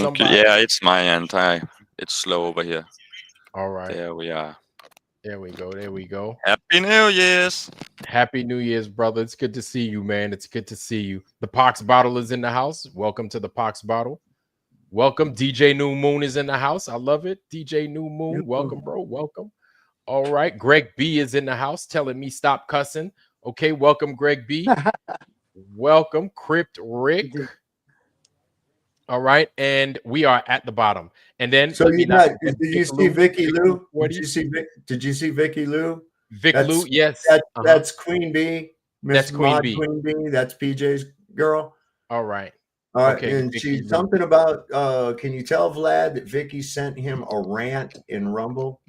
Okay, somebody? yeah, it's my end. It's slow over here. All right. There we are. There we go. There we go. Happy New Year's. Happy New Year's, brother. It's good to see you, man. It's good to see you. The Pox Bottle is in the house. Welcome to the Pox Bottle. Welcome. DJ New Moon is in the house. I love it. DJ New Moon. Welcome, bro. Welcome. All right. Greg B is in the house telling me stop cussing. Okay. Welcome, Greg B. Welcome, Crypt Rick. All right. And we are at the bottom. And then so did you see Vicky Lou? Did you see Vicky Lou? Vic Lou, yes. That's Queen B. That's Queen B. Queen B. That's PJ's girl. All right. Okay, and she's something about can you tell Vlad that Vicky sent him a rant in Rumble?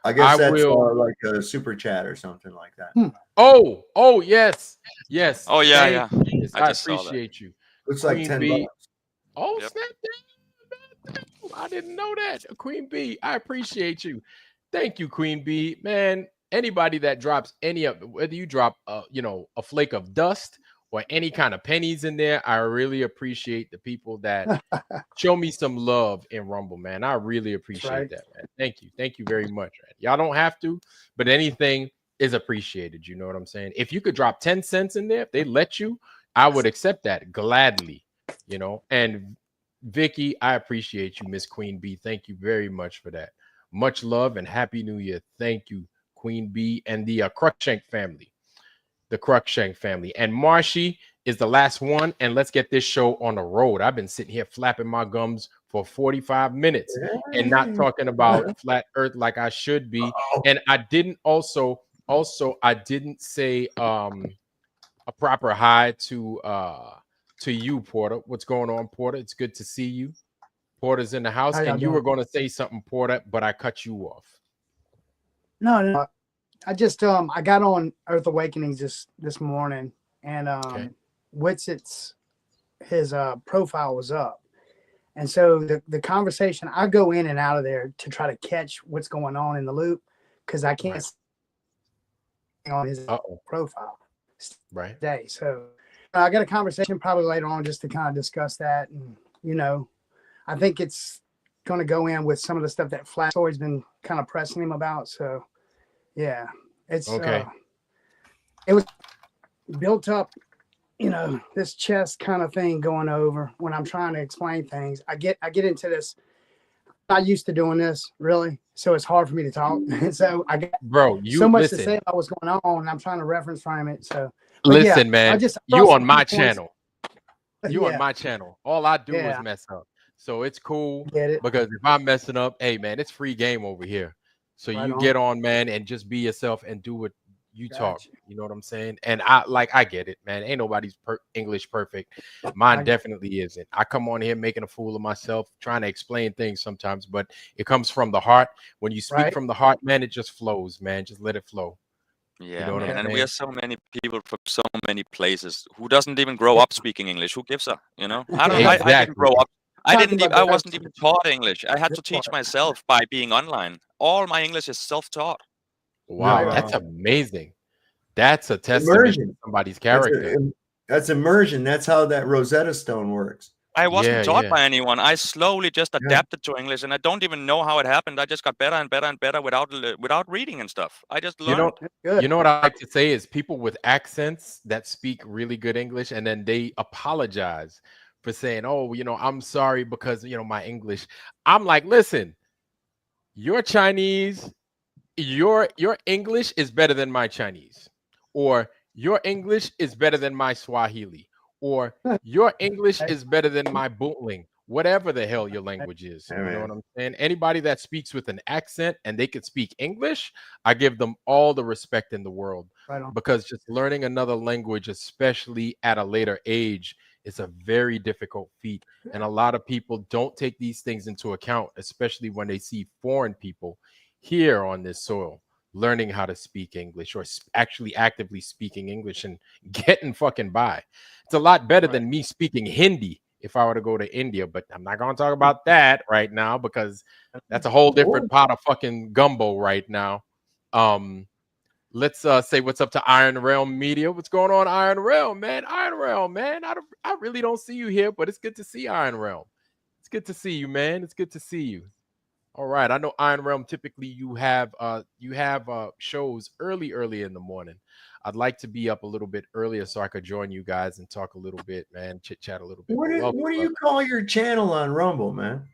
I guess that's like a super chat or something like that. Oh, yes. Yes. Oh, yeah. I appreciate you. Looks like $10. Oh, yep. Snap. I didn't know that. Queen B, I appreciate you. Thank you, Queen B. Man, anybody that drops whether you drop a flake of dust or any kind of pennies in there, I really appreciate the people that show me some love in Rumble, man. I really appreciate that, man. Thank you. Thank you very much, man. Y'all don't have to, but anything is appreciated. You know what I'm saying? If you could drop 10 cents in there, if they let you, I would accept that gladly, And Vicky, I appreciate you, Miss Queen B. Thank you very much for that. Much love and Happy New Year. Thank you, Queen B and the Cruikshank family. The Cruikshank family. And Marshy is the last one. And let's get this show on the road. I've been sitting here flapping my gums for 45 minutes and not talking about flat earth like I should be. And I didn't I didn't say a proper hi to you, Porter. What's going on, Porter? It's good to see you. Porter's in the house, and you were going to say something, Porter, but I cut you off. No. I just I got on Earth Awakenings this morning, and Witzett's his profile was up, and so the conversation, I go in and out of there to try to catch what's going on in the loop because I can't see on his profile today. So I got a conversation probably later on just to kind of discuss that, and I think it's going to go in with some of the stuff that Flat's always been kind of pressing him about. So, yeah, it's it was built up, this chess kind of thing going over when I'm trying to explain things. I get into this. I'm not used to doing this really, so it's hard for me to talk. So I got so much to say about what's going on, and I'm trying to reference frame it. So listen, man, you on my channel. You on my channel. All I do is mess up. So it's cool because if I'm messing up, hey man, it's free game over here. So you get on, man, and just be yourself and do what you talk. You know what I'm saying? And I get it, man. Ain't nobody's English perfect. Mine definitely isn't. I come on here making a fool of myself, trying to explain things sometimes, but it comes from the heart. When you speak from the heart, man, it just flows, man. Just let it flow. Yeah, man. And we are so many people from so many places who doesn't even grow up speaking English. Who gives a, I didn't grow up. I wasn't even taught English. I had to teach myself by being online. All my English is self-taught. Wow, that's amazing. That's a testament to somebody's character. That's immersion. That's how that Rosetta Stone works. I wasn't taught by anyone. I slowly just adapted to English, and I don't even know how it happened. I just got better and better and better without reading and stuff. I just learned. You know what I like to say is people with accents that speak really good English, and then they apologize for saying, "Oh, I'm sorry because my English." I'm like, listen, your Chinese, your English is better than my Chinese, or your English is better than my Swahili, or your English is better than my Bootling, whatever the hell your language is. You know what I'm saying? Anybody that speaks with an accent and they can speak English, I give them all the respect in the world, because just learning another language, especially at a later age, is a very difficult feat. And a lot of people don't take these things into account, especially when they see foreign people here on this soil learning how to speak English, or actually actively speaking English and getting fucking by. It's a lot better than me speaking Hindi if I were to go to India, but I'm not going to talk about that right now because that's a whole different pot of fucking gumbo right now. Let's say what's up to Iron Realm Media. What's going on, Iron Realm, man? Iron Realm, man. I really don't see you here, but it's good to see Iron Realm. It's good to see you, man. It's good to see you. All right. I know Iron Realm, typically you have shows early in the morning. I'd like to be up a little bit earlier so I could join you guys and talk a little bit, man. Chit chat a little bit. What do you call your channel on Rumble, man?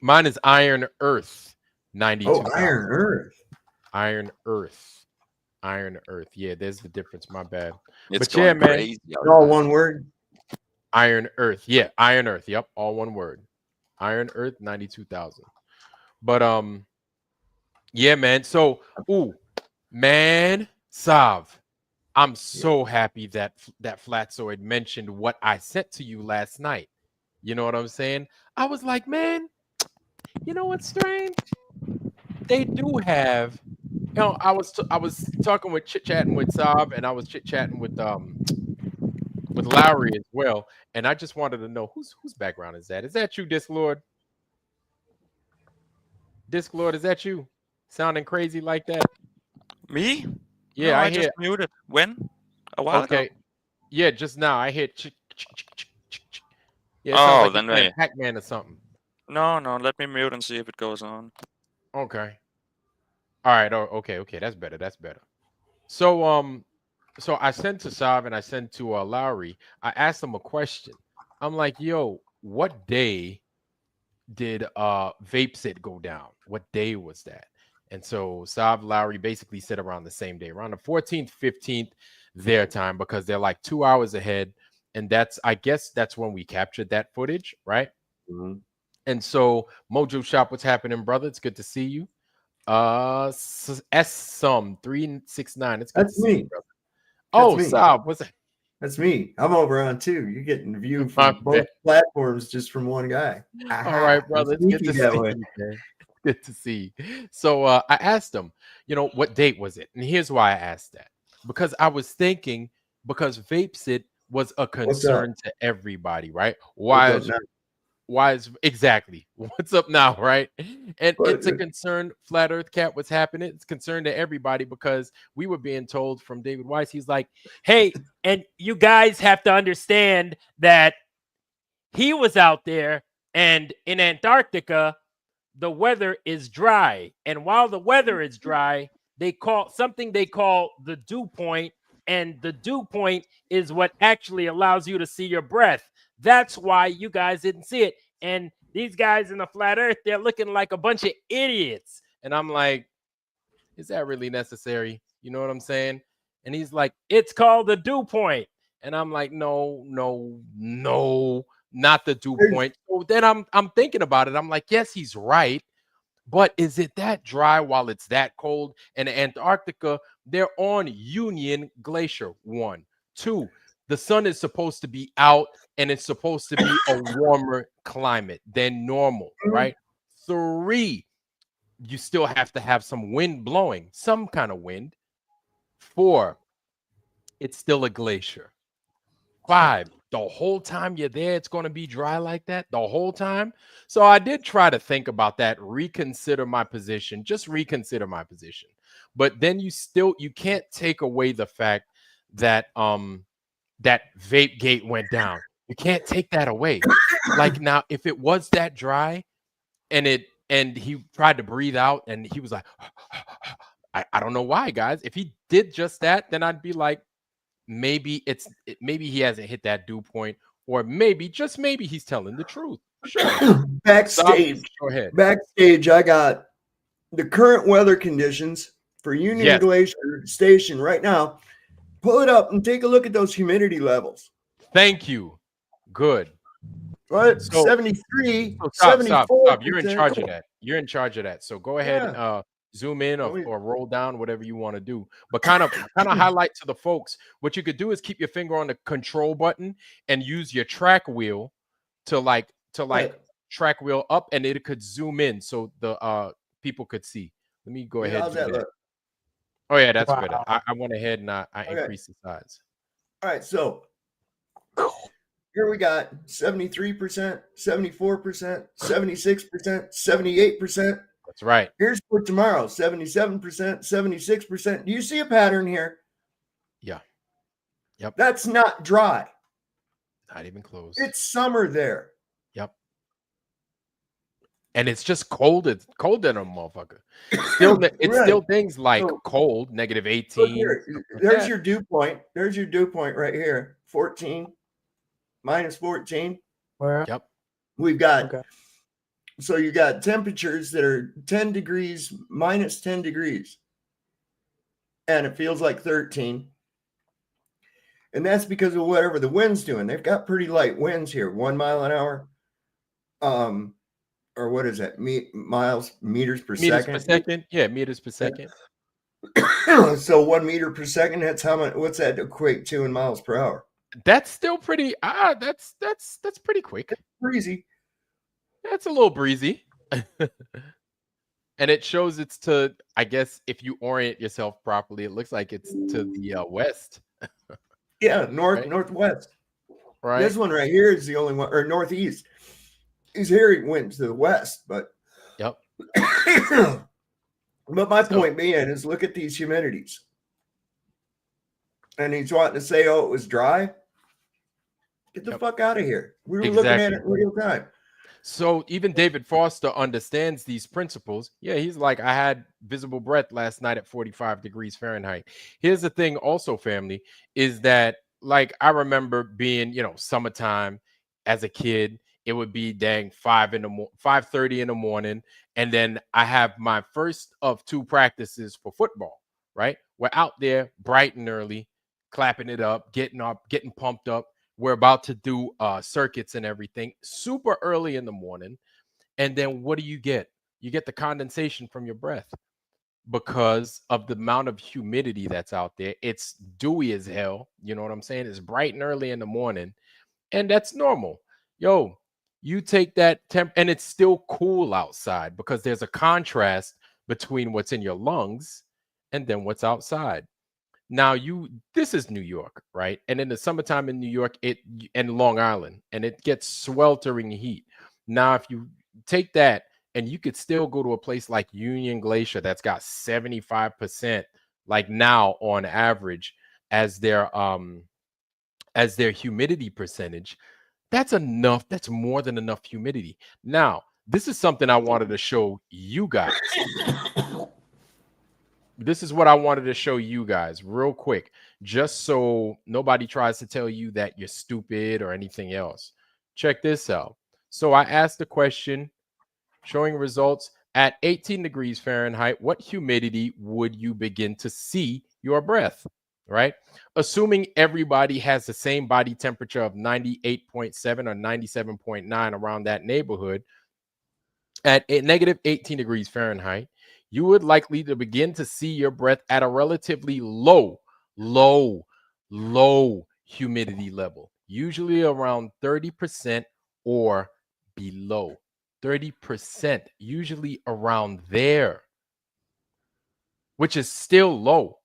Mine is Iron Earth 92. Oh, Iron Earth. Iron Earth. Iron Earth. Yeah, there's the difference. My bad. It's but yeah, man. Crazy all one word. Iron Earth. Yeah, Iron Earth. Yep, all one word. Iron Earth 92,000. But yeah, man. So, man, Sav, I'm so happy that Flatzoid mentioned what I sent to you last night. You know what I'm saying? I was like, man, you know what's strange? They do have, you know, I was talking with chit-chatting with Sav, and I was chit-chatting with Lowry as well. And I just wanted to know whose background is that? Is that you, Disc Lord? Disc Lord, is that you? Sounding crazy like that? Me? Yeah, no, I just muted. When? A while ago? Yeah, just now. I hit. Yeah, it oh, sounds like then Pac-Man or something. No, let me mute and see if it goes on. Okay. All right. Oh, okay. That's better. So so I sent to Sav and I sent to Lowry. I asked them a question. I'm like, yo, what day did Vapesit go down? What day was that? And so Sav, Lowry basically said around the same day, around the 14th, 15th their time, because they're like 2 hours ahead. And I guess that's when we captured that footage, right? Mm-hmm. And so Mojo Shop, what's happening, brother? It's good to see you. S-Sum 369. It's good to see you, brother. Oh, Sav, what's that? That's me. I'm over on two. You're getting view from both platforms just from one guy. All right, brother. It's good to see you, man. Good to see you. So I asked him, you know, what date was it? And here's why I asked that. Because I was thinking, because Vapesit was a concern to everybody, right? Why is exactly what's up now, right? And it's a concern. Flat Earth Cat, what's happening? It's a concern to everybody, because we were being told from David Weiss, he's like, hey, and you guys have to understand that he was out there, and in Antarctica the weather is dry, and while the weather is dry, they call the dew point, and the dew point is what actually allows you to see your breath. That's why you guys didn't see it. And these guys in the flat earth, they're looking like a bunch of idiots. And I'm like, is that really necessary? You know what I'm saying? And he's like, it's called the dew point. And I'm like, no, not the dew point. So then I'm thinking about it. I'm like, yes, he's right. But is it that dry while it's that cold? And Antarctica, they're on Union Glacier, 1. 2, the sun is supposed to be out, and it's supposed to be a warmer climate than normal, right? 3, you still have to have some wind blowing, some kind of wind. 4, it's still a glacier. 5, the whole time you're there, it's going to be dry like that the whole time. So I did try to think about that, reconsider my position, just reconsider my position. But then you can't take away the fact that that VapeGate went down. You can't take that away. Like, now, if it was that dry and he tried to breathe out and he was like, I don't know why, guys. If he did just that, then I'd be like, maybe he hasn't hit that dew point, or maybe, just maybe, he's telling the truth. Sure. Backstage. Go ahead. Backstage, I got the current weather conditions for Union Glacier Station right now. Pull it up and take a look at those humidity levels. Thank you. Good. Right? So, 73, stop. 74. You're in charge of that. You're in charge of that. So go ahead and zoom in or roll down, whatever you want to do. But kind of highlight to the folks, what you could do is keep your finger on the control button and use your track wheel to track wheel up, and it could zoom in so the people could see. Let me go ahead and do that. Oh yeah, that's better. I went ahead and I increased the size. All right, so here we got 73%, 74%, 76%, 78%. That's right. Here's for tomorrow, 77%, 76%. Do you see a pattern here? Yeah. Yep. That's not dry. Not even close. It's summer there. Yep. And it's just cold. It's cold in a motherfucker. Still, it's right. still things like cold, negative 18. Here, there's your dew point. There's your dew point right here. 14, minus 14. Where? Yep. We've got, so you got temperatures that are 10 degrees, minus 10 degrees. And it feels like 13. And that's because of whatever the wind's doing. They've got pretty light winds here, 1 mile an hour. Or what is that? Meters per second? Yeah, meters per second. So 1 meter per second, that's how much, what's that equate to in miles per hour? That's still pretty that's pretty quick. That's breezy. That's a little breezy. And it shows it's to, I guess, if you orient yourself properly, it looks like it's to the west. Yeah, northwest. Right. This one right here is the only one, or northeast. He's here, he went to the west, but yep. But my point being is, look at these humidities. And he's wanting to say, oh, it was dry. Get the fuck out of here. We were looking at it in real time. So even David Foster understands these principles. Yeah, he's like, I had visible breath last night at 45 degrees Fahrenheit. Here's the thing also, family, is that, like, I remember being, summertime as a kid. It would be dang 5:30 in the morning. And then I have my first of 2 practices for football, right? We're out there bright and early, clapping it up, getting pumped up. We're about to do circuits and everything super early in the morning. And then what do? You get the condensation from your breath because of the amount of humidity that's out there. It's dewy as hell. You know what I'm saying? It's bright and early in the morning. And that's normal. Yo, you take that temp, and it's still cool outside because there's a contrast between what's in your lungs and then what's outside. Now, this is New York, right? And in the summertime in New York, and Long Island, and it gets sweltering heat. Now, if you take that, and you could still go to a place like Union Glacier that's got 75%, like now on average, as their humidity percentage. That's enough. That's more than enough humidity. Now, this is something I wanted to show you guys. This is what I wanted to show you guys real quick, just so nobody tries to tell you that you're stupid or anything else. Check this out. So I asked the question, showing results at 18 degrees Fahrenheit, what humidity would you begin to see your breath? Right? Assuming everybody has the same body temperature of 98.7 or 97.9 around that neighborhood, at negative 18 degrees Fahrenheit, you would likely to begin to see your breath at a relatively low humidity level, usually around 30% or below. 30%, usually around there, which is still low.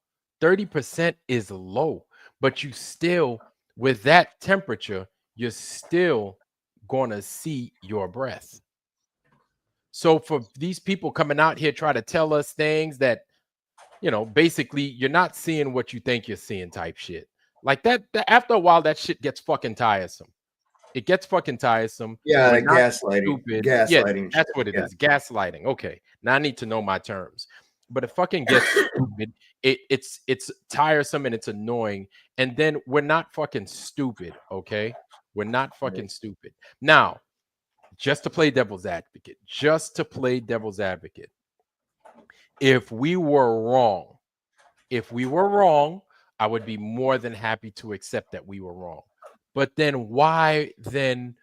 30% is low, but you still, with that temperature, you're still going to see your breath. So for these people coming out here try to tell us things that, basically you're not seeing what you think you're seeing type shit. Like that after a while, that shit gets fucking tiresome. It gets fucking tiresome. Yeah, like gaslighting. Gaslighting. Yeah, that's what it is. Gaslighting. Okay. Now I need to know my terms. But it fucking gets stupid. It's tiresome and it's annoying. And then we're not fucking stupid, okay? We're not fucking stupid. Now, just to play devil's advocate, if we were wrong, I would be more than happy to accept that we were wrong. But then why then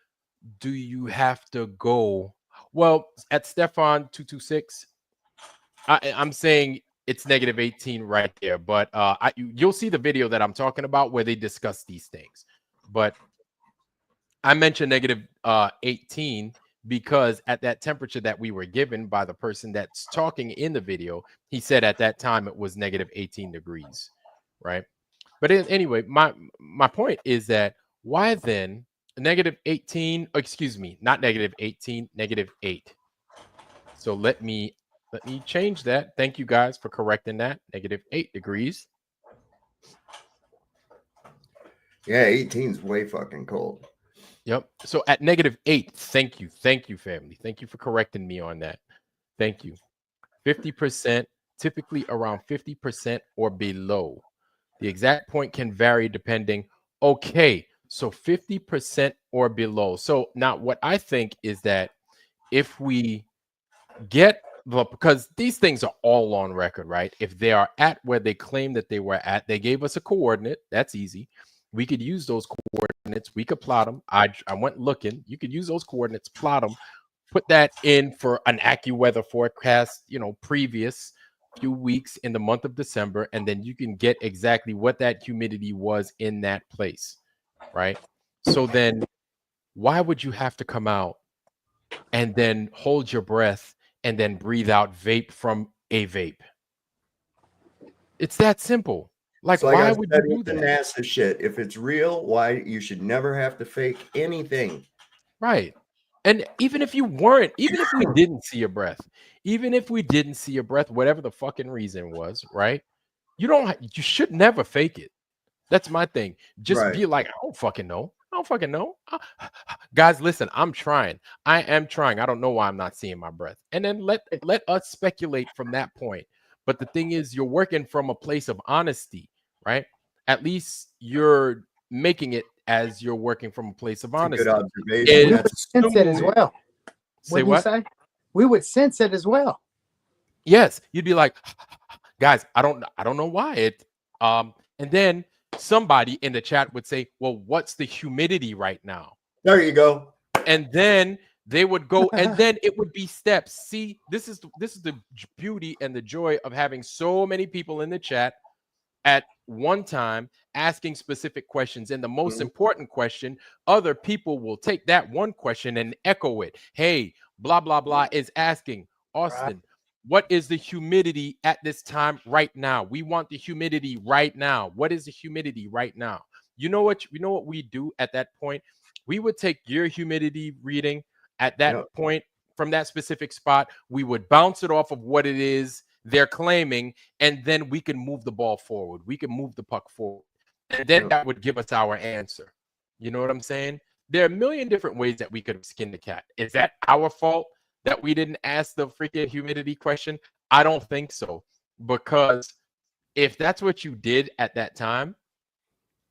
do you have to go? Well, at Stefan 226, I'm saying it's negative 18 right there, but you'll see the video that I'm talking about where they discuss these things. But I mentioned negative 18 because at that temperature that we were given by the person that's talking in the video, he said at that time it was negative 18 degrees, right? But anyway, my point is that why then negative 18, excuse me, not negative 18, negative 8. So let me change that. Thank you guys for correcting that. Negative 8 degrees. Yeah, 18 is way fucking cold. Yep. So at -8, thank you, family. Thank you for correcting me on that. Thank you. 50%, typically around 50% or below. The exact point can vary depending. Okay, so 50% or below. So now what I think is that if we get because these things are all on record, right? If they are at where they claim that they were at, they gave us a coordinate. That's easy. We could use those coordinates. We could plot them. I went looking. You could use those coordinates, plot them, put that in for an AccuWeather forecast, previous few weeks in the month of December, and then you can get exactly what that humidity was in that place, right? So then why would you have to come out and then hold your breath and then breathe out vape from a vape? It's that simple. Like, So why would you do the that? NASA shit? If it's real, why you should never have to fake anything? Right. And even if we didn't see a breath, whatever the fucking reason was, right? You should never fake it. That's my thing. Just Right. be like, I don't fucking know. Guys, listen, I'm trying. I am trying. I don't know why I'm not seeing my breath. And then let us speculate from that point. But the thing is, you're working from a place of honesty, right? At least you're making it as you're working from a place of honesty. Good observation. We would sense it as well. Say what? Say? We would sense it as well. Yes, you'd be like, guys, I don't know why it. And then somebody in the chat would say, well, what's the humidity right now? There you go. And then they would go, and then it would be steps. See, this is the beauty and the joy of having so many people in the chat at one time asking specific questions. And the most important question, other people will take that one question and echo it. Hey, blah, blah, blah is asking, Austin, what is the humidity at this time right now? We want the humidity right now. What is the humidity right now? You know what we do at that point? We would take your humidity reading at that point from that specific spot. We would bounce it off of what it is they're claiming, and then we can move the ball forward. We can move the puck forward. And then that would give us our answer. You know what I'm saying? There are a million different ways that we could have skinned the cat. Is that our fault that we didn't ask the freaking humidity question? I don't think so. Because if that's what you did at that time,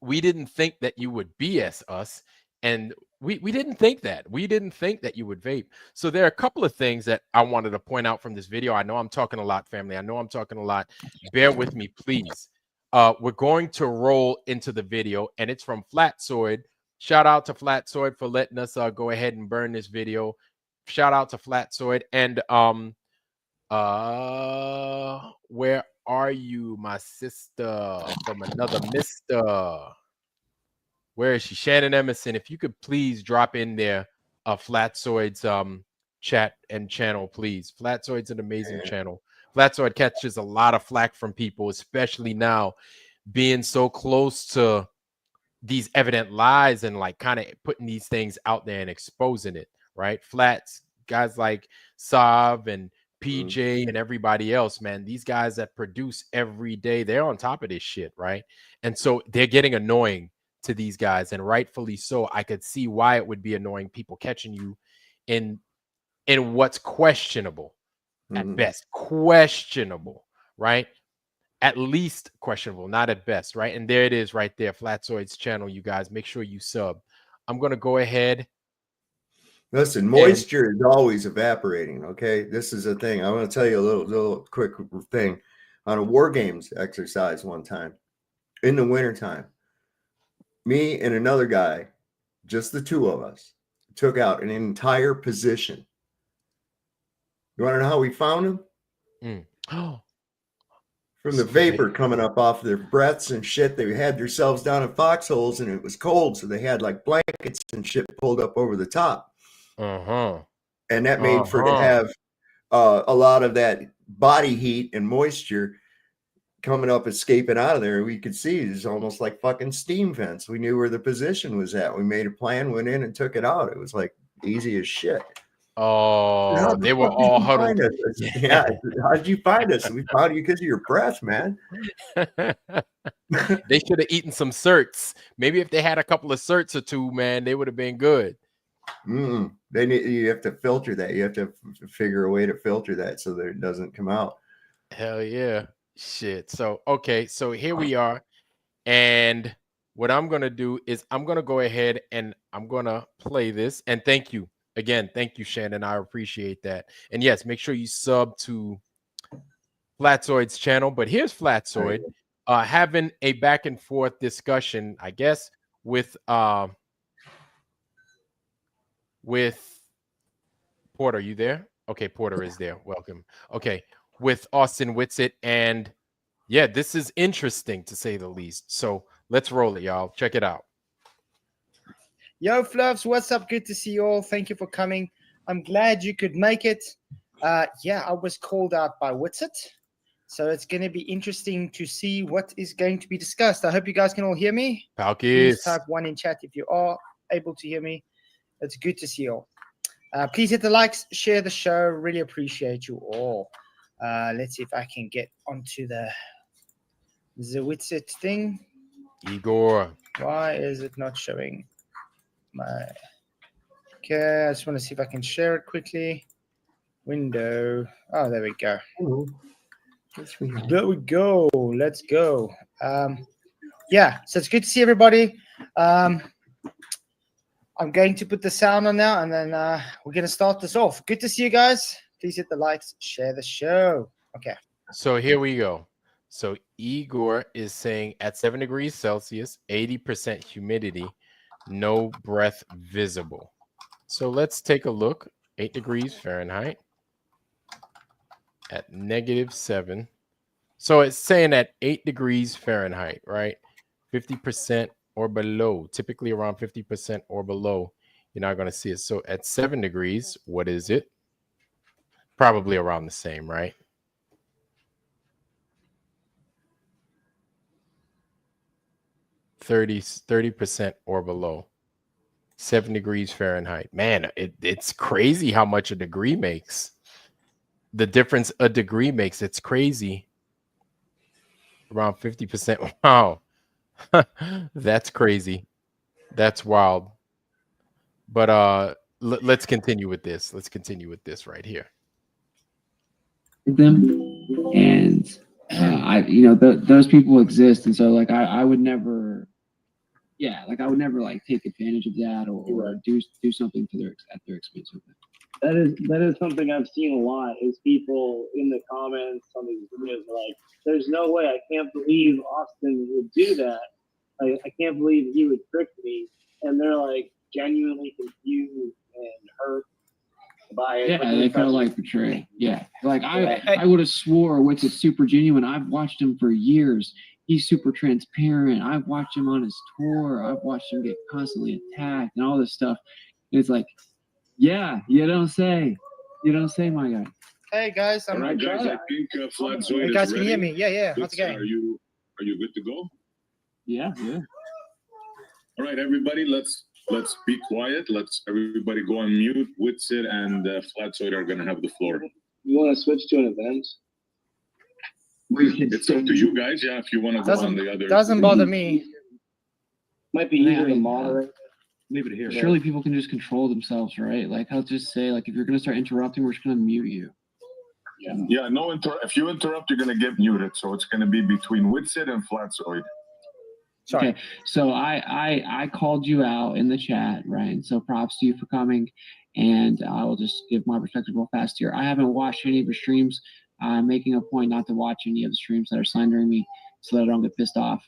we didn't think that you would BS us. And we didn't think that. We didn't think that you would vape. So there are a couple of things that I wanted to point out from this video. I know I'm talking a lot, family. I know I'm talking a lot. Bear with me, please. We're going to roll into the video, and it's from Flatsoid. Shout out to Flatsoid for letting us go ahead and burn this video. Shout out to Flatsoid. And where are you, my sister from another mister? Where is she? Shannon Emerson, if you could please drop in there Flatsoid's chat and channel, please. Flatsoid's an amazing channel. Flatsoid catches a lot of flack from people, especially now being so close to these evident lies and like kind of putting these things out there and exposing it, right? Flats, guys like Sav and PJ and everybody else, man, these guys that produce every day, they're on top of this shit, right? And so they're getting annoying to these guys, and rightfully so. I could see why it would be annoying, people catching you in what's questionable at best. Questionable, right? At least questionable, not at best, right? And there it is right there, Flatsoid's channel, you guys. Make sure you sub. I'm going to go ahead. Listen, moisture is always evaporating, okay? This is a thing. I want to tell you a little quick thing. On a War Games exercise one time, in the wintertime, me and another guy, just the two of us, took out an entire position. You want to know how we found them? From the vapor coming up off their breaths and shit. They had themselves down in foxholes, and it was cold, so they had like blankets and shit pulled up over the top. And that made for to have a lot of that body heat and moisture coming up, escaping out of there. We could see it's almost like fucking steam vents. We knew where the position was at. We made a plan, went in and took it out. It was like easy as shit. Oh, they were all huddled. Yeah, how did you find us? We found you because of your breath, man. They should have eaten some certs. Maybe if they had a couple of certs or two, man, they would have been good. They need, you have to filter that. You have to figure a way to filter that so that it doesn't come out. Hell yeah. Shit. So, okay. So here we are. And what I'm going to do is I'm going to go ahead and I'm going to play this. And thank you. Again, thank you, Shannon. I appreciate that. And yes, make sure you sub to Flatzoid's channel. But here's Flatzoid having a back and forth discussion, I guess, with Porter. You there? Okay, Porter is there. Welcome. Okay, with Austin Whitsitt. And yeah, this is interesting to say the least. So let's roll it, y'all. Check it out. Yo, Fluffs, what's up? Good to see you all. Thank you for coming. I'm glad you could make it. Yeah, I was called out by Whitsitt. So it's going to be interesting to see what is going to be discussed. I hope you guys can all hear me. Please type 1 in chat if you are able to hear me. It's good to see you all. Please hit the likes, share the show. Really appreciate you all. Let's see if I can get onto the Whitsitt thing. Igor. Why is it not showing my... Okay, I just want to see if I can share it quickly. Window. Oh, there we go. There we go. Let's go. Yeah, so it's good to see everybody. I'm going to put the sound on now, and then we're going to start this off. Good to see you guys. Please hit the likes, share the show. Okay. So here we go. So Igor is saying at 7 degrees Celsius, 80% humidity, no breath visible. So let's take a look. 8 degrees Fahrenheit at -7. So it's saying at 8 degrees Fahrenheit, right? 50% or below, typically around 50% or below, you're not going to see it. So at 7 degrees, what is it? Probably around the same, right? %30 or below. 7 degrees Fahrenheit. Man, it's crazy how much a degree makes. The difference a degree makes, it's crazy. Around 50%. Wow. That's crazy. That's wild. But let's continue with this. Let's continue with this right here. Them and those people exist, and so like I would never, I would never like take advantage of that or do something at their expense with it. That is something I've seen a lot, is people in the comments on these videos are like, there's no way, I can't believe Austin would do that. I can't believe he would trick me. And they're like genuinely confused and hurt by it. Yeah, they felt like betrayed. Yeah. Like I would have swore Whitsitt's super genuine. I've watched him for years. He's super transparent. I've watched him on his tour. I've watched him get constantly attacked and all this stuff. And it's like, yeah, you don't say, my guy. Hey guys, all right, guys. I think Flatzoid you guys can hear me. Yeah. How's it going? Are you good to go? Yeah. All right, everybody. Let's be quiet. Let's everybody go on mute. Whitsitt and Flatzoid are gonna have the floor. You want to switch to an event? It's up to you guys. Yeah, if you want to go on the other. Doesn't bother me. Might be easier to moderate. Leave it here. Surely people can just control themselves, right? Like I'll just say, like if you're gonna start interrupting, we're just gonna mute you. Yeah. No if you interrupt, you're gonna get muted. So it's gonna be between Whitsitt and Flatzoid. Sorry. Okay, so I called you out in the chat, right? So props to you for coming, and I will just give my perspective real fast here. I haven't watched any of your streams. I'm making a point not to watch any of the streams that are slandering me, so that I don't get pissed off.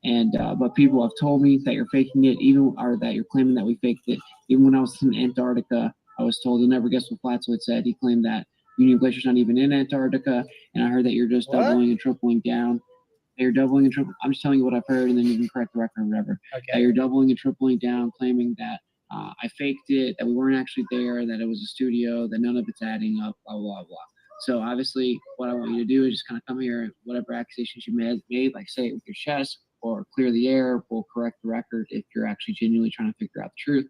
And but people have told me that you're faking it, or that you're claiming that we faked it. Even when I was in Antarctica, I was told, you'll never guess what Flatzoid said. He claimed that Union Glacier's not even in Antarctica, and I heard that you're just doubling and tripling down. You're doubling and tripling. I'm just telling you what I've heard, and then you can correct the record or whatever. Okay. That you're doubling and tripling down, claiming that I faked it, that we weren't actually there, that it was a studio, that none of it's adding up, blah, blah, blah. So obviously, what I want you to do is just kind of come here, and whatever accusations you made, like say it with your chest, or clear the air, we'll correct the record if you're actually genuinely trying to figure out the truth.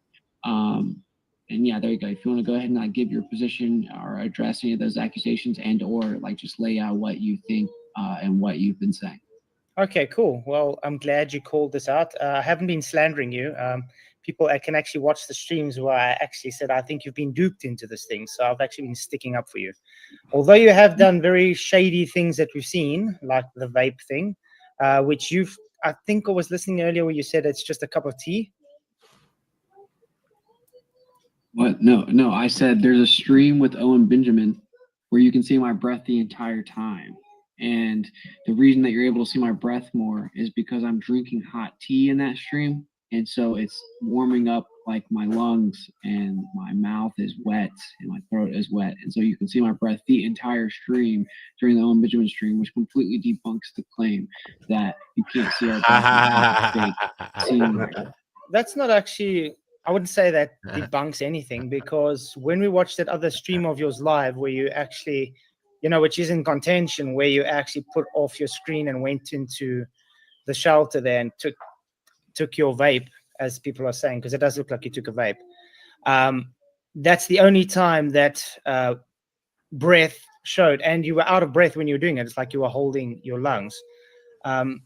And yeah, there you go. If you want to go ahead and not give your position or address any of those accusations, and or like just lay out what you think and what you've been saying. Okay, cool. Well, I'm glad you called this out. I haven't been slandering you. People can actually watch the streams where I actually said, I think you've been duped into this thing. So I've actually been sticking up for you. Although you have done very shady things that we've seen, like the vape thing, which I think I was listening earlier where you said it's just a cup of tea. What? No. I said there's a stream with Owen Benjamin where you can see my breath the entire time. And the reason that you're able to see my breath more is because I'm drinking hot tea in that stream. And so it's warming up like my lungs, and my mouth is wet and my throat is wet. And so you can see my breath the entire stream during the Owen Benjamin stream, which completely debunks the claim that you can't see our breath. That's not actually, I wouldn't say that debunks anything, because when we watched that other stream of yours live where you actually, which is in contention, where you actually put off your screen and went into the shelter there and took your vape, as people are saying, because it does look like you took a vape. That's the only time that breath showed, and you were out of breath when you were doing it. It's like you were holding your lungs.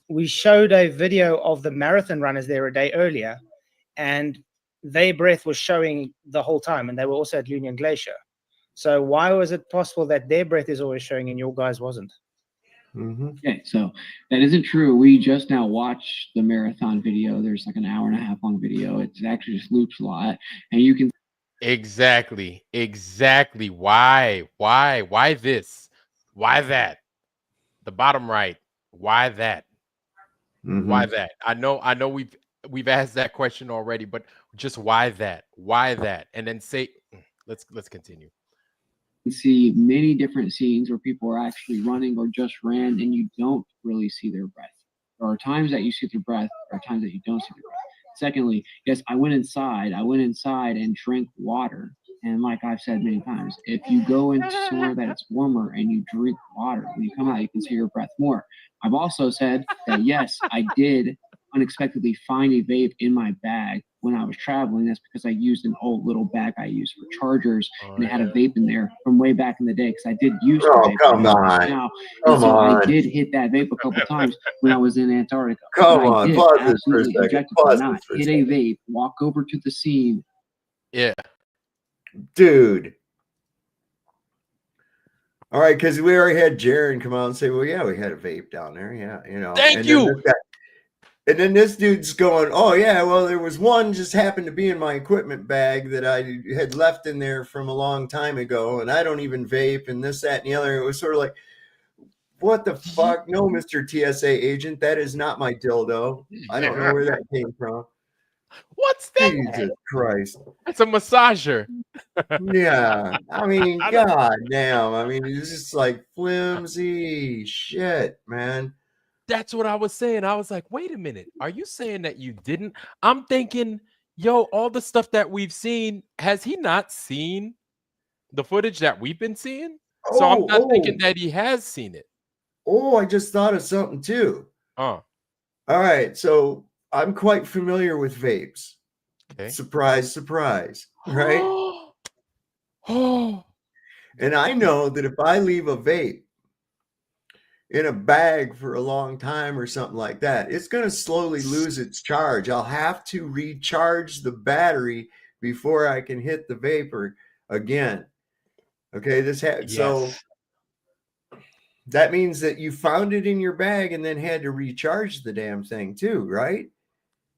We showed a video of the marathon runners there a day earlier, and their breath was showing the whole time, and they were also at Union Glacier. So why was it possible that their breath is always showing and your guys wasn't? Okay, so that isn't true. We just now watched the marathon video. There's like an hour and a half long video. It actually just loops a lot, and you can exactly. Why this? Why that? The bottom right. Why that? Why that? I know we've asked that question already, but just why that? Why that? And then say, let's continue. See many different scenes where people are actually running or just ran, and you don't really see their breath. There are times that you see their breath, there are times that you don't see their breath. Secondly, yes, I went inside and drank water. And like I've said many times, if you go into somewhere that it's warmer and you drink water, when you come out, you can see your breath more. I've also said that, yes, I did unexpectedly find a vape in my bag when I was traveling. That's because I used an old little bag I used for chargers, and it had a vape in there from way back in the day, because I did use the vape. Come on. Now, and so I did hit that vape a couple times when I was in Antarctica. Come on, pause this for a absolutely second. not hit a vape, walk over to the scene. Yeah. Dude. All right, because we already had Jaron come out and say, well, yeah, we had a vape down there. Yeah, Thank you. And then this dude's going, oh, yeah, well, there was one just happened to be in my equipment bag that I had left in there from a long time ago, and I don't even vape, and this, that, and the other. It was sort of like, what the fuck? No, Mr. TSA agent, that is not my dildo. I don't know where that came from. What's that? Jesus Christ. That's a massager. Yeah. I mean, god damn. I mean, it's just like flimsy shit, man. That's what I was saying. I was like, wait a minute. Are you saying that you didn't? I'm thinking, yo, all the stuff that we've seen, has he not seen the footage that we've been seeing? So I'm not thinking that he has seen it. Oh, I just thought of something too. All right. So I'm quite familiar with vapes. Okay. Surprise, surprise. Right? And I know that if I leave a vape in a bag for a long time or something like that, it's going to slowly lose its charge. I'll have to recharge the battery before I can hit the vapor again. Okay, so that means that you found it in your bag and then had to recharge the damn thing too, right?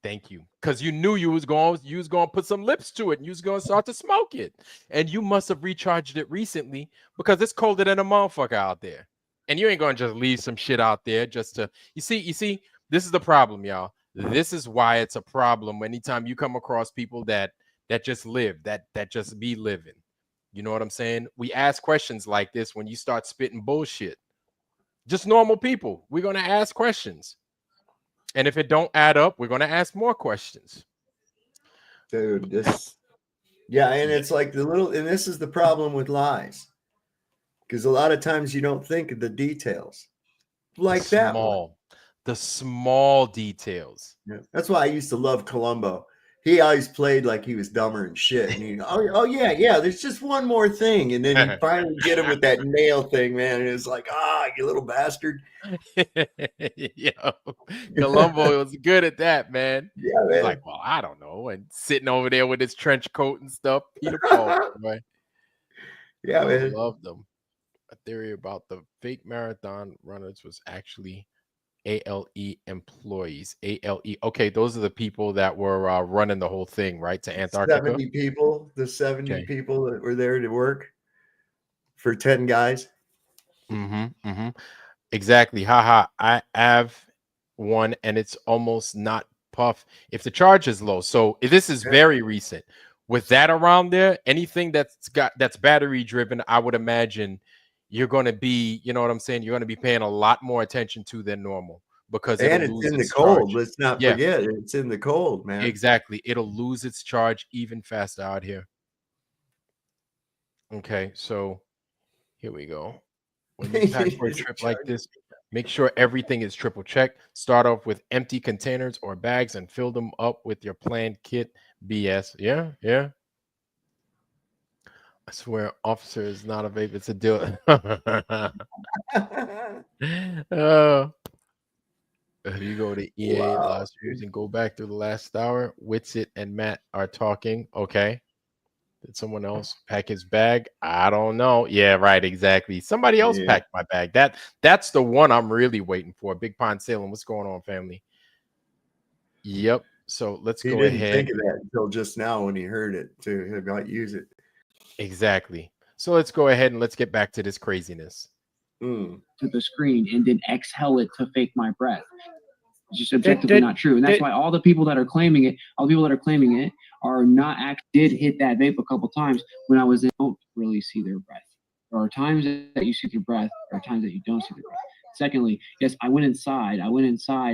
Thank you. Because you knew you was going to put some lips to it and you was going to start to smoke it. And you must have recharged it recently, because it's colder than a motherfucker out there. And you ain't going to just leave some shit out there just to, you see, this is the problem, y'all. This is why it's a problem anytime you come across people that just live, that just be living. You know what I'm saying? We ask questions like this when you start spitting bullshit. Just normal people. We're going to ask questions. And if it don't add up, we're going to ask more questions. Dude, and it's like and this is the problem with lies. Because a lot of times you don't think of the details. Like that one. The small details. Yeah. That's why I used to love Columbo. he always played like he was dumber and shit. And he, oh yeah, there's just one more thing. And then you finally get him with that nail thing, man. And it's like, you little bastard. Yo, Columbo was good at that, man. Yeah, man. He's like, well, I don't know. And sitting over there with his trench coat and stuff. Peter Paul, boy. Yeah, man. I loved them. A theory about the fake marathon runners was actually ALE employees. ALE. Okay, those are the people that were running the whole thing, right? To Antarctica. 70 people. The 70 people that were there to work for 10 guys. Exactly. Haha. I have one, and it's almost not puff if the charge is low. So this is very recent. With that around there, anything that's battery driven, I would imagine you're going to be, you know what I'm saying? You're going to be paying a lot more attention to than normal because it's in the cold. Let's not forget it's in the cold, man. Exactly. It'll lose its charge even faster out here. Okay, so here we go. When you pack for a trip like this, make sure everything is triple checked. Start off with empty containers or bags and fill them up with your planned kit. BS. Yeah. I swear, officer is not a vape. It's a deal. You go to EA last years and go back through the last hour. Witsit and Matt are talking. Okay. Did someone else pack his bag? I don't know. Yeah, right. Exactly. Somebody else packed my bag. That's the one I'm really waiting for. Big Pond Salem. What's going on, family? Yep. So let's go ahead. He didn't think of that until just now when he heard it too. He might use it. Exactly. So let's go ahead and let's get back to this craziness. To the screen and then exhale it to fake my breath. It's just objectively not true. And that's why all the people that are claiming it, are not actually did hit that vape a couple times when I was in, don't really see their breath. There are times that you see their breath, there are times that you don't see their breath. Secondly, yes, I went inside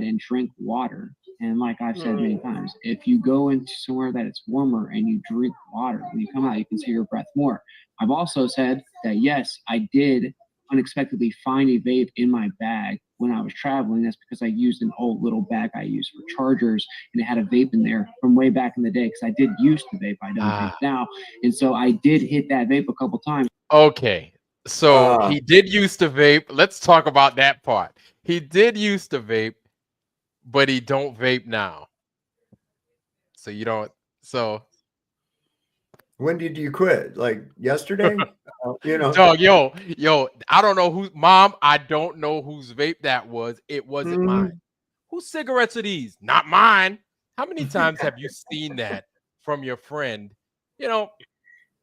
and drank water. And like I've said many times, if you go into somewhere that it's warmer and you drink water, when you come out, you can see your breath more. I've also said that, yes, I did unexpectedly find a vape in my bag when I was traveling. That's because I used an old little bag I used for chargers, and it had a vape in there from way back in the day because I did use to vape. I don't vape now. And so I did hit that vape a couple times. Okay. So he did used to vape. Let's talk about that part. He did used to vape, but he don't vape now. So you don't. So when did you quit? Like yesterday? Dog, yo, I don't know who. Mom, I don't know whose vape that was. It wasn't mine. Whose cigarettes are these? Not mine. How many times have you seen that from your friend?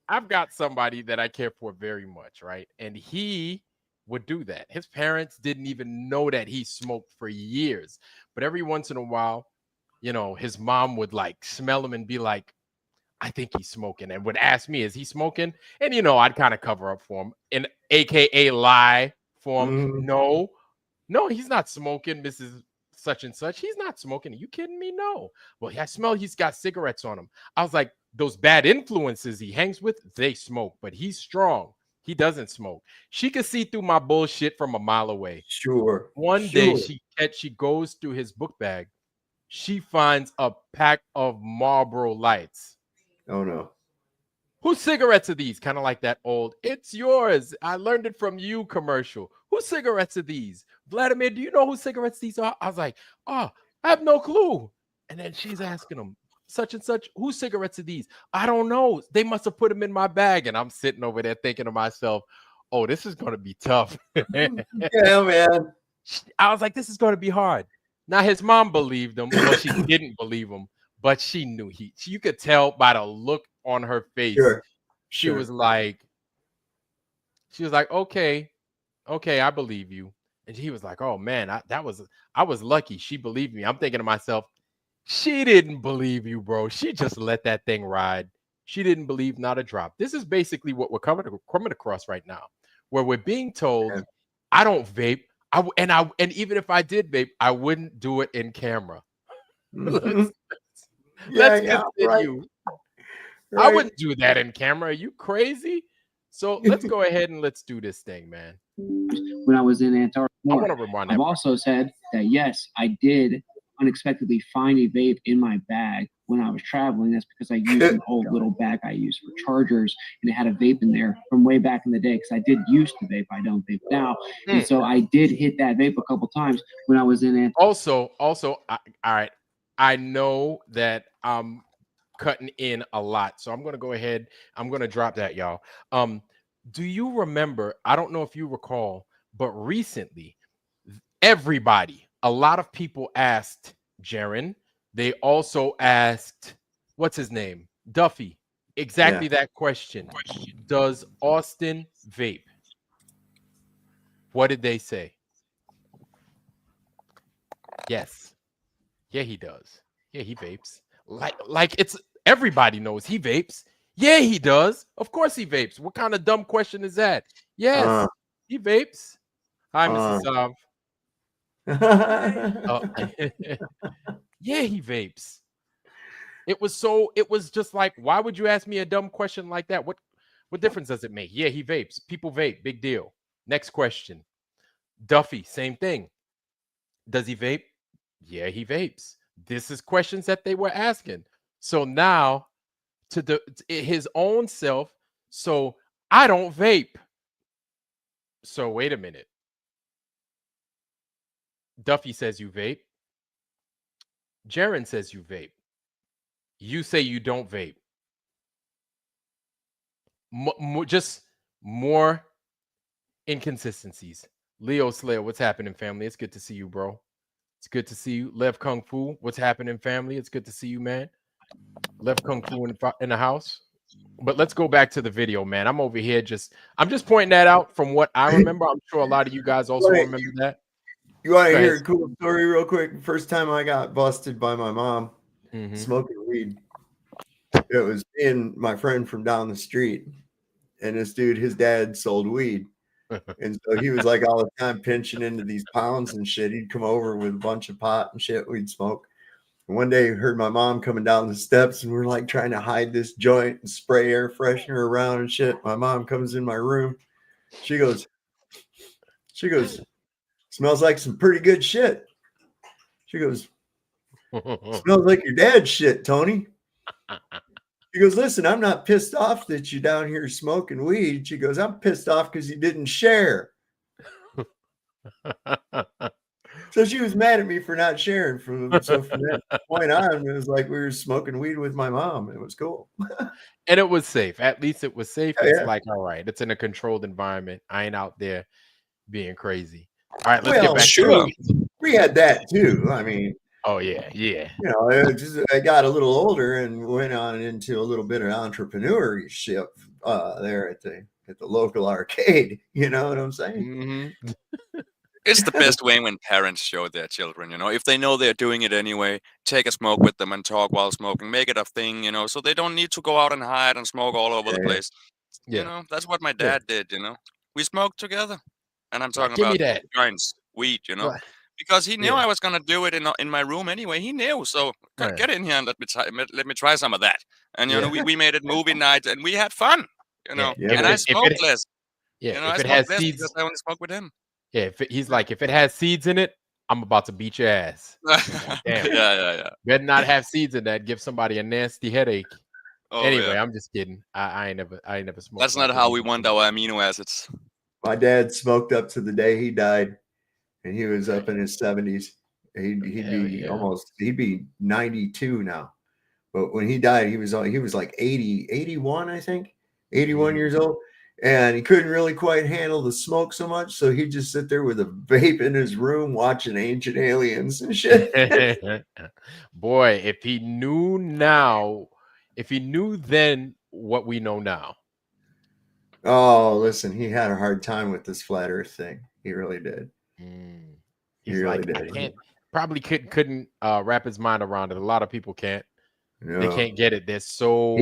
I've got somebody that I care for very much, right? And he would do that. His parents didn't even know that he smoked for years. But every once in a while, his mom would like smell him and be like, I think he's smoking, and would ask me, is he smoking? And, I'd kind of cover up for him and AKA lie for him. No, he's not smoking, Mrs. Such and such. He's not smoking. Are you kidding me? No. Well, I smell he's got cigarettes on him. I was like, those bad influences he hangs with, they smoke, but he's strong. He doesn't smoke. She could see through my bullshit from a mile away. Sure. One day she goes through his book bag. She finds a pack of Marlboro Lights. Oh, no. Whose cigarettes are these? Kind of like that old, it's yours, I learned it from you commercial. Whose cigarettes are these? Vladimir, do you know whose cigarettes these are? I was like, I have no clue. And then she's asking him, such and such, whose cigarettes are these? I don't know. They must have put them in my bag. And I'm sitting over there thinking to myself, oh, this is going to be tough. Yeah, man. I was like, this is going to be hard. Now, his mom believed him. Well, she didn't believe him. But she knew you could tell by the look on her face. She was like, okay, I believe you. And he was like, oh man, I was lucky. She believed me. I'm thinking to myself, she didn't believe you, bro. She just let that thing ride. She didn't believe not a drop. This is basically what we're coming across right now, where we're being told, I don't vape. And even if I did vape, I wouldn't do it in camera. Let's continue. Right. I wouldn't do that in camera. Are you crazy? So let's go ahead and let's do this thing, man. When I was in Antarctica, I want to remind I've also said that, yes, I did unexpectedly find a vape in my bag when I was traveling. That's because I used an old little bag I used for chargers, and it had a vape in there from way back in the day, because I did used to vape. I don't vape now. And so I did hit that vape a couple times when I was in it. Also, all right, I know that I'm cutting in a lot, so I'm going to go ahead. I'm going to drop that, y'all. Do you remember, I don't know if you recall, but recently, a lot of people asked Jaron. They also asked, what's his name? Duffy. Exactly that question. Does Austin vape? What did they say? Yes. Yeah, he does. Yeah, he vapes. Like it's everybody knows he vapes. Yeah, he does. Of course he vapes. What kind of dumb question is that? Yes, he vapes. Hi, Mrs. Sav. Yeah, he vapes. It was just like, why would you ask me a dumb question like that? What difference does it make? Yeah, he vapes. People vape. Big deal. Next question. Duffy, same thing. Does he vape? Yeah, he vapes. This is questions that they were asking. So now to his own self, so I don't vape. So wait a minute. Duffy says you vape. Jaron says you vape. You say you don't vape. Just more inconsistencies. Leo Slayer, what's happening, family? It's good to see you, bro. It's good to see you. Lev Kung Fu, what's happening, family? It's good to see you, man. Lev Kung Fu in the house. But let's go back to the video, man. I'm over here I'm just pointing that out from what I remember. I'm sure a lot of you guys also remember that. You want to hear a cool story real quick? First time I got busted by my mom smoking weed. It was in my friend from down the street. And this dude, his dad sold weed. And so he was like all the time pinching into these pounds and shit. He'd come over with a bunch of pot and shit we'd smoke. And one day I heard my mom coming down the steps, and we're like trying to hide this joint and spray air freshener around and shit. My mom comes in my room. She goes, smells like some pretty good shit. She goes, smells like your dad's shit, Tony. She goes, listen, I'm not pissed off that you're down here smoking weed. She goes, I'm pissed off because you didn't share. So she was mad at me for not sharing. So from that point on, it was like we were smoking weed with my mom. It was cool. And it was safe. At least it was safe. It's like, all right, it's in a controlled environment. I ain't out there being crazy. All right, let's get back to it. We had that too. I mean, oh yeah. You know, I got a little older and went on into a little bit of entrepreneurship there at the local arcade. You know what I'm saying? It's the best way when parents show their children, you know, if they know they're doing it anyway, take a smoke with them and talk while smoking, make it a thing, you know, so they don't need to go out and hide and smoke all over the place. You know, that's what my dad did, you know. We smoked together. And I'm talking about joints, weed, you know, because he knew I was going to do it in my room anyway. He knew. So get in here and let me try some of that. And, you know, we made it movie night and we had fun, you know, and I smoked less. Yeah, you know, if I it has smoked less seeds, because I only smoked with him. Yeah, he's like, if it has seeds in it, I'm about to beat your ass. Damn. Yeah. Better not have seeds in that. Give somebody a nasty headache. Oh, anyway, I'm just kidding. I ain't never smoked. That's not how we want our amino acids. My dad smoked up to the day he died, and he was up in his 70s. He'd be 92 now. But when he died, he was like 81, I think, 81 years old. And he couldn't really quite handle the smoke so much. So he'd just sit there with a vape in his room watching Ancient Aliens and shit. Boy, if he knew then what we know now. Oh, listen, he had a hard time with this flat earth thing. He really did. He really did. Couldn't wrap his mind around it. A lot of people can't. No. They can't get it. They're so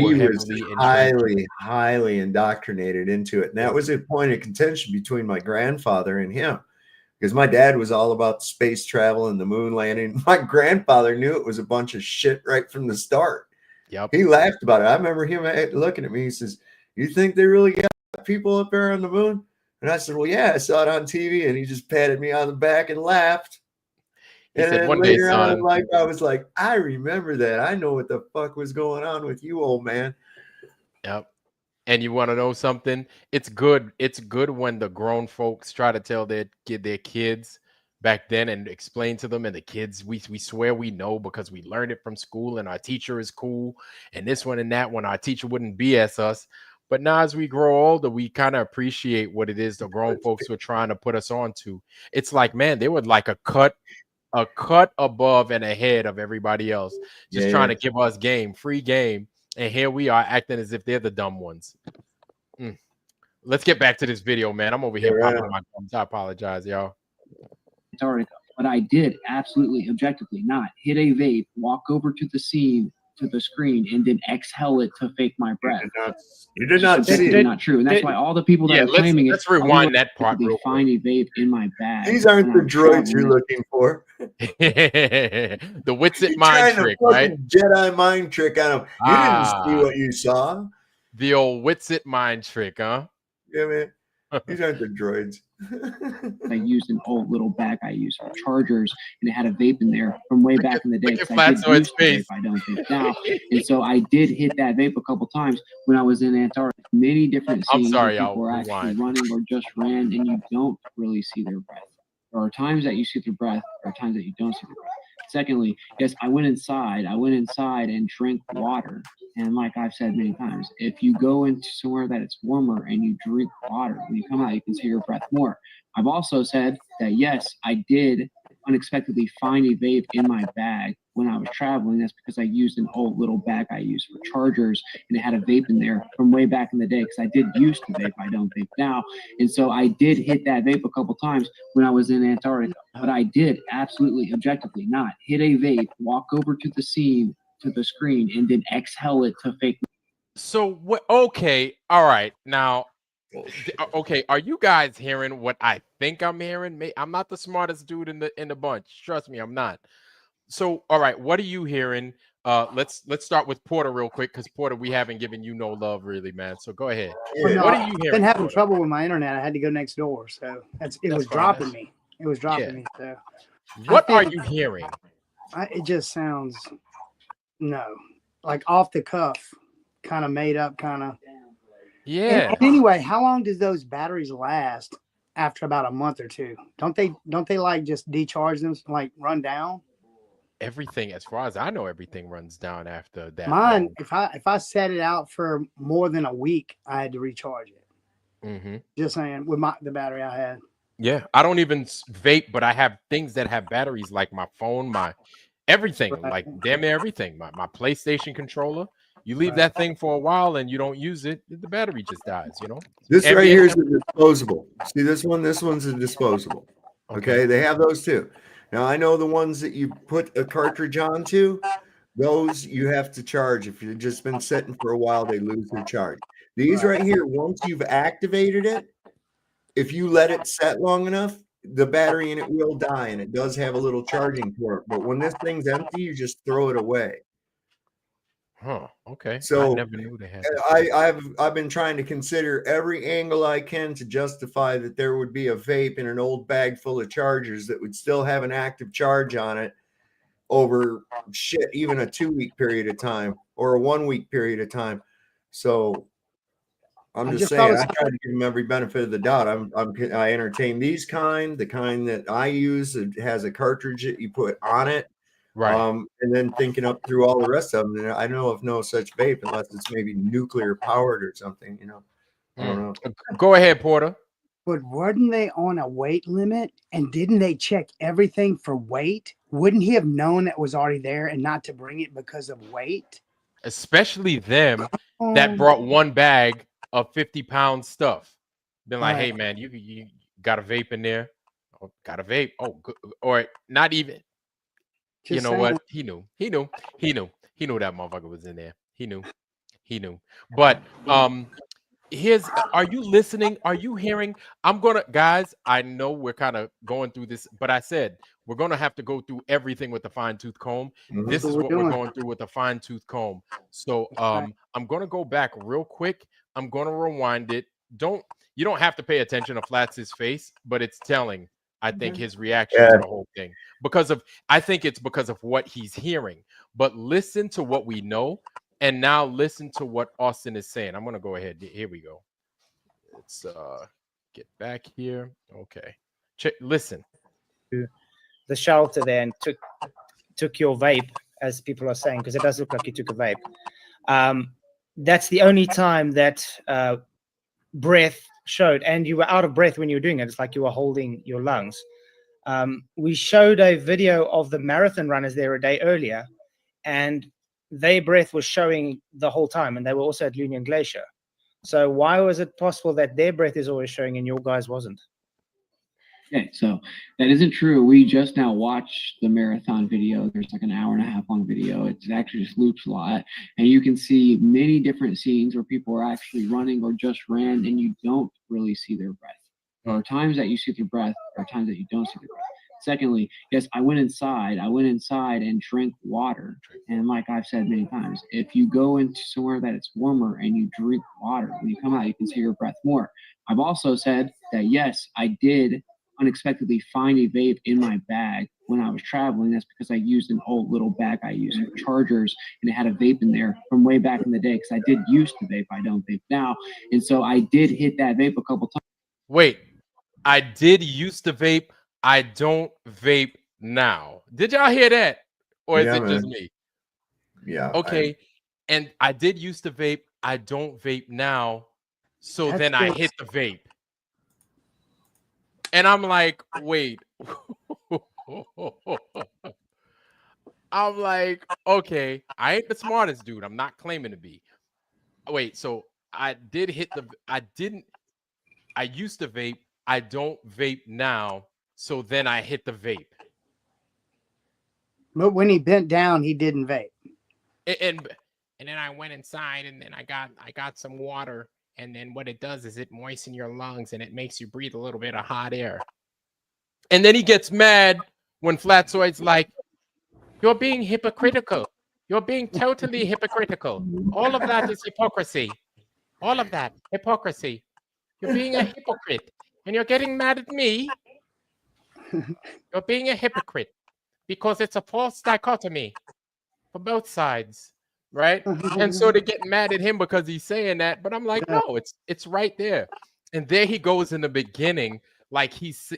highly indoctrinated into it. And that was a point of contention between my grandfather and him, because my dad was all about space travel and the moon landing. My grandfather knew it was a bunch of shit right from the start. Yep. He laughed about it. I remember him looking at me. He says, "You think they really got people up there on the moon?" And I said, "Well, yeah, I saw it on TV." And he just patted me on the back and laughed. He said, then one day, later on in son. life, I was like, I remember that. I know what the fuck was going on with you, old man. Yep. And you want to know something? It's good. It's good when the grown folks try to tell their kids back then and explain to them, and the kids, we swear we know because we learned it from school and our teacher is cool and this one and that one. Our teacher wouldn't BS us. But now as we grow older, we kind of appreciate what it is the grown folks were trying to put us on to. It's like, man, they were like a cut above and ahead of everybody else, just trying to give us free game. And here we are acting as if they're the dumb ones. Let's get back to this video, man. I'm over here popping my gums. I apologize, y'all. Antarctica, but I did absolutely objectively not hit a vape, walk over to the scene, to the screen, and then exhale it to fake my breath. You did not see It's it. not true, and that's why all the people that are claiming let's rewind that part. They find a vape in my bag. These aren't the droids you're looking for. The Witsit mind trick, right? Jedi mind trick on him. You didn't see what you saw. The old Witsit mind trick, huh? Yeah, man. These aren't the droids. I used an old little bag I used for chargers, and it had a vape in there from way back in the day. I don't vape now, and so I did hit that vape a couple times when I was in Antarctica. Many different scenes where people were actually running or just ran, and you don't really see their breath. There are times that you see their breath. There are times that you don't see their breath. Secondly, yes, I went inside and drank water. And like I've said many times, if you go into somewhere that it's warmer and you drink water, when you come out, you can see your breath more. I've also said that, yes, I did unexpectedly find a vape in my bag when I was traveling. That's because I used an old little bag I used for chargers, and it had a vape in there from way back in the day, because I did used to vape. I don't vape now. And so I did hit that vape a couple times when I was in Antarctica, but I did absolutely objectively not hit a vape, walk over to the scene, to the screen, and then exhale it to fake. So what? Okay, all right. Now, okay, are you guys hearing what I think I'm hearing? I'm not the smartest dude in the bunch. Trust me, I'm not. So, all right, what are you hearing? Let's start with Porter real quick, because Porter, we haven't given you no love really, man. So go ahead. Well, no, what are you hearing? I've been having trouble with my internet. I had to go next door, so it was dropping me. It was dropping me. So, what are you hearing? It just sounds like off the cuff, kind of made up, kind of. Yeah. And anyway, how long does those batteries last after about a month or two? Don't they like just decharge them, like run down? Everything, as far as I know, everything runs down after that. Mine, if I set it out for more than a week, I had to recharge it. Just saying, with the battery I had. Yeah, I don't even vape, but I have things that have batteries, like my phone, my everything, like damn near everything. My PlayStation controller. You leave that thing for a while and you don't use it, the battery just dies, you know? This right here is a disposable. See this one? This one's a disposable. Okay, they have those too. Now, I know the ones that you put a cartridge onto, those you have to charge. If you've just been sitting for a while, they lose their charge. These right here, once you've activated it, if you let it set long enough, the battery in it will die, and it does have a little charging port. But when this thing's empty, you just throw it away. Huh. Okay. So I never knew they had. I've been trying to consider every angle I can to justify that there would be a vape in an old bag full of chargers that would still have an active charge on it over even a 2-week period of time or a 1-week period of time. So I'm just saying, I try to give them every benefit of the doubt. I entertain the kind that I use. It has a cartridge that you put on it. Right. And then thinking up through all the rest of them. And I know of no such vape unless it's maybe nuclear powered or something, you know. I don't know. Go ahead, Porter. But weren't they on a weight limit? And didn't they check everything for weight? Wouldn't he have known that was already there and not to bring it because of weight? Especially them that brought one bag of 50-pound stuff. Been like, hey man, you got a vape in there? Oh, got a vape? Oh, good. Or not even. Just you know saying. What? He knew that motherfucker was in there. He knew. But are you listening? Are you hearing? Guys, I know we're kind of going through this, but I said we're gonna have to go through everything with a fine-tooth comb. This is what we're going through with a fine-tooth comb. So I'm gonna go back real quick. I'm gonna rewind it. You don't have to pay attention to Flats' face, but it's telling. I think his reaction to the whole thing, I think it's because of what he's hearing. But listen to what we know, and now listen to what Austin is saying. I'm gonna go ahead. Here we go. Let's get back here. Okay, listen. The shelter there and took your vape, as people are saying, because it does look like you took a vape. That's the only time that breath showed, and you were out of breath when you were doing it. It's like you were holding your lungs. We showed a video of the marathon runners there a day earlier, and their breath was showing the whole time, and they were also at Union Glacier. So why was it possible that their breath is always showing and your guys wasn't? Okay, so that isn't true. We just now watched the marathon video. There's like an hour and a half long video. It actually just loops a lot. And you can see many different scenes where people are actually running or just ran, and you don't really see their breath. There are times that you see their breath, there are times that you don't see their breath. Secondly, yes, I went inside and drank water. And like I've said many times, if you go into somewhere that it's warmer and you drink water, when you come out, you can see your breath more. I've also said that, yes, I did unexpectedly find a vape in my bag when I was traveling. That's because I used an old little bag I used for chargers, and it had a vape in there from way back in the day, because I did used to vape. I don't vape now. And so I did hit that vape a couple times. Wait, I did used to vape. I don't vape now. Did y'all hear that? Or is it just me? Yeah. Okay. And I did used to vape. I don't vape now. So then I hit the vape. And I'm like, wait. I'm like, okay, I ain't the smartest dude. I'm not claiming to be. Wait, so I did hit the, I used to vape. I don't vape now. So then I hit the vape. But when he bent down, he didn't vape. And then I went inside, and then I got some water. And then what it does is it moistens your lungs, and it makes you breathe a little bit of hot air. And then he gets mad when Flatzoid's like, you're being hypocritical. You're being totally hypocritical. All of that is hypocrisy. All of that, hypocrisy. You're being a hypocrite. And you're getting mad at me. You're being a hypocrite because it's a false dichotomy for both sides. Right? And so they get mad at him because he's saying that, but I'm like, no, it's right there. And there he goes in the beginning, like he's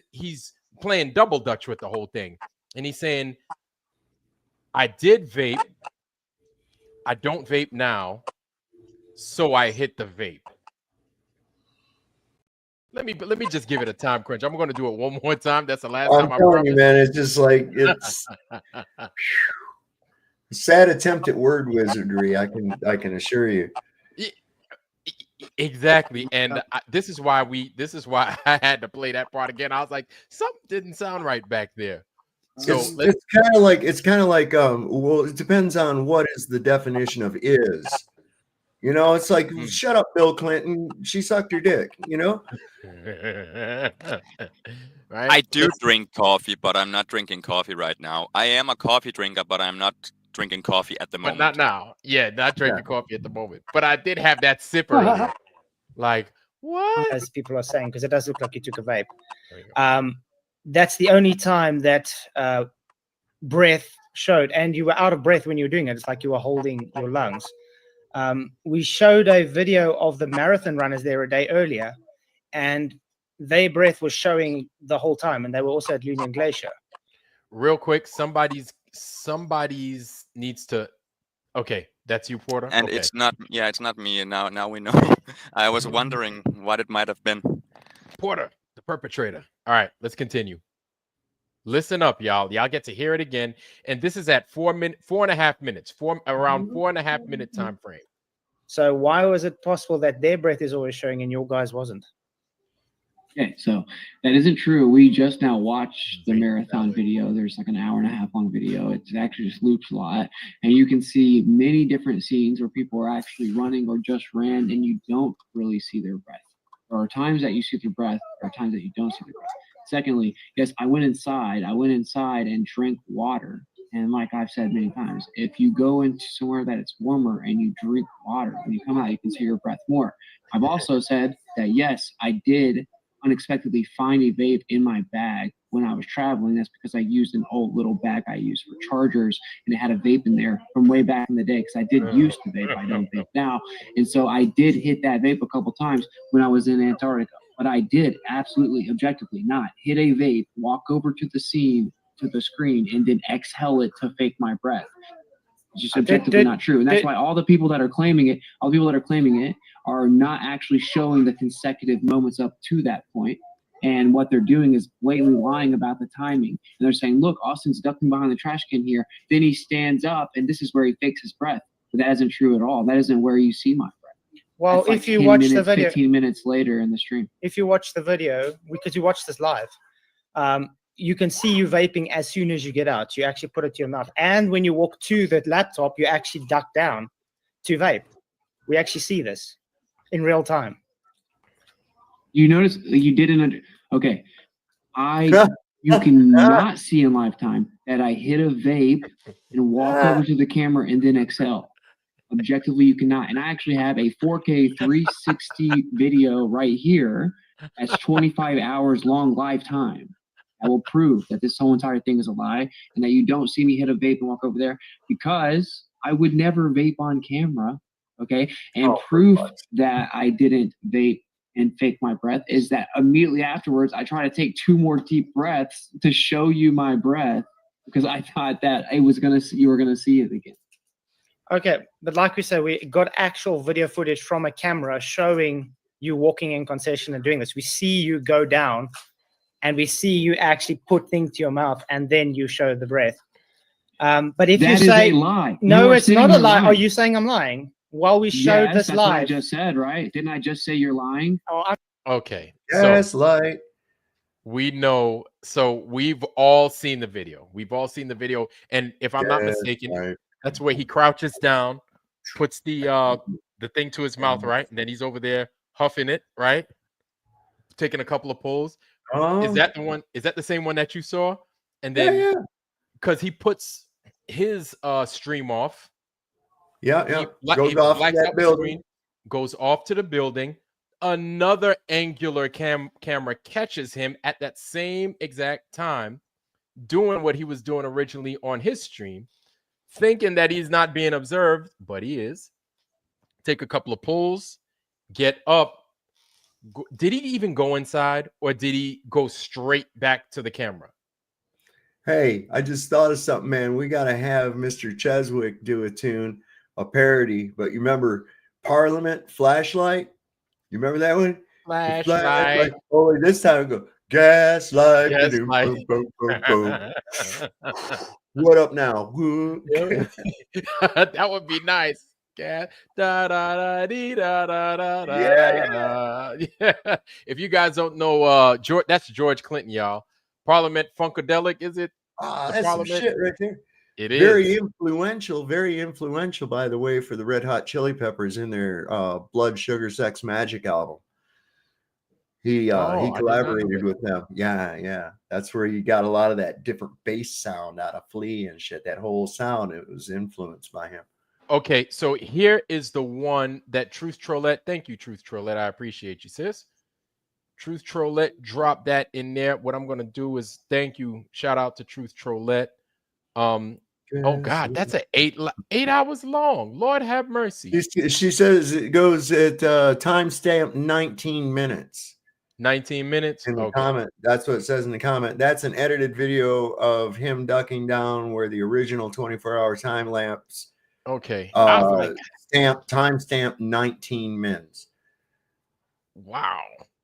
playing double dutch with the whole thing. And he's saying, I did vape. I don't vape now. So I hit the vape. Let me just give it a time crunch. I'm going to do it one more time. That's the last time. I'm telling you, man, it's just like, it's sad attempt at word wizardry. I can assure you. Exactly. And this is why I had to play that part again. I was like, something didn't sound right back there. So it's kind of like well, it depends on what is the definition of is. You know, it's like, shut up, Bill Clinton. She sucked your dick, you know? Right? I do drink coffee, but I'm not drinking coffee right now. I am a coffee drinker, but I'm not drinking coffee at the moment. But not now. Yeah, not drinking coffee at the moment. But I did have that sip earlier. Like, what? As people are saying, because it does look like you took a vape. That's the only time that breath showed, and you were out of breath when you were doing it. It's like you were holding your lungs. We showed a video of the marathon runners there a day earlier, and their breath was showing the whole time, and they were also at Union Glacier. Real quick, somebody's needs to. Okay, that's you, Porter. And okay. it's not me. And now we know. I was wondering what it might have been. Porter, the perpetrator. All right, let's continue. Listen up, y'all. Y'all get to hear it again. And this is at 4.5 minutes, around 4.5 minute time frame. So why was it possible that their breath is always showing and your guys wasn't? Okay, so that isn't true. We just now watched the marathon video. There's like an hour and a half long video. It actually just loops a lot. And you can see many different scenes where people are actually running or just ran, and you don't really see their breath. There are times that you see their breath. There are times that you don't see their breath. Secondly, yes, I went inside and drank water. And like I've said many times, if you go into somewhere that it's warmer and you drink water, when you come out, you can see your breath more. I've also said that, yes, I did unexpectedly find a vape in my bag when I was traveling. That's because I used an old little bag I used for chargers, and it had a vape in there from way back in the day, because I did used to vape. I don't vape now. And so I did hit that vape a couple times when I was in Antarctica. But I did absolutely, objectively not hit a vape, walk over to the scene, to the screen, and then exhale it to fake my breath. It's just objectively not true. And that's why all the people that are claiming it, are not actually showing the consecutive moments up to that point. And what they're doing is blatantly lying about the timing. And they're saying, look, Austin's ducking behind the trash can here. Then he stands up, and this is where he fakes his breath. But that isn't true at all. That isn't where you see my breath. Well, that's like if you watch the video, 15 minutes later in the stream. If you watch the video, because you watch this live, you can see you vaping as soon as you get out. You actually put it to your mouth. And when you walk to the laptop, you actually duck down to vape. We actually see this in real time. You notice you didn't. Okay. You cannot see in lifetime that I hit a vape and walk over to the camera and then exhale. Objectively, you cannot. And I actually have a 4K 360 video right here that's 25 hours long lifetime. I will prove that this whole entire thing is a lie and that you don't see me hit a vape and walk over there, because I would never vape on camera. Okay. And proof that I didn't vape and fake my breath is that immediately afterwards, I try to take 2 more deep breaths to show you my breath, because I thought that you were going to see it again. Okay. But like we said, we got actual video footage from a camera showing you walking in concession and doing this. We see you go down, and we see you actually put things to your mouth, and then you show the breath. But if you say, a lie. No, it's not a lie. Are you saying I'm lying? While we showed this that's live. What I just said, right? Didn't I just say you're lying? Okay. Yes, so light. we know. So we've all seen the video. And if I'm not mistaken, that's where he crouches down, puts the thing to his mouth, right? And then he's over there huffing it, right? Taking a couple of pulls. Is that the one? Is that the same one that you saw? And then, because he puts his stream off. Yeah. Goes off that building. Goes off to the building. Another angular camera catches him at that same exact time, doing what he was doing originally on his stream, thinking that he's not being observed, but he is. Take a couple of pulls, get up. Did he even go inside, or did he go straight back to the camera? Hey, I just thought of something, man. We got to have Mr. Cheswick do a parody. But you remember Parliament Flashlight? You remember that one? Flashlight. Only this time go gaslight. Gaslight. What up now? That would be nice. Yeah. If you guys don't know, George, that's George Clinton, y'all. Parliament Funkadelic, is it? That's some shit right there. It is very influential, by the way, for the Red Hot Chili Peppers in their Blood Sugar Sex Magic album. He collaborated with them. Yeah. That's where you got a lot of that different bass sound out of Flea and shit. That whole sound, it was influenced by him. Okay, so here is the one that Truth Trollette. Thank you, Truth Trollette. I appreciate you, sis. Truth Trollette, drop that in there. What I'm gonna do is thank you. Shout out to Truth Trollette. Oh God, that's an 8 hours long. Lord have mercy. She says it goes at timestamp 19 minutes. 19 minutes in the comment. That's what it says in the comment. That's an edited video of him ducking down where the original 24-hour time lapse. Okay. Timestamp 19 minutes. Wow.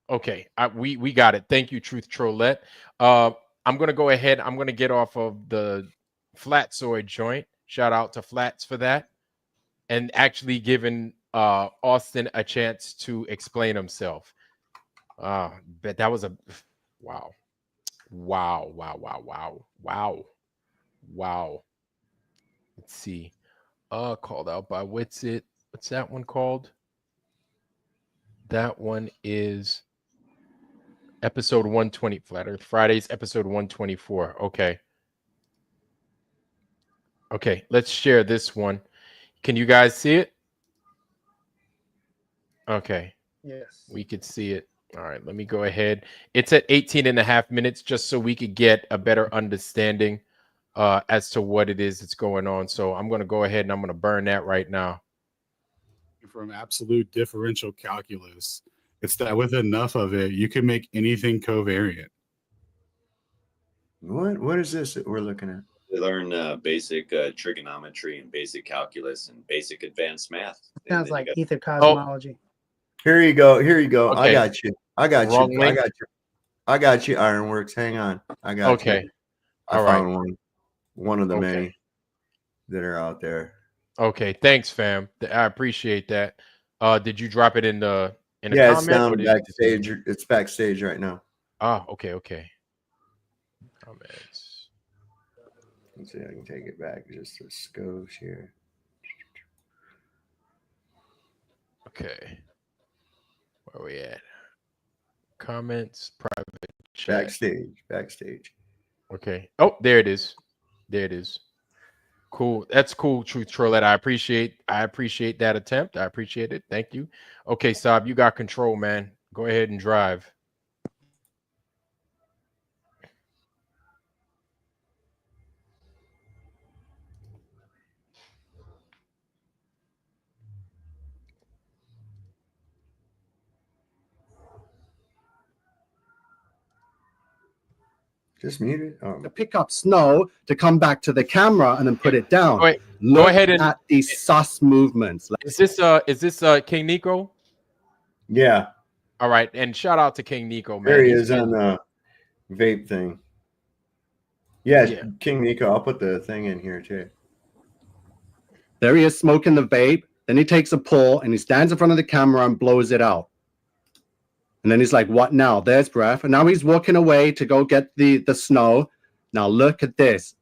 Okay. We got it. Thank you, Truth Trollette. I'm gonna go ahead. I'm gonna get off of the Flatsoid joint. Shout out to Flats for that, and actually giving Austin a chance to explain himself. But that was a wow. Let's see. Called out by what's that one called? That one is episode 120, Flat Earth Fridays, episode 124. Okay, let's share this one. Can you guys see it? Okay. Yes. We could see it. All right, let me go ahead. It's at 18 and a half minutes, just so we could get a better understanding as to what it is that's going on. So I'm going to go ahead and I'm going to burn that right now. From absolute differential calculus, it's that with enough of it, you can make anything covariant. What is this that we're looking at? They learn basic trigonometry and basic calculus and basic advanced math. Sounds like ether cosmology. Here you go. Here you go. Okay. I got you. I got Wrong you. link. I got you, Ironworks. Hang on. I got Okay. you. I All found right. one of the Okay. many that are out there. Okay, thanks, fam. I appreciate that. Did you drop it in the Yeah, it's comment? down backstage. It's backstage right now. Ah, okay, okay. Comments. Let's see if I can take it back just a skosh here. Okay. Where are we at? Comments, private chat. Backstage. Okay. Oh, there it is. There it is. Cool. That's cool, Truth Trollette. I appreciate that attempt. I appreciate it. Thank you. Okay, Saab, you got control, man. Go ahead and drive. Just mute it. Oh. To pick up snow to come back to the camera and then put it down. Go ahead and at these sus movements. Is this King Nico? Yeah. All right, and shout out to King Nico, man. There he is on the vape thing. Yeah, King Nico. I'll put the thing in here too. There he is smoking the vape. Then he takes a pull and he stands in front of the camera and blows it out. And then he's like, what now? There's breath. And now he's walking away to go get the snow. Now look at this.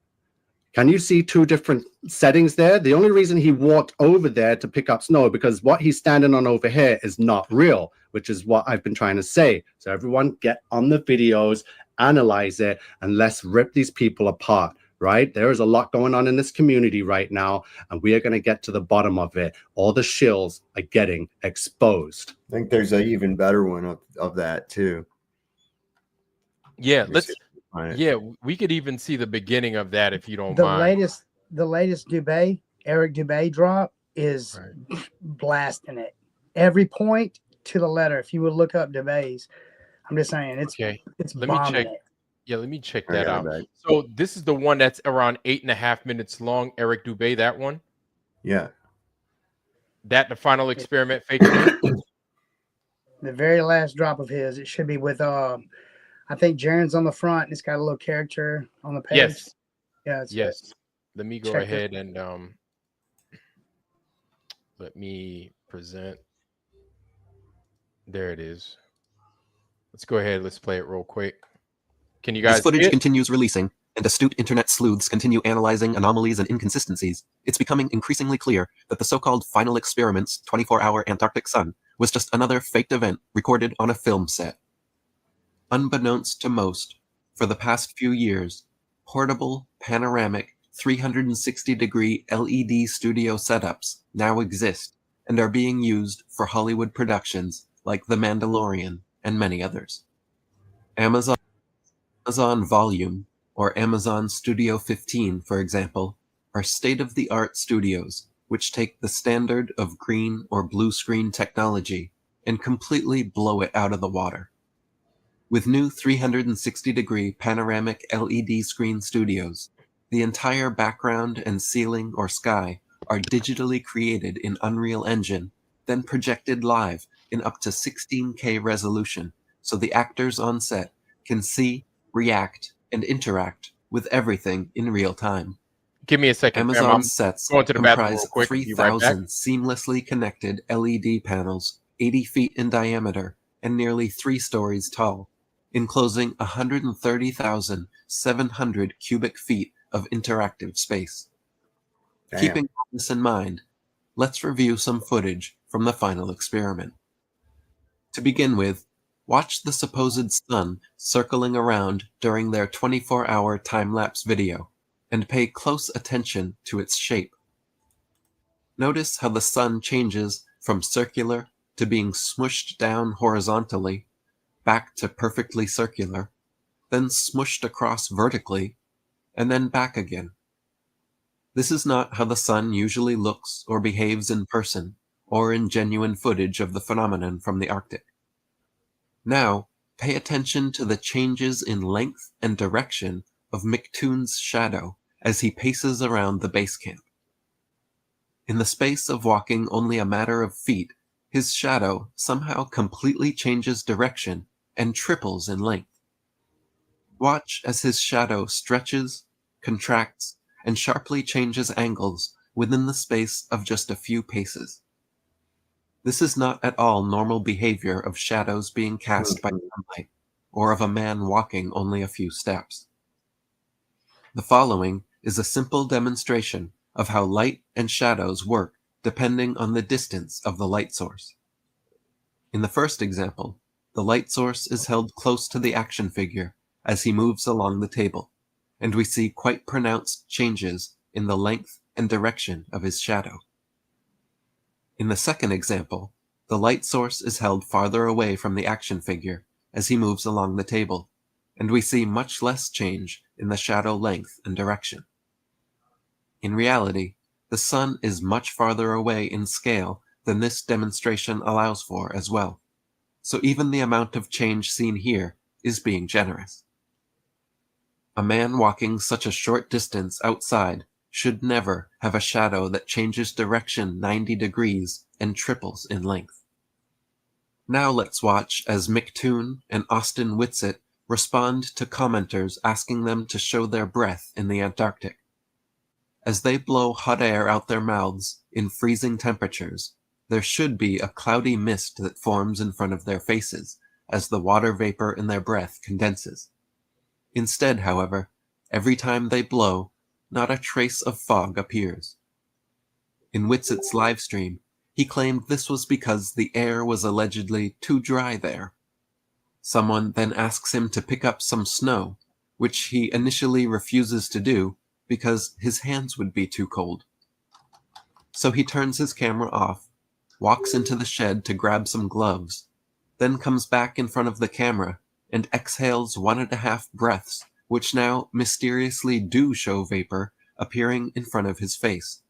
Can you see two different settings there? The only reason he walked over there to pick up snow because what he's standing on over here is not real, which is what I've been trying to say. So everyone get on the videos, analyze it, and let's rip these people apart. Right? There is a lot going on in this community right now, and we are going to get to the bottom of it. All the shills are getting exposed. I think there's an even better one of that too. Yeah, we could even see the beginning of that if you don't mind. The latest Eric Dubé drop is blasting it. Every point to the letter. If you would look up Dubé's, I'm just saying it's Let me check. it. Yeah, let me check that out. So this is the one that's around 8.5 minutes long. Eric Dubé, that one. Yeah. That the final experiment fake news? The very last drop of his. It should be with I think Jaren's on the front. And it's got a little character on the page. Yes. Yeah. Yes. Let me go Check ahead and let me present. There it is. Let's go ahead. Let's play it real quick. Can you guys? As footage continues releasing and astute internet sleuths continue analyzing anomalies and inconsistencies, it's becoming increasingly clear that the so-called final experiment's 24-hour Antarctic sun was just another faked event recorded on a film set. Unbeknownst to most, for the past few years, portable, panoramic, 360-degree LED studio setups now exist and are being used for Hollywood productions like The Mandalorian and many others. Amazon Volume or Amazon Studio 15, for example, are state-of-the-art studios which take the standard of green or blue screen technology and completely blow it out of the water. With new 360-degree panoramic LED screen studios, the entire background and ceiling or sky are digitally created in Unreal Engine, then projected live in up to 16K resolution, so the actors on set can see, react, and interact with everything in real time. Give me a second. Amazon's sets going to the bathroom comprise real quick. 3,000 seamlessly connected LED panels, 80 feet in diameter and nearly 3 stories tall, enclosing 130,700 cubic feet of interactive space. Damn. Keeping all this in mind, let's review some footage from the final experiment. To begin with, watch the supposed sun circling around during their 24-hour time-lapse video, and pay close attention to its shape. Notice how the sun changes from circular to being smooshed down horizontally, back to perfectly circular, then smushed across vertically, and then back again. This is not how the sun usually looks or behaves in person or in genuine footage of the phenomenon from the Arctic. Now, pay attention to the changes in length and direction of McToon's shadow as he paces around the base camp. In the space of walking only a matter of feet, his shadow somehow completely changes direction and triples in length. Watch as his shadow stretches, contracts, and sharply changes angles within the space of just a few paces. This is not at all normal behavior of shadows being cast by sunlight, or of a man walking only a few steps. The following is a simple demonstration of how light and shadows work depending on the distance of the light source. In the first example, the light source is held close to the action figure as he moves along the table, and we see quite pronounced changes in the length and direction of his shadow. In the second example, the light source is held farther away from the action figure as he moves along the table, and we see much less change in the shadow length and direction. In reality, the sun is much farther away in scale than this demonstration allows for as well, so even the amount of change seen here is being generous. A man walking such a short distance outside should never have a shadow that changes direction 90 degrees and triples in length. Now let's watch as McToon and Austin Whitsitt respond to commenters asking them to show their breath in the Antarctic. As they blow hot air out their mouths in freezing temperatures, there should be a cloudy mist that forms in front of their faces as the water vapor in their breath condenses. Instead, however, every time they blow, not a trace of fog appears. In Whitsitt's live stream, he claimed this was because the air was allegedly too dry there. Someone then asks him to pick up some snow, which he initially refuses to do because his hands would be too cold. So he turns his camera off, walks into the shed to grab some gloves, then comes back in front of the camera and exhales 1.5 breaths, which now mysteriously do show vapor appearing in front of his face,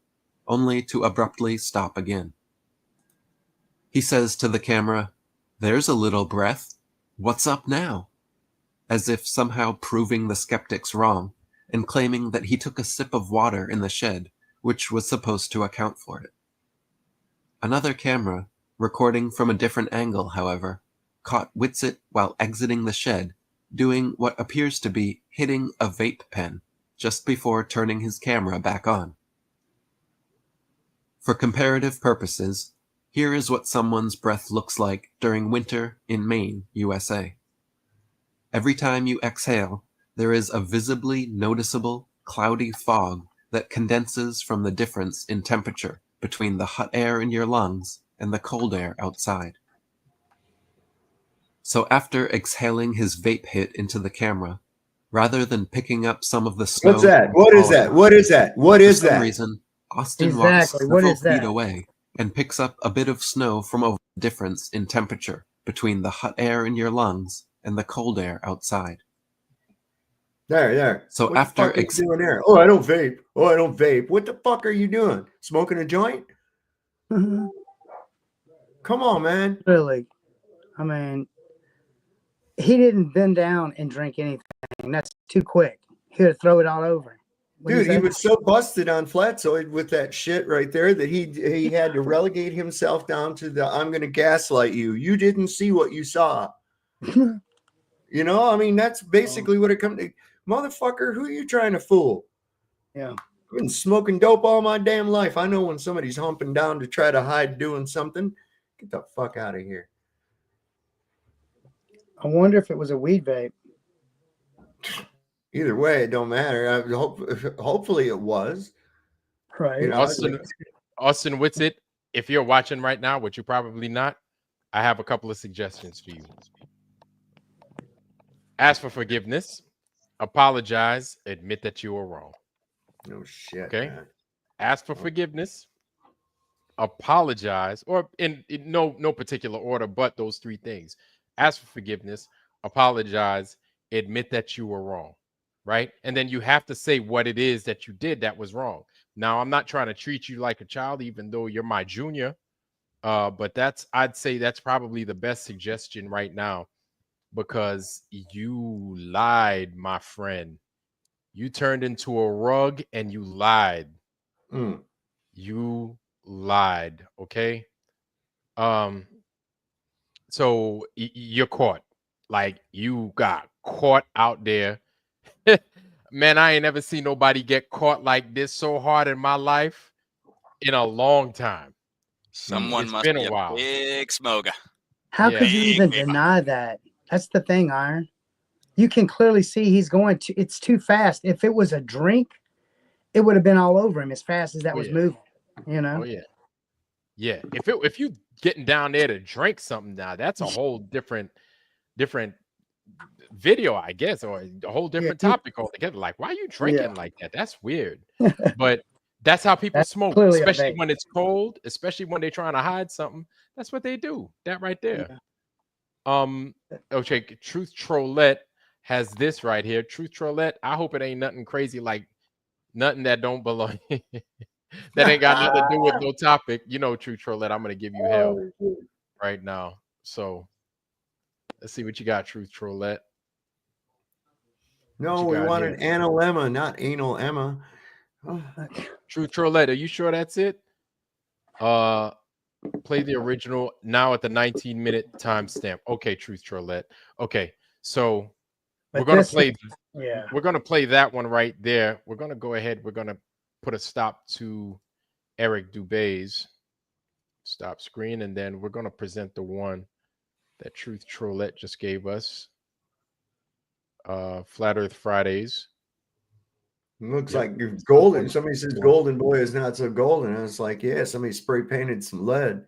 only to abruptly stop again. He says to the camera, "There's a little breath. What's up now?" As if somehow proving the skeptics wrong, and claiming that he took a sip of water in the shed, which was supposed to account for it. Another camera, recording from a different angle, however, caught Whitsitt while exiting the shed, doing what appears to be hitting a vape pen just before turning his camera back on. For comparative purposes, here is what someone's breath looks like during winter in Maine, USA. Every time you exhale, there is a visibly noticeable cloudy fog that condenses from the difference in temperature between the hot air in your lungs and the cold air outside. So after exhaling his vape hit into the camera, rather than picking up some of the snow... What's that? What is that? What is that? What is that? For some reason, Austin walks several feet away and picks up a bit of snow from over the difference in temperature between the hot air in your lungs and the cold air outside. There. So what after the fuck are you doing there? Oh, I don't vape. Oh, I don't vape. What the fuck are you doing? Smoking a joint? Come on, man. Really? I mean, he didn't bend down and drink anything. That's too quick. He would throw it all over. Dude, he was so busted on Flatzoid with that shit right there that he had to relegate himself down to the "I'm going to gaslight you. You didn't see what you saw." You know, I mean, that's basically what it comes to. Motherfucker, who are you trying to fool? Yeah. I've been smoking dope all my damn life. I know when somebody's humping down to try to hide doing something. Get the fuck out of here. I wonder if it was a weed vape. Either way, it don't matter. Hopefully it was. Right. You know, Austin Whitsitt, if you're watching right now, which you're probably not, I have a couple of suggestions for you. Ask for forgiveness, apologize, admit that you were wrong. No shit. Okay. Man. Ask for forgiveness, apologize, or in no particular order, but those three things. ask for forgiveness, apologize, admit that you were wrong, right? And then you have to say what it is that you did that was wrong. Now, I'm not trying to treat you like a child, even though you're my junior. But I'd say that's probably the best suggestion right now, because you lied, my friend. You turned into a rug and you lied. You lied. Okay. So you're caught. Like, you got caught out there. Man, I ain't never seen nobody get caught like this so hard in my life in a long time. Someone It's must been be a while. big smoker. How could you even Big deny that? That's the thing, Iron. You can clearly see he's going to. It's too fast. If it was a drink, it would have been all over him as fast as that was moving. You know. Oh yeah. Yeah. If you getting down there to drink something now, that's a whole different video, I guess, or a whole different topic altogether. Like, why are you drinking like that? That's weird. But that's how people smoke, clearly a especially vape. when it's cold, especially when they're trying to hide something. That's what they do. That right there. Okay, Truth Trollette has this right here. Truth Trollette, I hope it ain't nothing crazy, like nothing that don't belong. That ain't got nothing to do with no topic. You know, Truth Trollette, I'm gonna give you hell right now. So let's see what you got, Truth Trollette. No, we wanted analemma, not anal Emma. Oh. Truth Trollette, are you sure that's it? Play the original now at the 19-minute timestamp. Okay, Truth Trollette. Okay, so we're gonna play. We're gonna play that one right there. We're gonna go ahead. We're gonna put a stop to Eric Dubé's stop screen, and then we're gonna present the one that Truth Trollette just gave us. Flat Earth Fridays. Looks like golden. Somebody says golden boy is not so golden. And it's like, yeah, somebody spray painted some lead.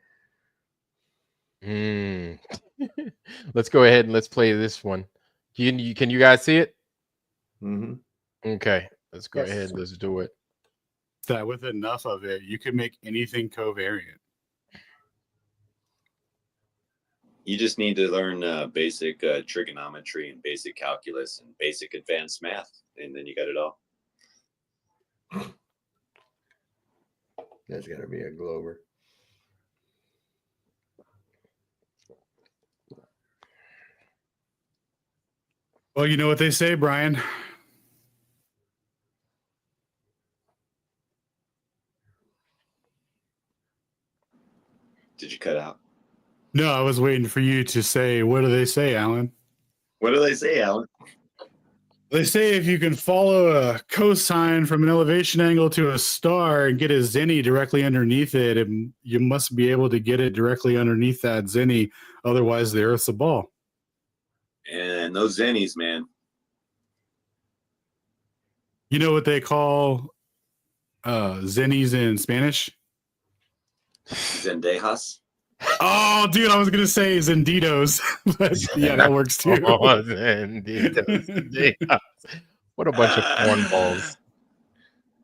Let's go ahead and let's play this one. Can you guys see it? Okay, let's go ahead and let's do it. That with enough of it, you can make anything covariant. You just need to learn basic trigonometry and basic calculus and basic advanced math, and then you got it all. That's got to be a Glover. Well, you know what they say, Brian. Did you cut out? No, I was waiting for you to say, what do they say, Alan? What do they say, Alan? They say if you can follow a cosine from an elevation angle to a star and get a zenny directly underneath it, you must be able to get it directly underneath that zenny. Otherwise, the Earth's a ball. And those zennies, man. You know what they call zennies in Spanish? Zendejas. Oh, dude, I was going to say Zenditos. But yeah, that works too. Oh, Zenditos. What a bunch of cornballs.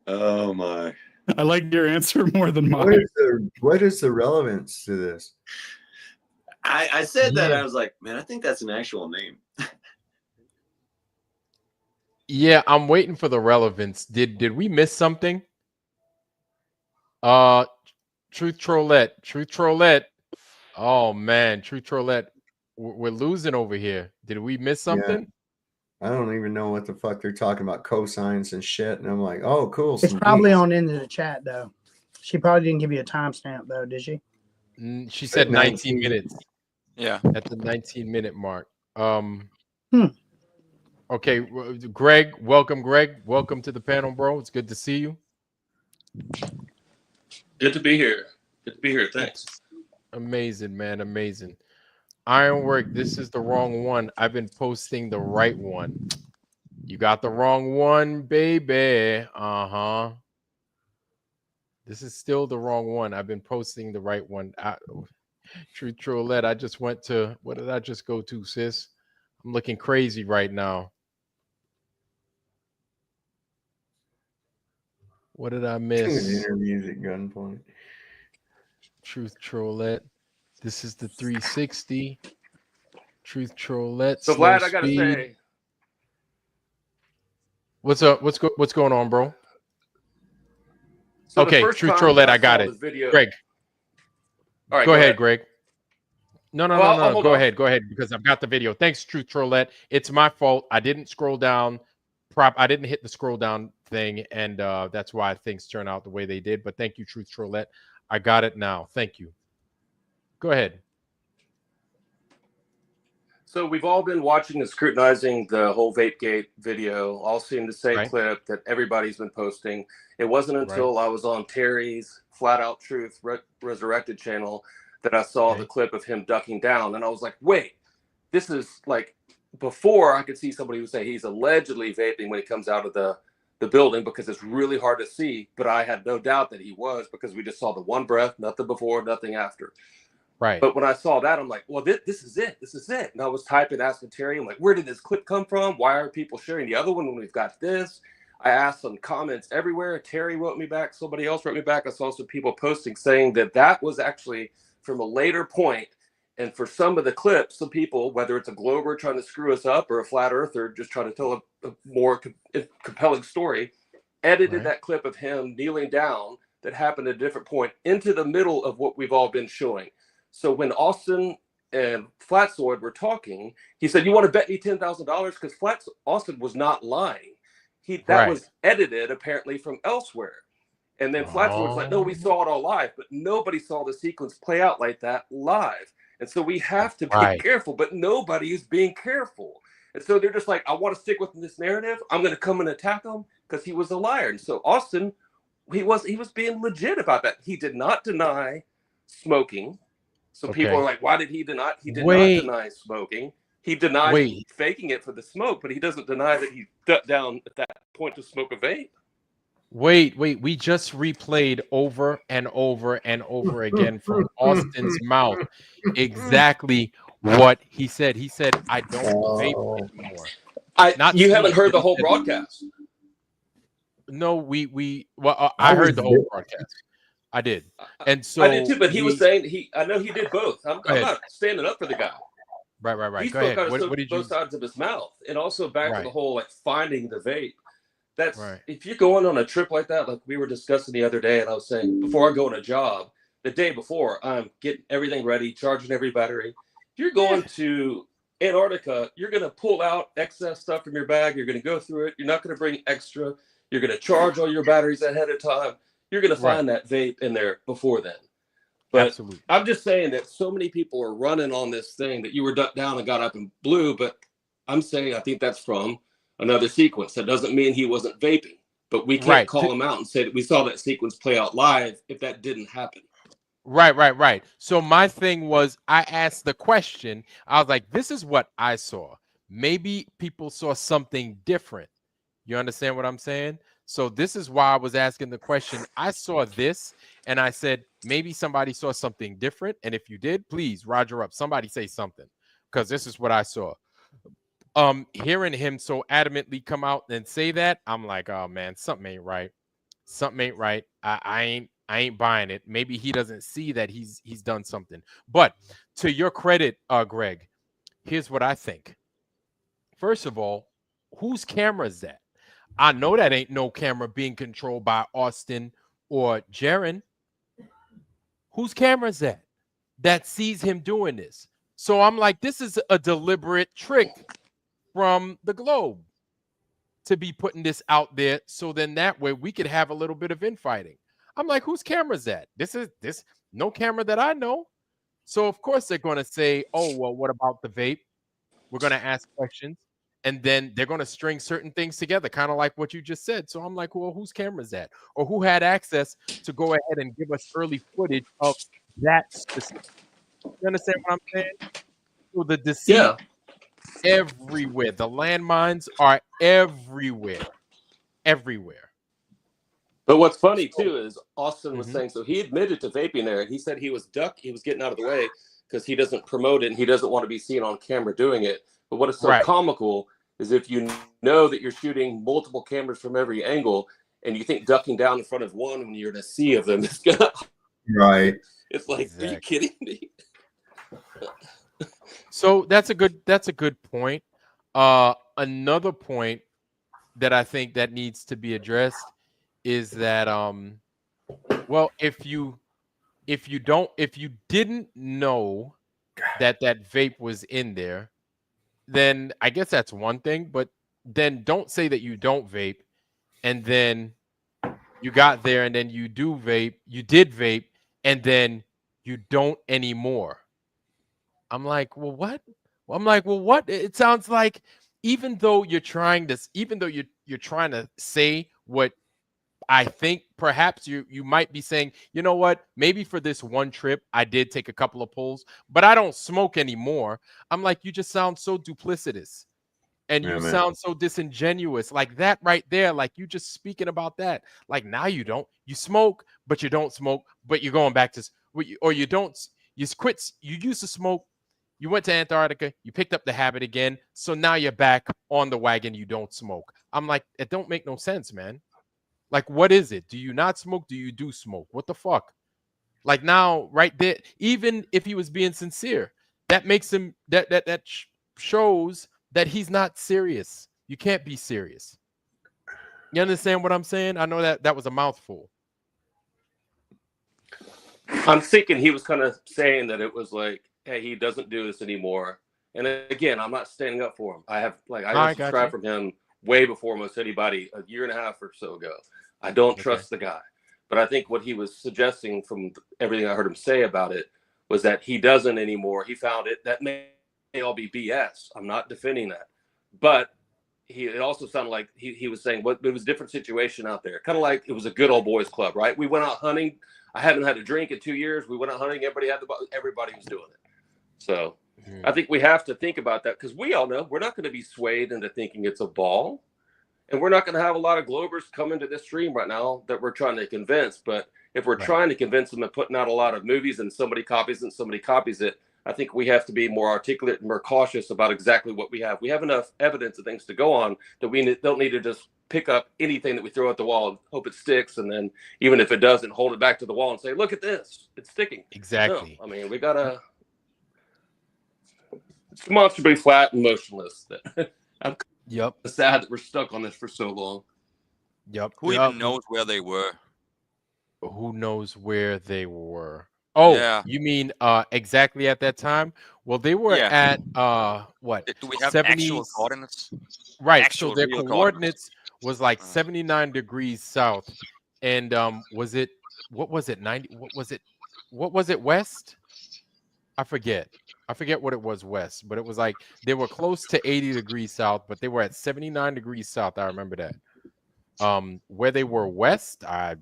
Oh, my. I like your answer more than mine. What is the relevance to this? I said that. I was like, man, I think that's an actual name. Yeah, I'm waiting for the relevance. Did we miss something? Truth Trollette. Oh man, Truth Trollette, we're losing over here. Did we miss something? Yeah. I don't even know what the fuck they're talking about, cosines and shit. And I'm like, oh, cool. It's probably on into the chat though. She probably didn't give you a timestamp though, did she? She said 19 minutes. Yeah, at the 19-minute mark. Okay, Greg, welcome, Greg. Welcome to the panel, bro. It's good to see you. Good to be here. Good to be here. Thanks. Amazing, man. Amazing. Ironwork, this is the wrong one. I've been posting the right one. You got the wrong one, baby. Uh-huh. This is still the wrong one. I've been posting the right one. Truth Trollette, I just went to, what did I just go to, sis? I'm looking crazy right now. What did I miss? Interviews at gunpoint. Truth Trollette. This is the 360. Truth Trollette. So Vlad, I gotta say, what's up? What's going on, bro? so Okay, Truth Trollette, I got it. Video, Greg. All right, go ahead, Greg. No, Well, go ahead, because I've got the video. Thanks, Truth Trollette. It's my fault. I didn't scroll down. I didn't hit the scroll down thing, and that's why things turn out the way they did. But thank you, Truth Trollette. I got it now. Thank you. Go ahead. So we've all been watching and scrutinizing the whole VapeGate video, all seeing the same clip that everybody's been posting. It wasn't until I was on Terry's Flat Out Truth Resurrected channel that I saw the clip of him ducking down. And I was like, wait, this is like, before I could see somebody who would say he's allegedly vaping when he comes out of the building because it's really hard to see. But I had no doubt that he was, because we just saw the one breath, nothing before, nothing after. Right. But when I saw that, I'm like, well, this is it. This is it. And I was typing, asking Terry, I'm like, where did this clip come from? Why are people sharing the other one when we've got this? I asked some comments everywhere. Terry wrote me back. Somebody else wrote me back. I saw some people posting saying that was actually from a later point. And for some of the clips, some people, whether it's a Glober trying to screw us up or a flat earther just trying to tell a more compelling story, edited that clip of him kneeling down that happened at a different point into the middle of what we've all been showing. So when Austin and Flatsword were talking, he said, you want to bet me $10,000? Because Austin was not lying. That was edited apparently from elsewhere. And then Flatsword's like, no, we saw it all live, but nobody saw the sequence play out like that live. And so we have to be careful, but nobody is being careful. And so they're just like, I want to stick with this narrative. I'm going to come and attack him because he was a liar. And so Austin, he was being legit about that. He did not deny smoking. So people are like, why did he deny? He did not deny smoking. He denied faking it for the smoke, but he doesn't deny that he ducked down at that point to smoke a vape. Wait. We just replayed over and over and over again from Austin's mouth exactly what he said. He said, I don't vape anymore. You haven't heard the whole broadcast. No, I heard the whole broadcast. I did. And so I did too, but he was saying I know he did both. I'm not standing up for the guy. Right. He spoke out of both sides of his mouth. And also back to the whole like finding the vape. That's if you're going on a trip like that, like we were discussing the other day, and I was saying before I go on a job, the day before, I'm getting everything ready, charging every battery. If you're going to Antarctica, you're gonna pull out excess stuff from your bag, you're gonna go through it, you're not gonna bring extra, you're gonna charge all your batteries ahead of time. You're going to find that vape in there before then. But absolutely. I'm just saying that so many people are running on this thing that you were ducked down and got up and blew. But I'm saying I think that's from another sequence. That doesn't mean he wasn't vaping. But we can't call him out and say that we saw that sequence play out live if that didn't happen. Right. So my thing was, I asked the question. I was like, this is what I saw. Maybe people saw something different. You understand what I'm saying? So this is why I was asking the question. I saw this and I said, maybe somebody saw something different. And if you did, please, Roger up. Somebody say something, because this is what I saw. Hearing him so adamantly come out and say that, I'm like, oh man, something ain't right. Something ain't right. I ain't buying it. Maybe he doesn't see that he's done something. But to your credit, Greg, here's what I think. First of all, whose camera is that? I know that ain't no camera being controlled by Austin or Jaron. Whose camera is that sees him doing this? So I'm like, this is a deliberate trick from the Globe to be putting this out there. So then that way we could have a little bit of infighting. I'm like, whose camera is that? This no camera that I know. So of course they're going to say, oh, well, what about the vape? We're going to ask questions. And then they're going to string certain things together, kind of like what you just said. So I'm like, well, whose camera is that? Or who had access to go ahead and give us early footage of that specific? You understand what I'm saying? So the deceit everywhere. The landmines are everywhere. But what's funny too is Austin was saying, so he admitted to vaping there. He said he was getting out of the way because he doesn't promote it and he doesn't want to be seen on camera doing it. But what is so comical is if you know that you're shooting multiple cameras from every angle and you think ducking down in front of one when you're in a sea of them is gonna right. It's like, are you kidding me? So that's a good point. Another point that I think that needs to be addressed is that well, if you didn't know that vape was in there, then I guess that's one thing. But then don't say that you don't vape, and then you got there, and then you did vape, and then you don't anymore. I'm like, well, what? I'm like, well, what? It sounds like even though you're trying to say what I think perhaps you might be saying, you know what? Maybe for this one trip, I did take a couple of pulls, but I don't smoke anymore. I'm like, you just sound so duplicitous and Yeah, you man. sound so disingenuous. Like that right there, like you just speaking about that. Like now you smoke, but you don't smoke, but you're going back to, or you don't, you quit, you used to smoke. You went to Antarctica, you picked up the habit again. So now you're back on the wagon. You don't smoke. I'm like, it don't make no sense, man. Like, what is it? Do you not smoke? Do you do smoke? What the fuck? Like now, right there, even if he was being sincere, that makes him that shows that he's not serious. You can't be serious. You understand what I'm saying? I know that was a mouthful. I'm thinking he was kind of saying that it was like, hey, he doesn't do this anymore. And again, I'm not standing up for him. I unsubscribed from him way before most anybody, a year and a half or so ago. I don't trust the guy. But I think what he was suggesting from everything I heard him say about it was that he doesn't anymore. He found it. That may all be BS. I'm not defending that. But it also sounded like he was saying it was a different situation out there. Kind of like it was a good old boys club, right? We went out hunting. I haven't had a drink in 2 years. We went out hunting. Everybody was doing it. So I think we have to think about that because we all know we're not going to be swayed into thinking it's a ball. And we're not going to have a lot of Globers come into this stream right now that we're trying to convince. But if we're trying to convince them and putting out a lot of movies and somebody copies it, I think we have to be more articulate and more cautious about exactly what we have. We have enough evidence of things to go on that we don't need to just pick up anything that we throw at the wall and hope it sticks. And then even if it doesn't, hold it back to the wall and say, look at this. It's sticking. Exactly. No, I mean, we got to – it's demonstrably flat and motionless. I'm sad that we're stuck on this for so long. Who even knows where they were? Who knows where they were? Oh, yeah. You mean exactly at that time? Well, they were at what? Do we have 70s? actual coordinates? Right. Actual so their real coordinates was like 79 degrees south. And what was it 90? What was it west? I forget what it was west, but it was like they were close to 80 degrees south, but they were at 79 degrees south. I remember that. Where they were west, I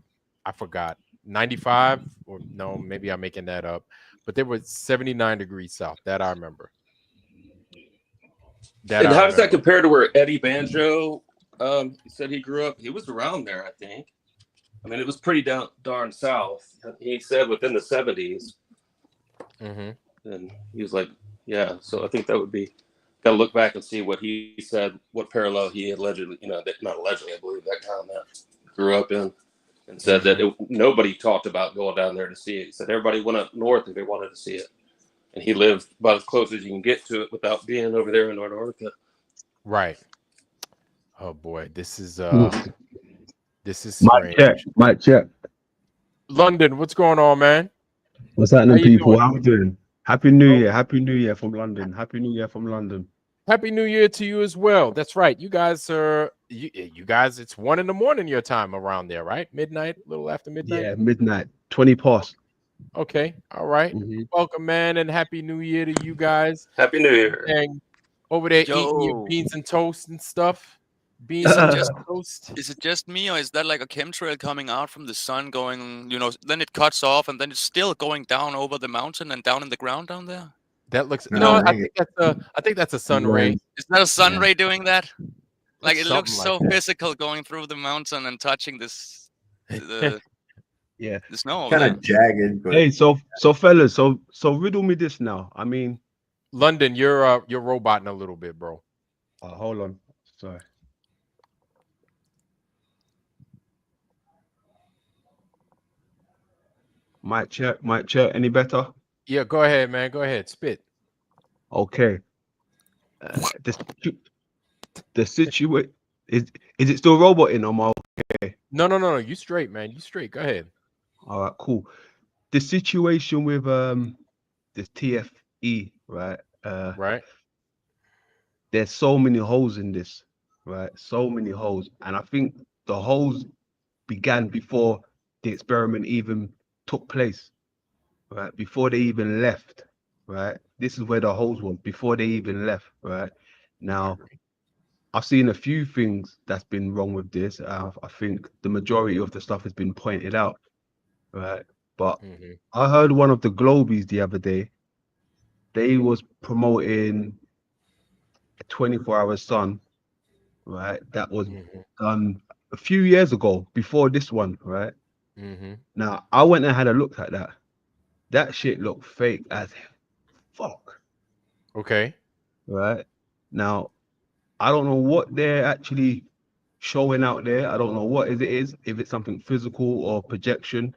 forgot. 95 or no, maybe I'm making that up, but they were 79 degrees south. That I remember. And how does that compare to where Eddie Banjo said he grew up? He was around there, I think. I mean, it was pretty darn south. He said within the 70s. Mm-hmm. And he was like, yeah. So I think that would be, got to look back and see what he said, what parallel he allegedly, not allegedly, I believe that town that grew up in, and said that nobody talked about going down there to see it. He said everybody went up north if they wanted to see it. And he lived about as close as you can get to it without being over there in Antarctica. Right. Oh boy, this is Mic check. London, what's going on, man? What's happening, people? How we doing? Happy New Year. Happy New Year from London. Happy New Year from London. Happy New Year to you as well. That's right. You guys are you guys, it's 1 a.m. your time around there, right? Midnight, a little after midnight. Yeah, midnight, 20 past. Okay. All right. Welcome, man, and happy New Year to you guys. Happy New Year. And over there eating your beans and toast and stuff. Beans and toast. Is it just me, or is that like a chemtrail coming out from the sun going, then it cuts off and then it's still going down over the mountain and down in the ground down there? That looks I think that's a sun ray. Is that a sun ray doing that? Like It's it looks so something like that. physical going through the mountain and touching this Yeah, the snow. Kind of jagged. But... Hey, so fellas, so riddle me this now. I mean, London, you're roboting a little bit, bro. Hold on. Sorry. Mic check. Any better? Yeah, go ahead, man. Go ahead. Spit. Okay. The situation is it still roboting or am I okay? No. You straight, man. You straight. Go ahead. All right, cool. The situation with this TFE, right? Right. There's so many holes in this, right? So many holes, and I think the holes began before the experiment even took place, right? Before they even left, right? This is where the holes were before they even left, right? Now, I've seen a few things that's been wrong with this. I think the majority of the stuff has been pointed out, right? But I heard one of the Globies the other day. They was promoting a 24-hour sun, right? That was done a few years ago before this one, right? Now I went and had a look at that. That shit looked fake as fuck. Okay. Right. Now I don't know what they're actually showing out there. I don't know what it is, if it's something physical or projection,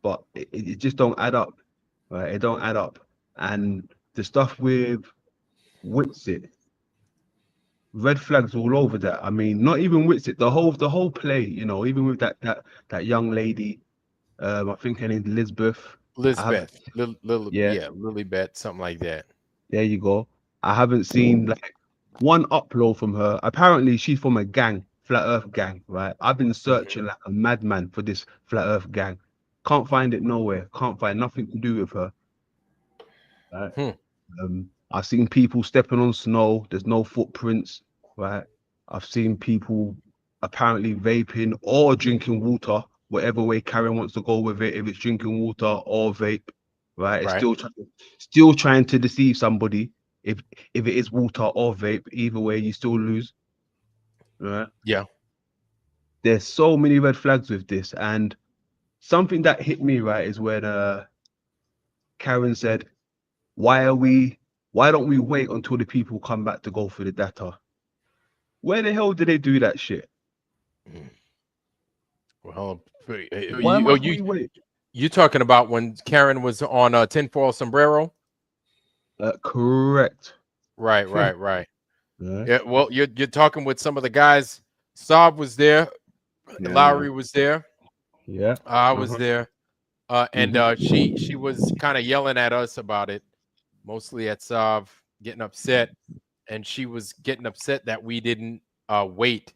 but it just don't add up. Right. It don't add up. And the stuff with Witsit, red flags all over that. I mean, not even Witsit, the whole play, you know, even with that young lady, I think her name's Lisbeth. Lisbeth. Yeah, Lilybeth, something like that. there you go. I haven't seen like one upload from her. Apparently, she's from a gang, Flat Earth gang, right? I've been searching like a madman for this Flat Earth gang. Can't find it nowhere. Can't find nothing to do with her. Right? I've seen people stepping on snow. There's no footprints, right? I've seen people apparently vaping or drinking water, whatever way Karen wants to go with it. If it's drinking water or vape, right? It's still trying to deceive somebody. If it is water or vape, either way, you still lose, right? Yeah. There's so many red flags with this, and something that hit me right is when Karen said, why don't we wait until the people come back to go through the data? Where the hell did they do that shit? Well, Why must we wait? You talking about when Karen was on Tinfoil Sombrero? Correct. Right. Yeah. Well, you're talking with some of the guys. Saab was there. Yeah, Lowry was there. Yeah. I was there. And she was kind of yelling at us about it, mostly at Sav, getting upset, and she was getting upset that we didn't wait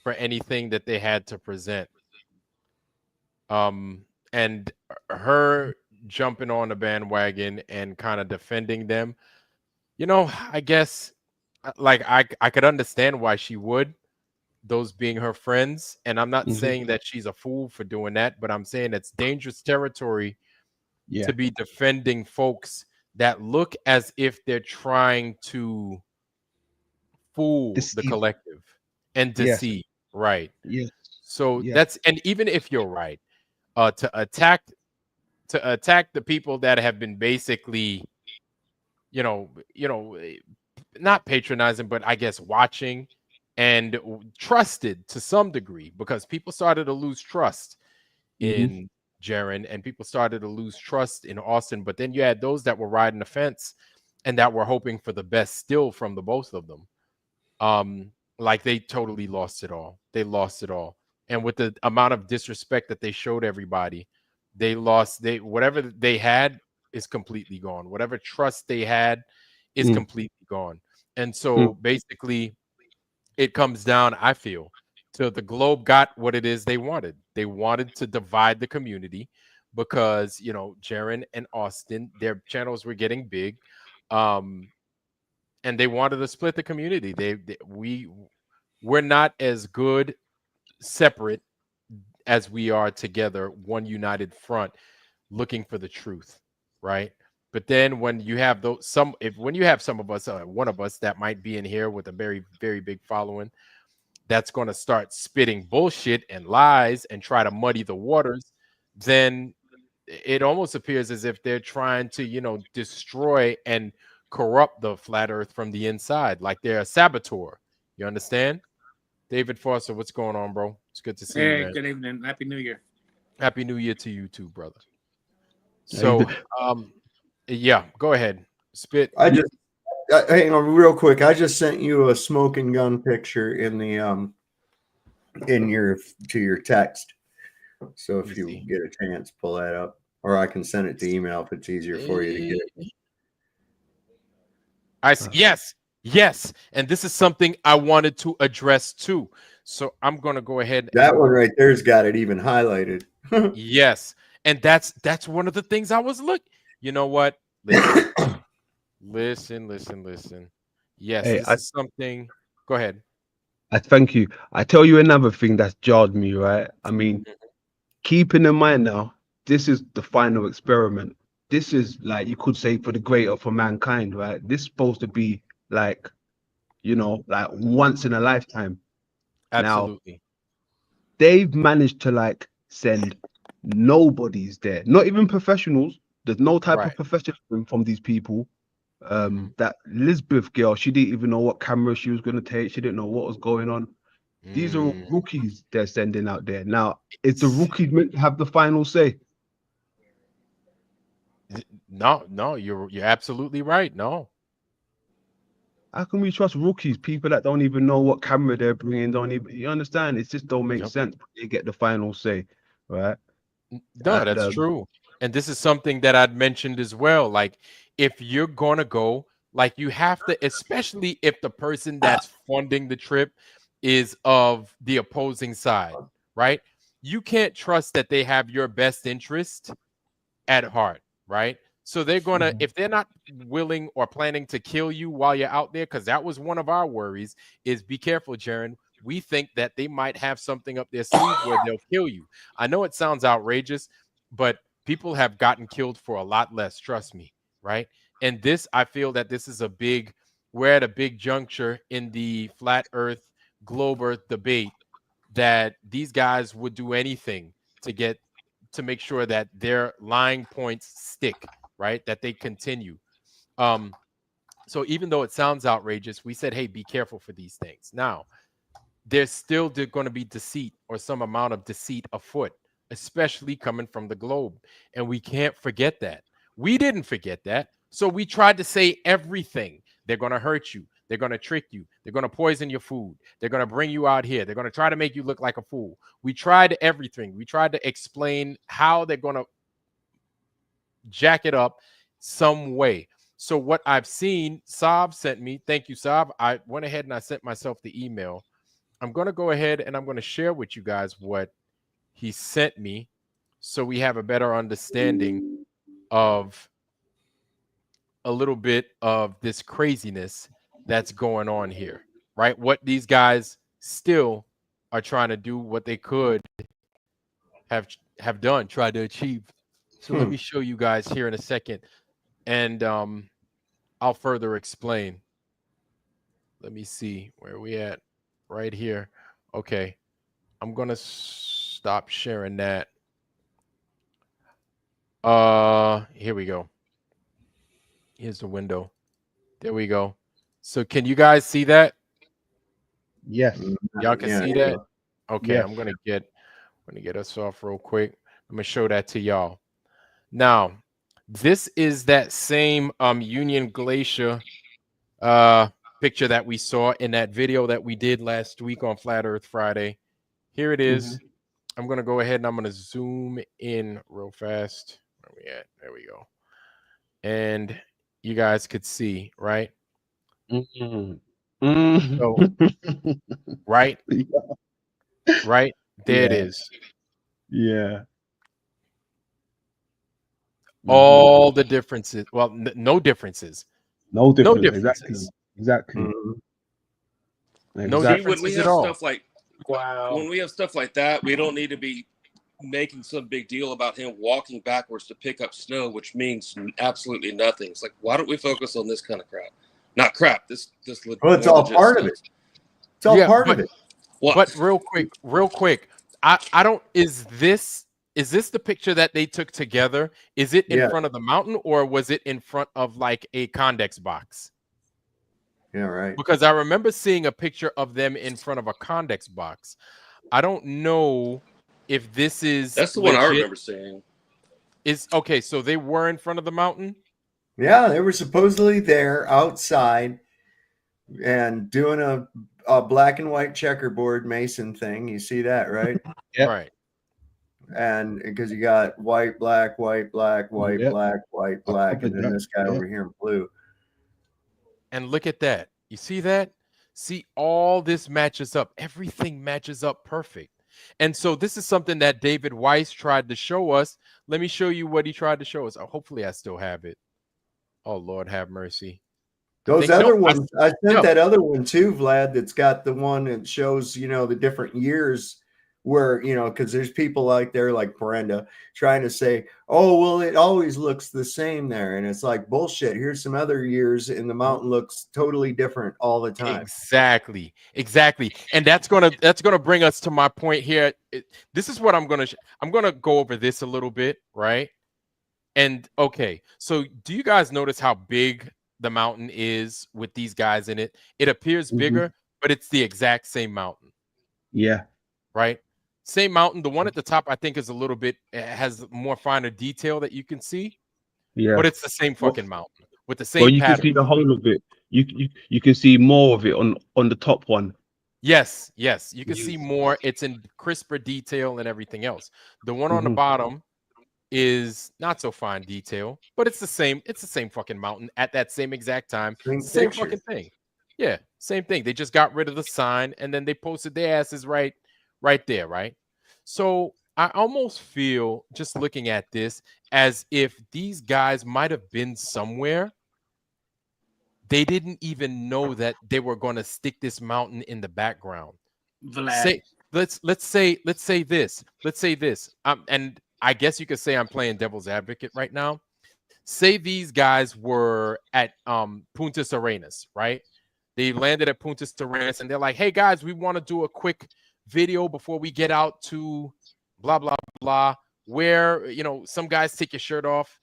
for anything that they had to present. And her jumping on the bandwagon and kind of defending them, you know, I guess like I could understand why she would, those being her friends. And I'm not saying that she's a fool for doing that, but I'm saying it's dangerous territory to be defending folks that look as if they're trying to fool the collective and deceive. Right. Yes. So that's, and even if you're right, to attack the people that have been basically, you know, not patronizing, but I guess watching and trusted to some degree, because people started to lose trust in Jaren and people started to lose trust in Austin. But then you had those that were riding the fence and that were hoping for the best still from the both of them. Like they totally lost it all. They lost it all. And with the amount of disrespect that they showed everybody, they lost, whatever they had is completely gone. Whatever trust they had is completely gone. And so basically it comes down, I feel, to the Globe got what it is they wanted. They wanted to divide the community because, you know, Jaren and Austin, their channels were getting big. And they wanted to split the community. We're not as good separate as we are together, one united front, looking for the truth, right? But then when you have when you have some of us, one of us that might be in here with a very, very big following, that's going to start spitting bullshit and lies and try to muddy the waters, then it almost appears as if they're trying to, you know, destroy and corrupt the flat earth from the inside, like they're a saboteur. You understand? David Foster, what's going on, bro? It's good to see you, man. Good evening. Happy New Year. Happy New Year to you too, brother. So, yeah, go ahead. Spit. I just hang on real quick. I just sent you a smoking gun picture in the to your text. So if you get a chance, pull that up, or I can send it to email if it's easier for you to get it. I see. Yes, and this is something I wanted to address too. So I'm gonna go ahead. That one right there's got it even highlighted. Yes, and that's one of the things I was You know what? Listen, listen. Yes, Hey, this is something. Go ahead. I thank you. I tell you another thing that's jarred me, right? I mean, keeping in mind now, this is the final experiment. This is like you could say for the greater for mankind, right? This is supposed to be like, like once in a lifetime. Absolutely. Now, they've managed to like send nobodies there, not even professionals. There's no type of professionalism from these people. That Lisbeth girl, she didn't even know what camera she was going to take. She didn't know what was going on. These are rookies they're sending out there. Now, is the rookies meant to have the final say? No, you're absolutely right. No. How can we trust rookies, people that don't even know what camera they're bringing? Don't even, you understand? It just don't make sense. They get the final say, right? No, that's true. And this is something that I'd mentioned as well. Like, if you're gonna go, like, you have to, especially if the person that's funding the trip is of the opposing side, right? You can't trust that they have your best interest at heart, right? So they're gonna, if they're not willing or planning to kill you while you're out there, because that was one of our worries, is be careful, Jaron. We think that they might have something up their sleeve where they'll kill you. I know it sounds outrageous, but people have gotten killed for a lot less, trust me, right? And this, I feel that this is we're at a big juncture in the flat earth globe earth debate, that these guys would do anything to make sure that their lying points stick, right? That they continue. So even though it sounds outrageous, we said, hey, be careful for these things. Now, there's still going to be deceit or some amount of deceit afoot, especially coming from the globe. And we can't forget that. We didn't forget that. So we tried to say everything. They're going to hurt you. They're going to trick you. They're going to poison your food. They're going to bring you out here. They're going to try to make you look like a fool. We tried everything. We tried to explain how they're going to jack it up some way. So what I've seen, Saab sent me. Thank you, Saab. I went ahead and I sent myself the email. I'm going to go ahead and I'm going to share with you guys what he sent me so we have a better understanding of a little bit of this craziness that's going on here, right? What these guys still are trying to do, what they could have done, try to achieve. So let me show you guys here in a second, and I'll further explain. Let me see where we at right here. Okay, I'm gonna stop sharing that. Here we go. Here's the window. There we go. So can you guys see that? Yes. Y'all can see that? Okay, yes. I'm gonna get us off real quick. I'm gonna show that to y'all. Now, this is that same Union Glacier picture that we saw in that video that we did last week on Flat Earth Friday. Here it is. I'm gonna go ahead and I'm gonna zoom in real fast. Where we at? There we go. And you guys could see, right? So, right? Right? There it is. Yeah. All the differences. Well, no differences. No difference. No differences. Exactly. No See, when we differences have at all. stuff like when we have stuff like that, we don't need to be making some big deal about him walking backwards to pick up snow, which means absolutely nothing. It's like, why don't we focus on this kind of crap? Not crap. This Well, it's all part of it. It's all part of it. But real quick, I don't. Is this the picture that they took together? Is it in front of the mountain, or was it in front of like a condex box? Yeah, right. Because I remember seeing a picture of them in front of a condex box. I don't know if this is That's the one I remember seeing. Is okay, so they were in front of the mountain? Yeah, they were supposedly there outside and doing a black and white checkerboard Mason thing. You see that, right? Yep. Right. And because you got white, black, white, black, white, Yep. black, white, I black, covered and then that. this guy Yeah. over here in blue. And look at that. You see that? See, all this matches up. Everything matches up perfect. And so this is something that David Weiss tried to show us. Let me show you what he tried to show us. Oh, hopefully I still have it. Oh, Lord have mercy. Those other ones, I sent that other one too, Vlad, that's got the one that shows, you know, the different years where, you know, because there's people out there like Brenda trying to say, oh, well, it always looks the same there. And it's like, bullshit. Here's some other years and the mountain looks totally different all the time. Exactly. And that's gonna bring us to my point here. This is what I'm gonna go over this a little bit, right? And okay, so do you guys notice how big the mountain is with these guys in it? It appears bigger, but it's the exact same mountain. Yeah. Right? Same mountain. The one at the top, I think, is a little bit has more finer detail that you can see. Yeah. But it's the same fucking mountain with the same Well, you pattern. can see the whole of it. You can see more of it on the top one. Yes, you can see more. It's in crisper detail and everything else. The one on the bottom is not so fine detail, but it's the same fucking mountain at that same exact time. Same fucking thing. Yeah, same thing. They just got rid of the sign and then they posted their asses right there, right? So I almost feel, just looking at this, as if these guys might have been somewhere. They didn't even know that they were going to stick this mountain in the background. Let's say this. And I guess you could say I'm playing devil's advocate right now. Say these guys were at Punta Arenas, right? They landed at Punta Arenas and they're like, hey guys, we want to do a quick video before we get out to blah blah blah, where, you know, some guys take your shirt off,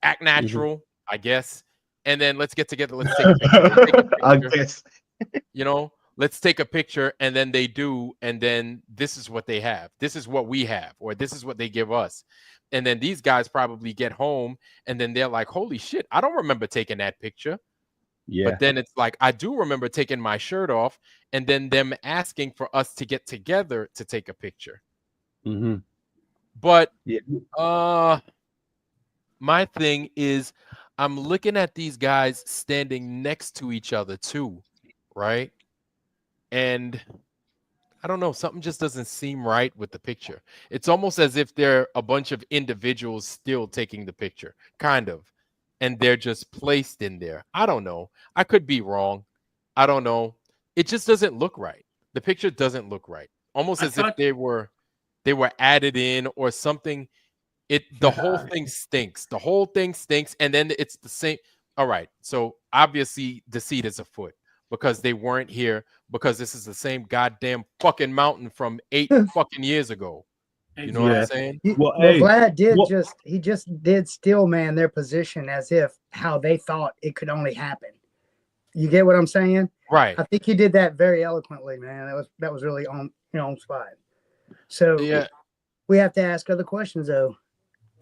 act natural, I guess, and then let's get together, let's take a picture. I guess. You know, let's take a picture, and then they do, and then this is what they have, this is what we have, or this is what they give us. And then these guys probably get home and then they're like, holy shit, I don't remember taking that picture. Yeah. But then it's like, I do remember taking my shirt off, and then them asking for us to get together to take a picture. But my thing is, I'm looking at these guys standing next to each other too, right? And I don't know, something just doesn't seem right with the picture. It's almost as if they're a bunch of individuals still taking the picture, kind of. And they're just placed in there. I don't know. I could be wrong. I don't know. It just doesn't look right. The picture doesn't look right. Almost as if they were added in or something. The whole thing stinks. The whole thing stinks. And then it's the same. All right. So obviously deceit is afoot because they weren't here, because this is the same goddamn fucking mountain from 8 fucking years ago. You know what I'm saying? Well, Vlad did still man their position as if how they thought it could only happen. You get what I'm saying? Right. I think he did that very eloquently, man. That was really on spot. So yeah, we have to ask other questions though.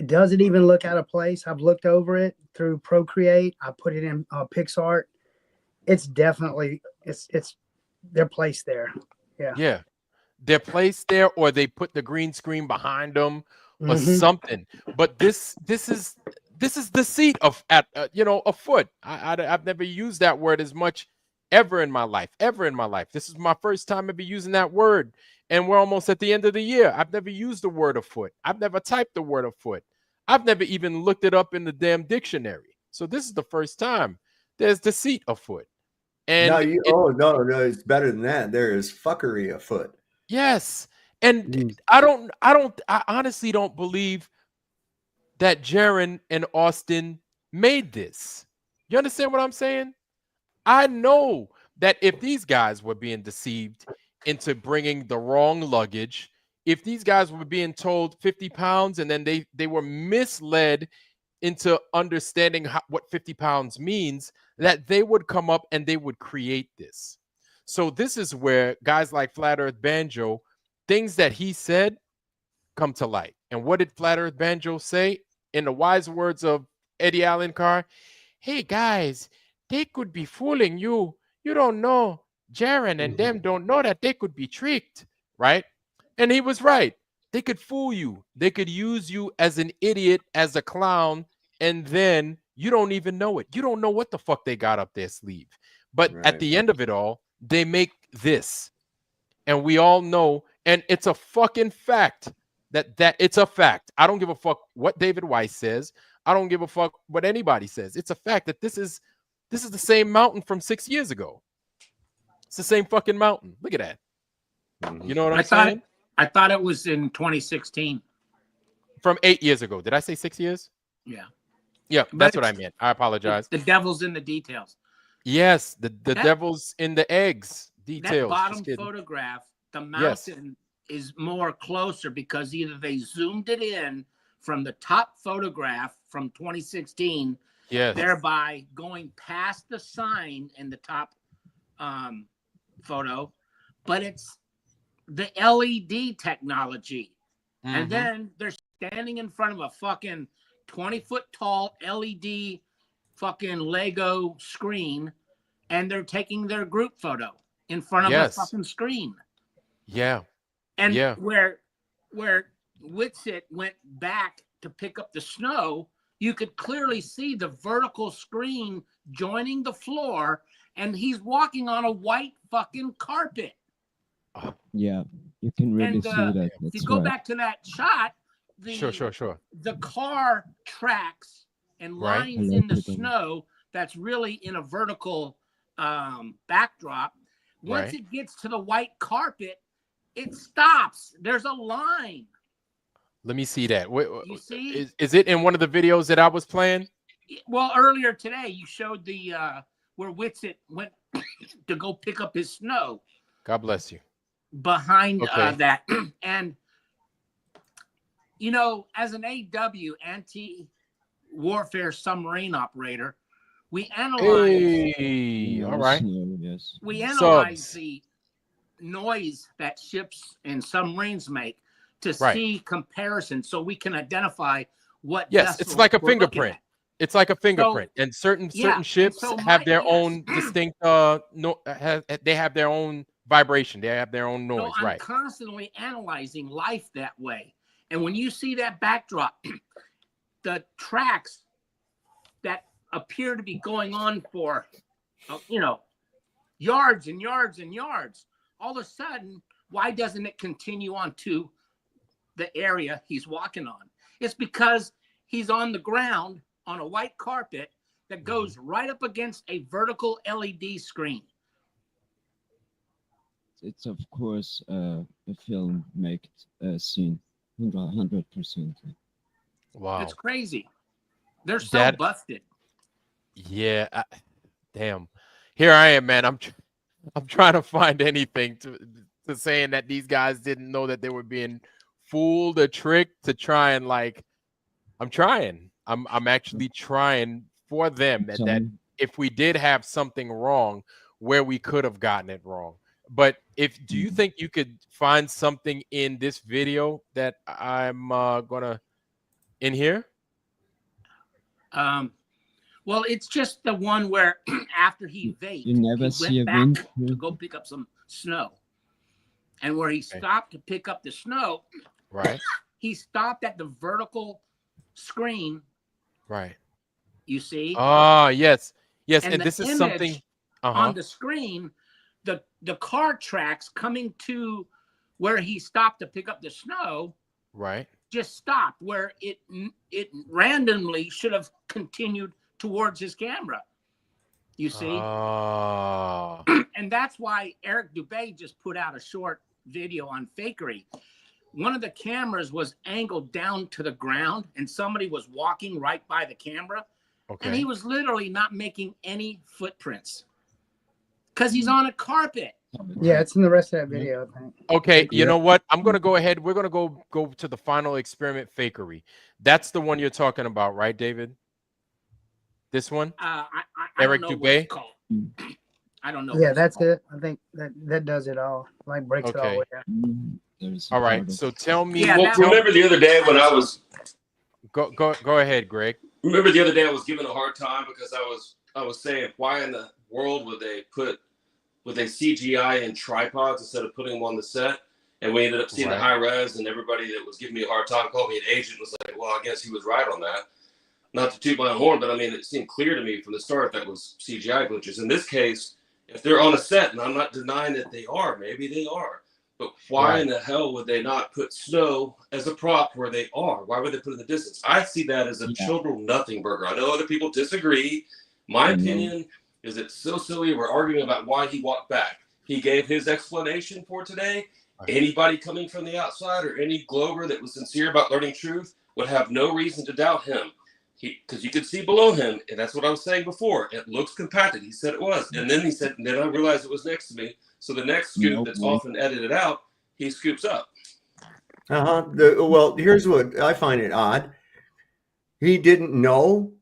Does it even look out of place? I've looked over it through Procreate. I put it in PixArt. It's definitely it's their place there. Yeah. Yeah. They're placed there, or they put the green screen behind them or something. But this is deceit afoot. I've never used that word as much ever in my life. This is my first time ever using that word. And we're almost at the end of the year. I've never used the word afoot. I've never typed the word afoot. I've never even looked it up in the damn dictionary. So this is the first time there's deceit afoot. And no, it's better than that. There is fuckery afoot. Yes. And I honestly don't believe that Jaron and Austin made this. You understand what I'm saying? I know that if these guys were being deceived into bringing the wrong luggage, if these guys were being told 50 pounds and then they were misled into understanding what 50 pounds means, that they would come up and they would create this. So this is where guys like Flat Earth Banjo, things that he said come to light. And what did Flat Earth Banjo say? In the wise words of Eddie Allen Carr, hey guys, they could be fooling you. You don't know. Jaren and them don't know that they could be tricked, right? And he was right. They could fool you. They could use you as an idiot, as a clown, and then you don't even know it. You don't know what the fuck they got up their sleeve. But at the end of it all, they make this. And we all know, and it's a fucking fact that it's a fact. I don't give a fuck what David Weiss says. I don't give a fuck what anybody says. It's a fact that this is the same mountain from 6 years ago. It's the same fucking mountain. Look at that. You know what I'm saying? I thought it was in 2016. From 8 years ago. Did I say 6 years? Yeah. Yeah, that's what I meant. I apologize. The devil's in the details. Yes, the devil's in the eggs. Details. That bottom photograph, the mountain is more closer because either they zoomed it in from the top photograph from 2016, thereby going past the sign in the top photo, but it's the LED technology. And then they're standing in front of a fucking 20-foot tall LED fucking Lego screen, and they're taking their group photo in front of a fucking screen. Yeah. And where Whitsitt went back to pick up the snow, you could clearly see the vertical screen joining the floor, and he's walking on a white fucking carpet. Yeah, you can really see that. If you go back to that shot, the car tracks and lines in the snow that's really in a vertical backdrop. Once it gets to the white carpet, it stops. There's a line. Let me see that. You see? Is it in one of the videos that I was playing? Well, earlier today, you showed the where Whitsitt went to go pick up his snow. God bless you. Behind that. And, you know, as an AW, anti-warfare submarine operator, we analyze. Hey, all right. We analyze the noise that ships and submarines make to see comparison, so we can identify what. Yes, it's like a fingerprint. It's like a fingerprint, and certain ships have their own distinct. They have their own vibration. They have their own noise. So I'm constantly analyzing life that way, and when you see that backdrop, the tracks that appear to be going on for, yards and yards and yards. All of a sudden, why doesn't it continue on to the area he's walking on? It's because he's on the ground on a white carpet that goes right up against a vertical LED screen. It's of course a film made scene, 100%. Wow, it's crazy. They're so busted. Yeah, damn. Here I am, man. I'm trying to find anything to saying that these guys didn't know that they were being fooled or tricked to try and I'm trying. I'm actually trying for them that if we did have something wrong, where we could have gotten it wrong. But do you think you could find something in this video that I'm gonna in here? Well, it's just the one where after he vaped, you never he went back to go pick up some snow. And where he stopped to pick up the snow, he stopped at the vertical screen. Right. You see? Oh, yes. Yes, and this is something on the screen, the car tracks coming to where he stopped to pick up the snow. Right. Just stopped where it randomly should have continued towards his camera. You see? And that's why Eric Dubé just put out a short video on Fakery. One of the cameras was angled down to the ground and somebody was walking right by the camera. And he was literally not making any footprints because he's on a carpet. Yeah, it's in the rest of that video, I think. Okay, you know what? I'm going to go ahead. We're going to go to the final experiment, Fakery. That's the one you're talking about, right, David? This one? I Eric don't know Dubé? what it's called. I don't know. Yeah, that's it. I think that does it all. Like breaks it all the way down. All right. So tell me. Well, remember the other day when I was. Go ahead, Greg. Remember the other day I was giving a hard time because I was saying, why in the world would they CGI in tripods instead of putting them on the set? And we ended up seeing the high res, and everybody that was giving me a hard time called me an agent, was like, well, I guess he was right on that. Not to toot my own horn, but I mean, it seemed clear to me from the start that was CGI glitches. In this case, if they're on a set, and I'm not denying that they are, maybe they are, but why in the hell would they not put snow as a prop where they are? Why would they put it in the distance? I see that as a children nothing burger. I know other people disagree. My opinion is it's so silly. We're arguing about why he walked back. He gave his explanation for today. Anybody coming from the outside or any Glober that was sincere about learning truth would have no reason to doubt him. Because you could see below him, and that's what I was saying before. It looks compacted. He said it was. And then he said, and then I realized it was next to me. So the next scoop that's often edited out, he scoops up. Well, here's what I find it odd. He didn't know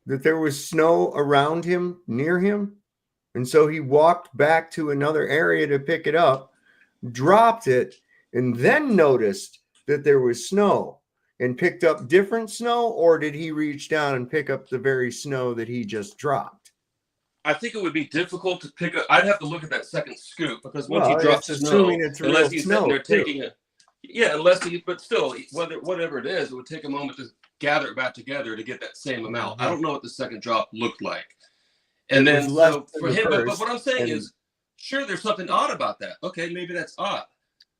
that there was snow around him, near him. And so he walked back to another area to pick it up, dropped it, and then noticed that there was snow and picked up different snow, or did he reach down and pick up the very snow that he just dropped? I think it would be difficult to pick up. I'd have to look at that second scoop because once you drop snow, unless he's sitting there taking it, but still, whatever it is, it would take a moment to gather it back together to get that same amount. I don't know what the second drop looked like. And then so for him, but what I'm saying is, sure, there's something odd about that. Okay, maybe that's odd.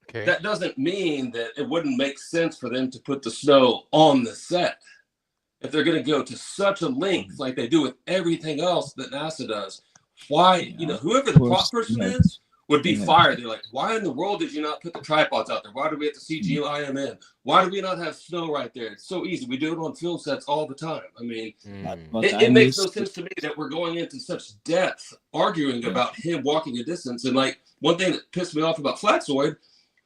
Okay. That doesn't mean that it wouldn't make sense for them to put the snow on the set. If they're going to go to such a length like they do with everything else that NASA does, why, whoever the prop person is would be fired. They're like, why in the world did you not put the tripods out there? Why do we have to CGI them in? Why do we not have snow right there? It's so easy. We do it on film sets all the time. I mean, it makes no sense to me that we're going into such depth arguing about him walking a distance. And like one thing that pissed me off about Flatzoid,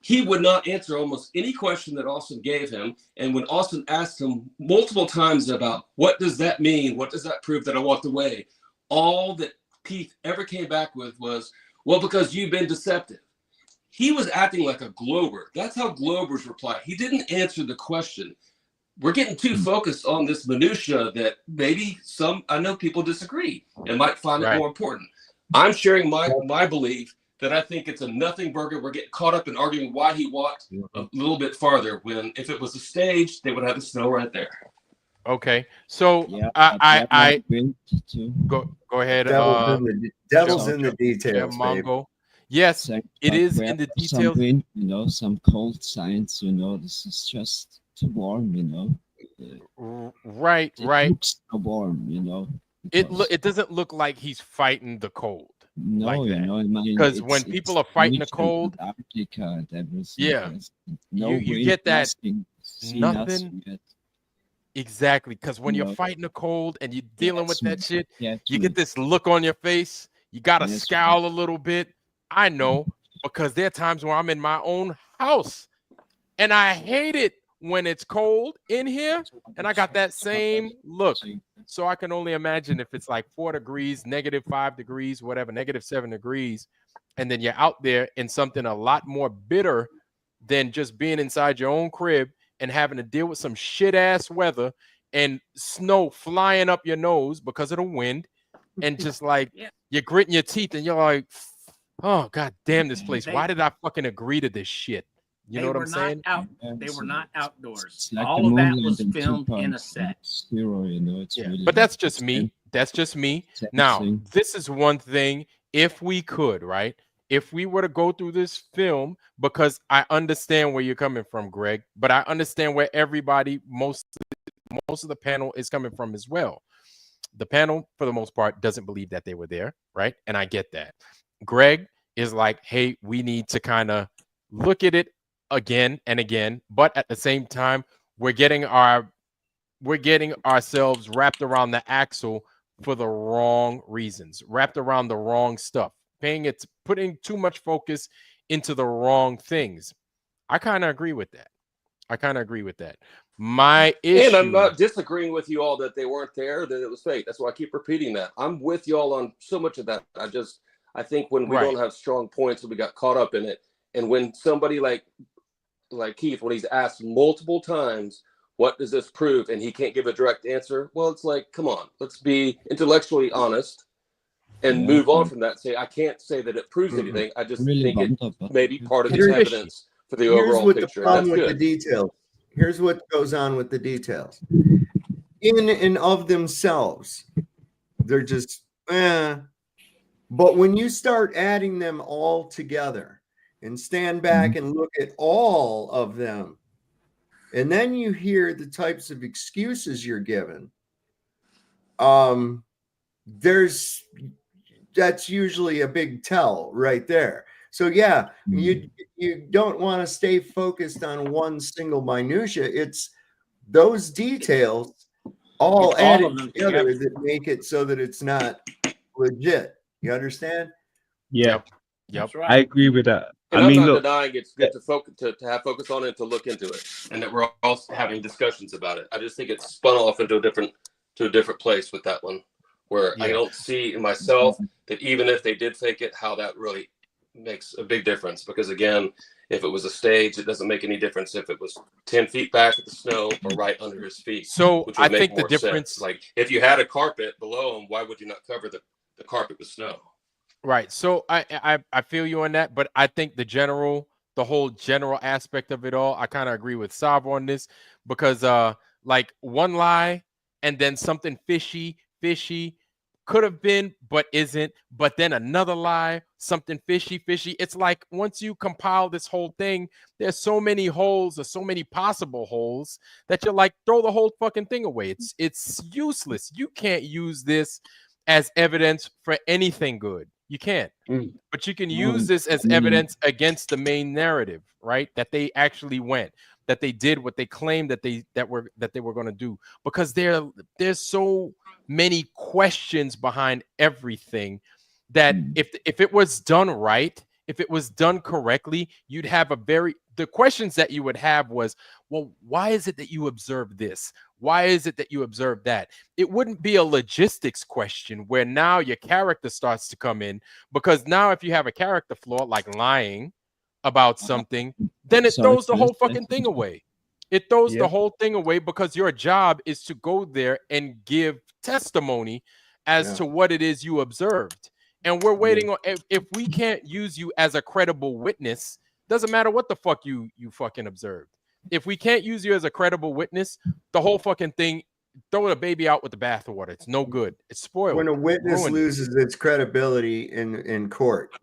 he would not answer almost any question that Austin gave him. And when Austin asked him multiple times about what does that mean? What does that prove that I walked away? All that Keith ever came back with was, well, because you've been deceptive. He was acting like a Glober. That's how Globers reply. He didn't answer the question. We're getting too focused on this minutia that maybe I know people disagree and might find it more important. I'm sharing my belief that I think it's a nothing burger. We're getting caught up in arguing why he walked a little bit farther when if it was a stage, they would have the snow right there. Okay. So I go ahead. Devil's in the details, Mongo. Yes, it is in the details. Some cold science, this is just too warm, Right. It looks so warm, It doesn't look like he's fighting the cold. No, like because when people are fighting the cold, Antarctica, you get that nothing. Exactly, because when you're fighting the cold and you're dealing with that shit, you get this look on your face. You gotta scowl a little bit. I know, because there are times where I'm in my own house and I hate it when it's cold in here, and I got that same look. So I can only imagine if it's like 4 degrees, -5 degrees, whatever, -7 degrees, and then you're out there in something a lot more bitter than just being inside your own crib and having to deal with some shit ass weather and snow flying up your nose because of the wind, and just like you're gritting your teeth and you're like, oh god damn this place. Why did I fucking agree to this shit? You know what I'm saying? They were not outdoors. Like all of that was filmed in a set. But that's just me. That's just me. Now, this is one thing. If we could, right? If we were to go through this film, because I understand where you're coming from, Greg, but I understand where everybody, most of the panel is coming from as well. The panel, for the most part, doesn't believe that they were there, right? And I get that. Greg is like, hey, we need to kind of look at it again and again, but at the same time, we're getting ourselves wrapped around the axle for the wrong reasons, wrapped around the wrong stuff, putting too much focus into the wrong things. I kind of agree with that. My issue, and I'm not disagreeing with you all that they weren't there, that it was fake. That's why I keep repeating that. I'm with you all on so much of that. I think when we don't have strong points, we got caught up in it. And when somebody like Keith, when he's asked multiple times, what does this prove? And he can't give a direct answer. Well, it's like, come on, let's be intellectually honest and move on from that. Say, I can't say that it proves anything. I just think it may be part of the evidence for the overall picture. The problem with good. the details. Here's what goes on with the details. In and of themselves, they're just, But when you start adding them all together and stand back and look at all of them, and then you hear the types of excuses you're given, that's usually a big tell right there. So yeah, you don't want to stay focused on one single minutia. It's those details all added together that make it so that it's not legit. You understand? Yeah. Yep. I agree with that. And I mean, I'm not look, denying it's good to focus to have focus on it, to look into it, and that we're all having discussions about it. I just think it's spun off into a different place with that one, where I don't see in myself that even if they did fake it, how that really makes a big difference. Because again, if it was a stage, it doesn't make any difference if it was 10 feet back at the snow or right under his feet. So which would I make think the more difference, sense. Like if you had a carpet below him, why would you not cover the carpet with snow? right? So I feel you on that, but I think the whole general aspect of it all, I kind of agree with Sav on this, because like one lie and then something fishy could have been but isn't, but then another lie, something fishy. It's like once you compile this whole thing, there's so many holes or so many possible holes that you're like, throw the whole fucking thing away. It's useless. You can't use this as evidence for anything good. You can't. But you can use this as evidence against the main narrative, right? That they actually went, that they did what they claimed that they were going to do, because there's so many questions behind everything that if it was done right, if it was done correctly, you'd have the questions that you would have was, well, why is it that you observed this? Why is it that you observed that? It wouldn't be a logistics question where now your character starts to come in, because now if you have a character flaw like lying about something, then it throws the whole fucking thing away. It throws the whole thing away, because your job is to go there and give testimony as to what it is you observed. And we're waiting on, if we can't use you as a credible witness, doesn't matter what the fuck you fucking observed. If we can't use you as a credible witness, the whole fucking thing, throw the baby out with the bathwater. It's no good. It's spoiled. When a witness loses its credibility in court,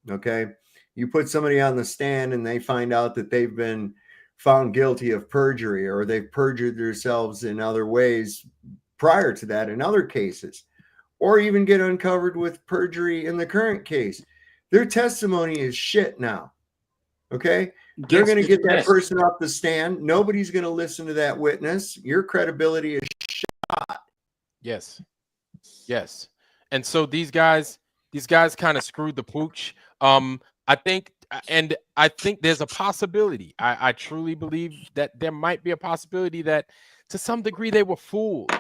okay, you put somebody on the stand and they find out that they've been found guilty of perjury, or they've perjured themselves in other ways prior to that in other cases, or even get uncovered with perjury in the current case, their testimony is shit now. Okay, they're going to get that person off the stand. Nobody's going to listen to that witness. Your credibility is shot. Yes. And so these guys kind of screwed the pooch. I think there's a possibility. I truly believe that there might be a possibility that to some degree they were fooled.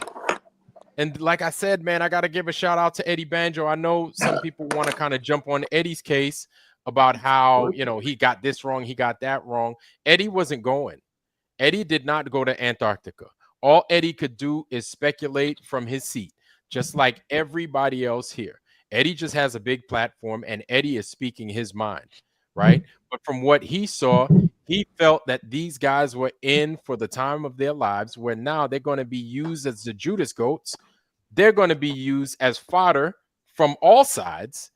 And like I said, man, I got to give a shout out to Eddie Banjo. I know some people want to kind of jump on Eddie's case about how, he got this wrong, he got that wrong. Eddie wasn't going. Eddie did not go to Antarctica. All Eddie could do is speculate from his seat, just like everybody else here. Eddie just has a big platform, and Eddie is speaking his mind, right? But from what he saw, he felt that these guys were in for the time of their lives, where now they're going to be used as the Judas goats. They're going to be used as fodder from all sides.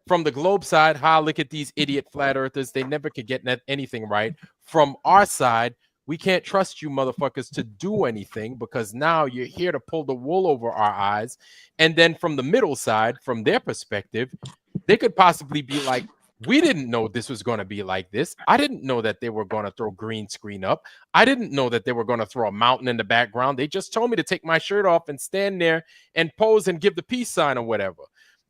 From the globe side, look at these idiot flat earthers. They never could get anything right. From our side, we can't trust you motherfuckers to do anything, because now you're here to pull the wool over our eyes. And then from the middle side, from their perspective, they could possibly be like, we didn't know this was going to be like this. I didn't know that they were going to throw green screen up. I didn't know that they were going to throw a mountain in the background. They just told me to take my shirt off and stand there and pose and give the peace sign or whatever.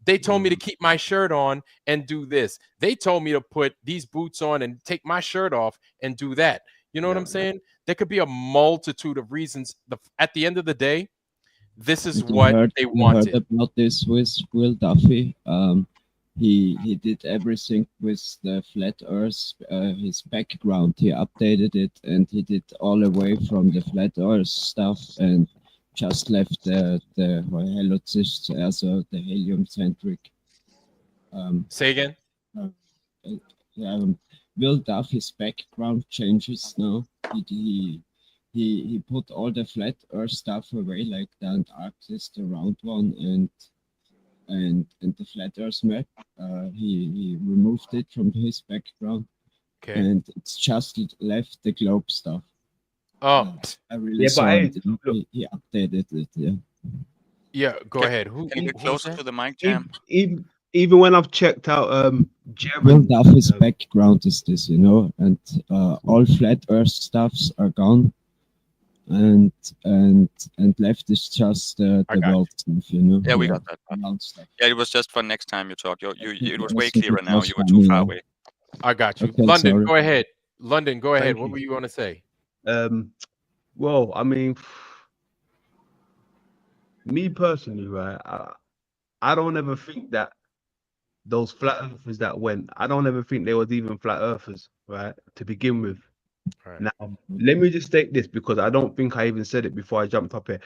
They told me to keep my shirt on and do this. They told me to put these boots on and take my shirt off and do that. You know what I'm saying? There could be a multitude of reasons. At the end of the day, this is what they wanted. Heard about this with Will Duffy. he did everything with the flat Earth, his background. He updated it, and he did all away from the flat Earth stuff, and just left the heliocentric, also the helium-centric. Say again. Will Duff, his background changes now. He put all the flat Earth stuff away, like the Antarctic, the round one, and the flat Earth map. He removed it from his background, and it's just left the globe stuff. Oh, I really saw it. He updated it. Yeah. Yeah, go ahead. Can you get closer to the mic, Jam? Even when I've checked out Will German, Duff's background is this, you know, and all flat Earth stuffs are gone, and left is just the world stuff, you know. Yeah, we got that. World stuff. Yeah, it was just for next time you talk. It was way Yes, it clearer now. was You were for me, too far yeah. away. I got you. Okay, London, sorry. go ahead. London, go ahead. Thank What you. were you going to say? Well, I mean, me personally, right? I don't ever think that those flat earthers that went, I don't ever think they was even flat earthers, right? To begin with. Right. Now, let me just state this because I don't think I even said it before I jumped up here.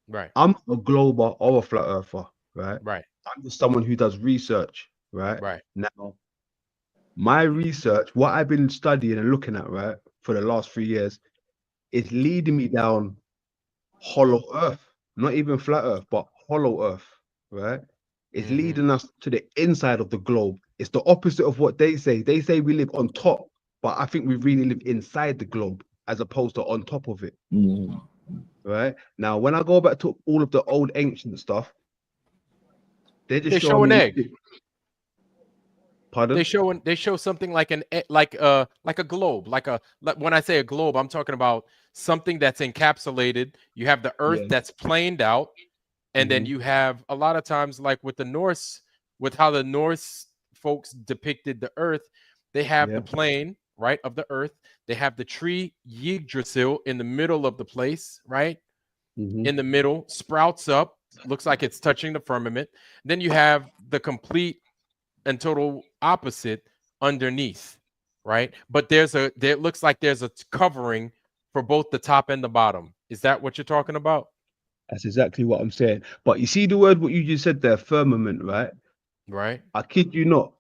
Right. I'm a glober or a flat earther, right? Right. I'm just someone who does research, right? Right. Now, my research, what I've been studying and looking at, right, for the last 3 years, is leading me down hollow earth, not even flat earth, but hollow earth, right? It's leading us to the inside of the globe. It's the opposite of what they say. They say we live on top, but I think we really live inside the globe as opposed to on top of it. Right? Now, when I go back to all of the old ancient stuff, they're just They show showing an me. egg. Pardon? They show something like like a globe, like when I say a globe, I'm talking about something that's encapsulated. You have the earth that's planed out, and then you have a lot of times, like with the Norse, with how the Norse folks depicted the earth, they have the plane, right, of the earth. They have the tree Yggdrasil in the middle of the place, right? In the middle, sprouts up, looks like it's touching the firmament. Then you have the complete and total opposite underneath, right? But there looks like there's a covering for both the top and the bottom. Is that what you're talking about? That's exactly what I'm saying. But you see the word, what you just said there, firmament, right? Right. I kid you not.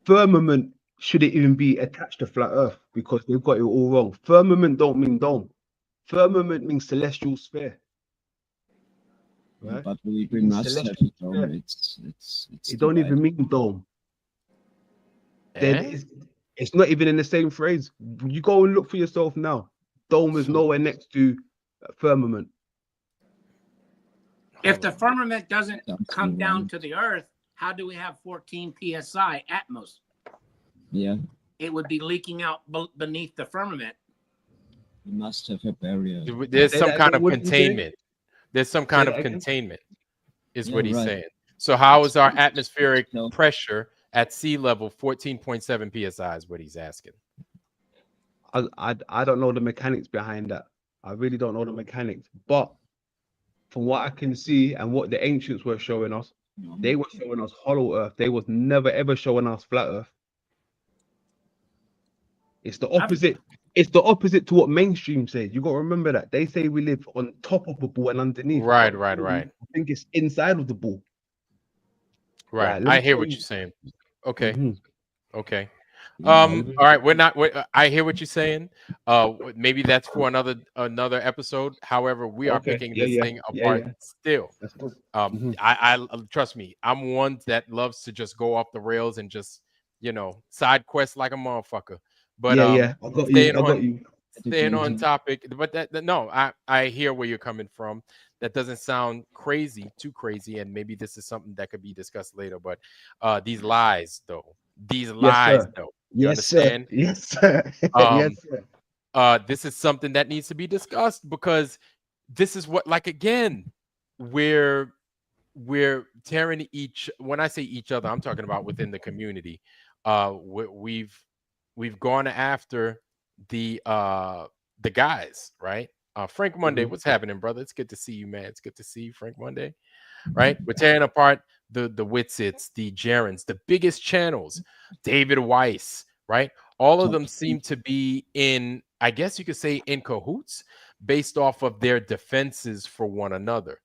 Firmament shouldn't even be attached to flat earth because they've got it all wrong. Firmament don't mean dome. Firmament means celestial sphere. Right? But we must have it dome. It's it don't even mean dome. Then it's not even in the same phrase. You go and look for yourself now. Dome is nowhere next to firmament. If the firmament doesn't come down to the earth, how do we have 14 psi atmos? Yeah. It would be leaking out beneath the firmament. We must have a barrier. There's some kind of containment. There's some kind of containment, is what he's saying. So how is our atmospheric pressure at sea level 14.7 psi is what he's asking. I don't know the mechanics behind that. I really don't know the mechanics. But from what I can see and what the ancients were showing us, they were showing us hollow earth. They was never ever showing us flat earth. It's the opposite. It's the opposite to what mainstream says. You got to remember that. They say we live on top of the ball and underneath. Right. I think it's inside of the ball. Right. I hear what you're saying. Okay. Okay. All right. I hear what you're saying. Maybe that's for another episode. However, we are picking this thing apart still. I trust me. I'm one that loves to just go off the rails and just, side quest like a motherfucker. But I got you. Staying on topic, but I hear where you're coming from. That doesn't sound too crazy, and maybe this is something that could be discussed later. But these lies, though. You understand? Yes, sir. Yes, sir. This is something that needs to be discussed because this is what, like, again, we're tearing when I say each other, I'm talking about within the community. We've gone after the guys, right? Frank Monday, what's happening, brother? It's good to see you, man. It's good to see you, Frank Monday. Right? We're tearing apart the Witsits, the Gerons, the biggest channels, David Weiss, right? All of them seem to be in, I guess you could say, in cahoots based off of their defenses for one another.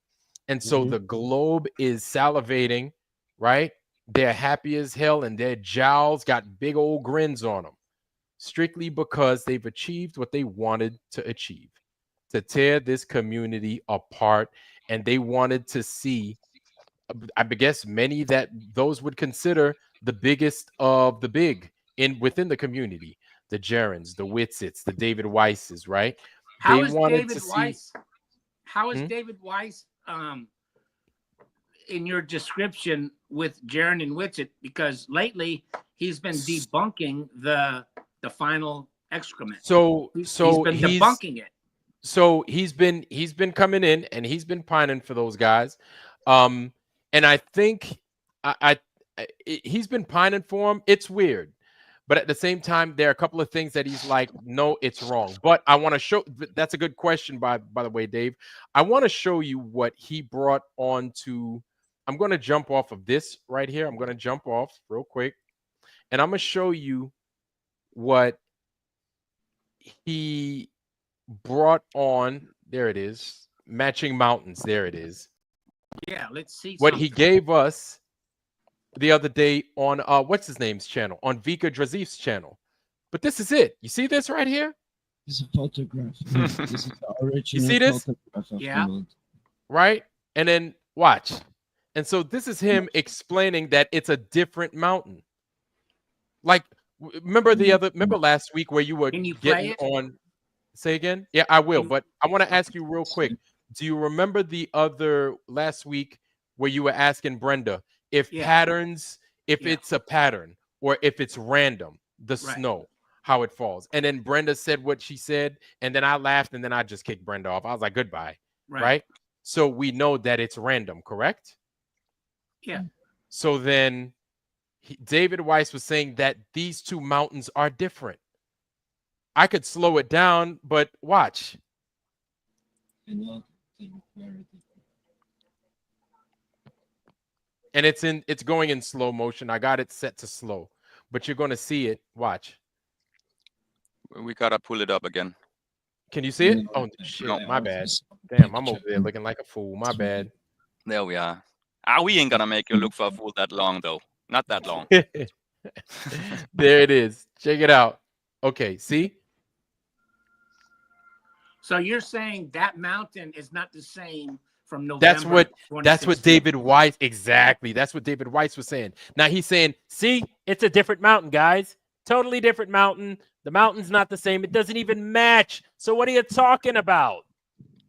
And so the globe is salivating, right? They're happy as hell, and their jowls got big old grins on them, strictly because they've achieved what they wanted to achieve, to tear this community apart. And they wanted to see, I guess, many that those would consider the biggest of the big within the community, the Gerons, the Witsits, the David Weisses, right? How they is wanted David to see. Weiss? How is David Weiss in your description with Jaron and Witsit? Because lately he's been debunking the final excrement. He's been debunking it. So he's been coming in and he's been pining for those guys. And I think he's been pining for him. It's weird. But at the same time, there are a couple of things that he's like, no, it's wrong. But I want to show, that's a good question, by the way, Dave. I want to show you what he brought on to, I'm going to jump off of this right here. I'm going to jump off real quick. And I'm going to show you what he brought on. There it is. Matching Mountains. There it is. Yeah, let's see what something. he gave us the other day on what's his name's channel, on Vika Drazif's channel. But this is it. You see this right here? This is a photograph. This is the original. You see this? Photograph of Yeah. the mountain. Right? And then watch. And so this is him explaining that it's a different mountain. Like, remember last week where you were Can you play getting it? on? Say again? Yeah, I will. But I want to ask you real quick. Do you remember the other last week where you were asking Brenda if patterns, if it's a pattern or if it's random, the snow, how it falls? And then Brenda said what she said, and then I laughed, and then I just kicked Brenda off. I was like, goodbye. Right? So we know that it's random, correct? Yeah. So then David Weiss was saying that these two mountains are different. I could slow it down, but watch. And it's going in slow motion. I got it set to slow, but you're going to see it. Watch. We got to pull it up again. Can you see it? Oh, shit. My bad. Damn, I'm over there looking like a fool. My bad. There we are. We ain't going to make you look for a fool that long, though. Not that long. There it is. Check it out. Okay, see? So you're saying that mountain is not the same from November? That's what David Weiss, exactly. That's what David Weiss was saying. Now he's saying, see, it's a different mountain, guys. Totally different mountain. The mountain's not the same. It doesn't even match. So what are you talking about?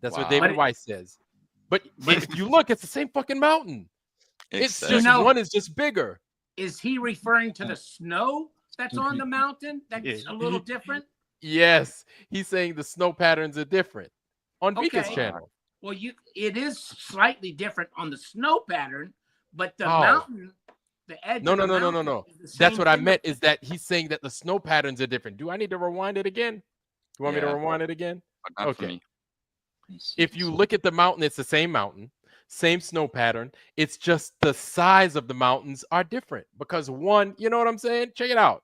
That's what David Weiss says. But if you look, it's the same fucking mountain. It's just one is just bigger. Is he referring to the snow that's on the mountain that's a little different? Yes, he's saying the snow patterns are different on Vika's channel. Well, it is slightly different on the snow pattern, but the mountain, the edge. No. That's what I meant, is that he's saying that the snow patterns are different. Do I need to rewind it again? You want me to rewind it again? Okay. If you look at the mountain, it's the same mountain, same snow pattern. It's just the size of the mountains are different because one, you know what I'm saying? Check it out.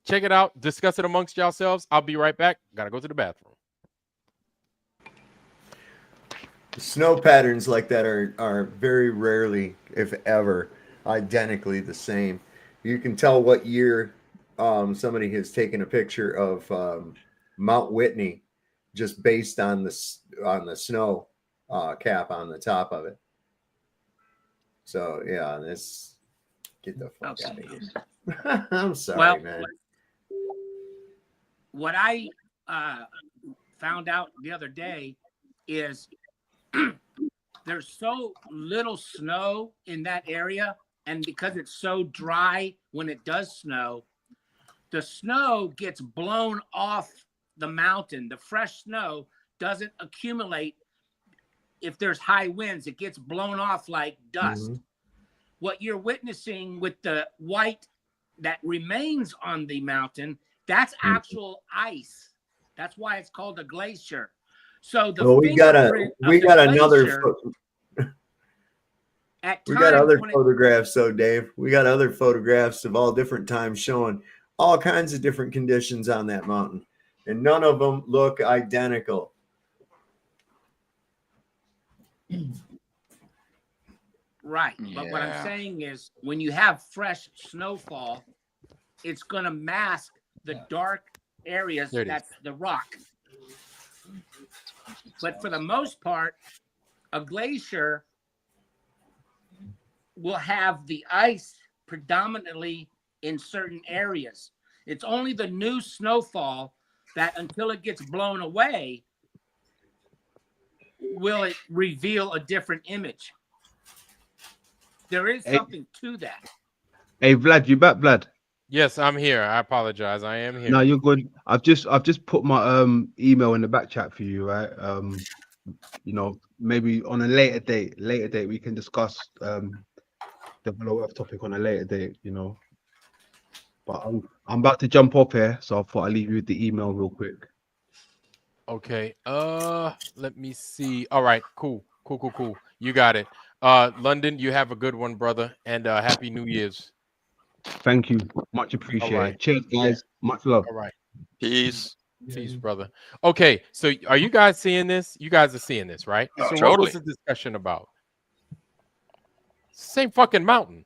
Check it out. Discuss it amongst yourselves. I'll be right back. Gotta go to the bathroom. Snow patterns like that are very rarely, if ever, identically the same. You can tell what year somebody has taken a picture of Mount Whitney just based on the snow cap on the top of it. So yeah, get the fuck out of here. I'm sorry, man. What I found out the other day is there's so little snow in that area, and because it's so dry when it does snow, the snow gets blown off the mountain. The fresh snow doesn't accumulate. If there's high winds, it gets blown off like dust. Mm-hmm. What you're witnessing with the white that remains on the mountain, that's actual ice. That's why it's called a glacier. So the well, we got another. glacier, We got other when photographs, though, Dave. We got other photographs of all different times showing all kinds of different conditions on that mountain, and none of them look identical. Right. But what I'm saying is when you have fresh snowfall, it's going to mask the dark areas. That's the rock. But for the most part, a glacier will have the ice predominantly in certain areas. It's only the new snowfall that until it gets blown away, will it reveal a different image. There is something to that. Hey, Vlad, you back, Vlad? Yes, I'm here. I apologize. I am here. No, you're good. I've just put my email in the back chat for you, right? You know, maybe on a later date we can discuss the Below Earth topic on a later date, you know. But I'm about to jump off here, so I thought I'd leave you with the email real quick. Okay. Let me see. All right. Cool. You got it. London, you have a good one, brother, and Happy New Year's. Thank you. Much appreciated. Right. Cheers, guys. Much love. All right. Peace. Peace, brother. Okay, so are you guys seeing this? You guys are seeing this, right? So Totally. what was the discussion about? Same fucking mountain.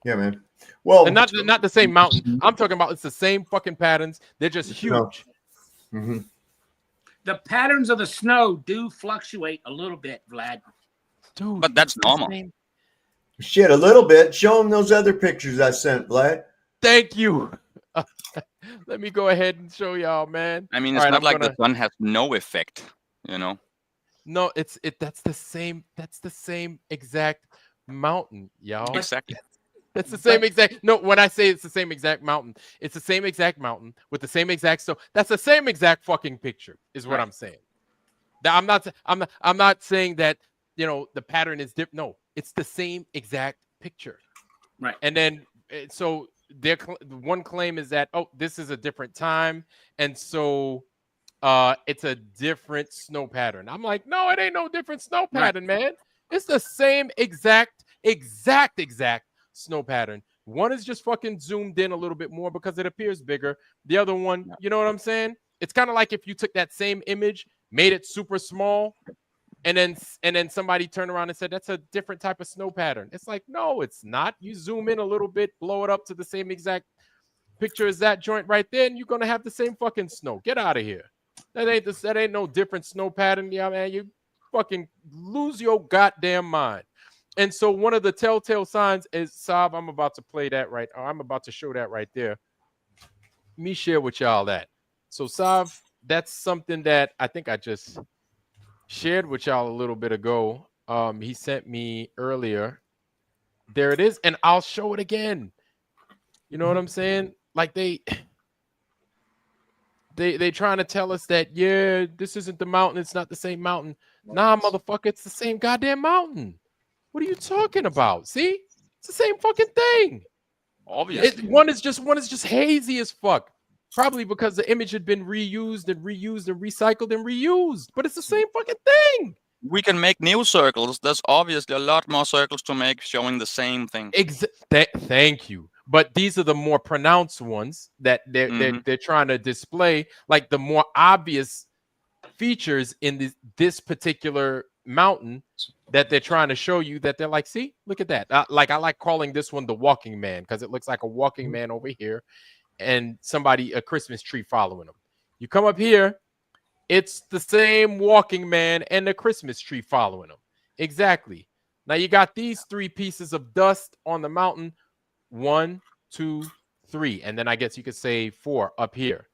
Yeah, man. Well, and not the same mountain. I'm talking about it's the same fucking patterns. They're just huge. Mm-hmm. The patterns of the snow do fluctuate a little bit, Vlad. Dude, but that's normal. Shit, a little bit. Show them those other pictures I sent, Vlad. Thank you. Let me go ahead and show y'all, man. I mean, it's not like the sun has no effect, you know. No, that's the same exact mountain, y'all. Exactly. That's the same exact. No, when I say it's the same exact mountain, it's the same exact mountain with the same exact stone. That's the same exact fucking picture, is what I'm saying. I'm not saying that, you know, the pattern is different. No, it's the same exact picture. Right. And then so their one claim is that, oh, this is a different time, and so it's a different snow pattern. I'm like, no, it ain't no different snow pattern, man. It's the same exact snow pattern. One is just fucking zoomed in a little bit more because it appears bigger. The other one, you know what I'm saying? It's kind of like if you took that same image, made it super small, and then somebody turned around and said that's a different type of snow pattern. It's like, no, it's not. You zoom in a little bit, blow it up to the same exact picture as that joint right there, and you're gonna have the same fucking snow. Get out of here. That ain't no different snow pattern. Yeah, man, you fucking lose your goddamn mind. And so one of the telltale signs is, Saab, I'm about to play that right. I'm about to show that right there. Let me share with y'all that. So Saab, that's something that I think I just shared with y'all a little bit ago. He sent me earlier. There it is, and I'll show it again. You know what I'm saying? Like they trying to tell us that, yeah, this isn't the mountain, it's not the same mountain. Nah, motherfucker, it's the same goddamn mountain. What are you talking about? See? It's the same fucking thing. Obviously. One is just hazy as fuck. Probably because the image had been reused and recycled and reused. But it's the same fucking thing. We can make new circles. There's obviously a lot more circles to make showing the same thing. Thank you. But these are the more pronounced ones that they're trying to display, like the more obvious features in this particular mountain that they're trying to show you, that they're like, see, look at that. I like calling this one the walking man because it looks like a walking man over here and a Christmas tree following him. You come up here, it's the same walking man and the Christmas tree following him. Exactly. Now you got these three pieces of dust on the mountain. 1, 2, 3. And then I guess you could say 4 up here.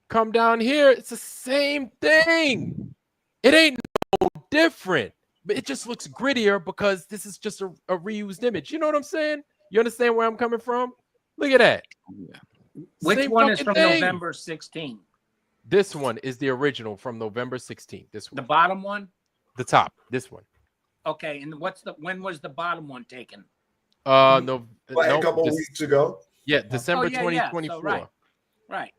Come down here, it's the same thing. It ain't no different, but it just looks grittier because this is just a reused image. You know what I'm saying? You understand where I'm coming from? Look at that. Which Same one is fucking from thing. November 16? This one is the original from November 16th. This one. The bottom one? The top. This one. Okay, and when was the bottom one taken? A couple weeks ago. Yeah, December 2024. So, right.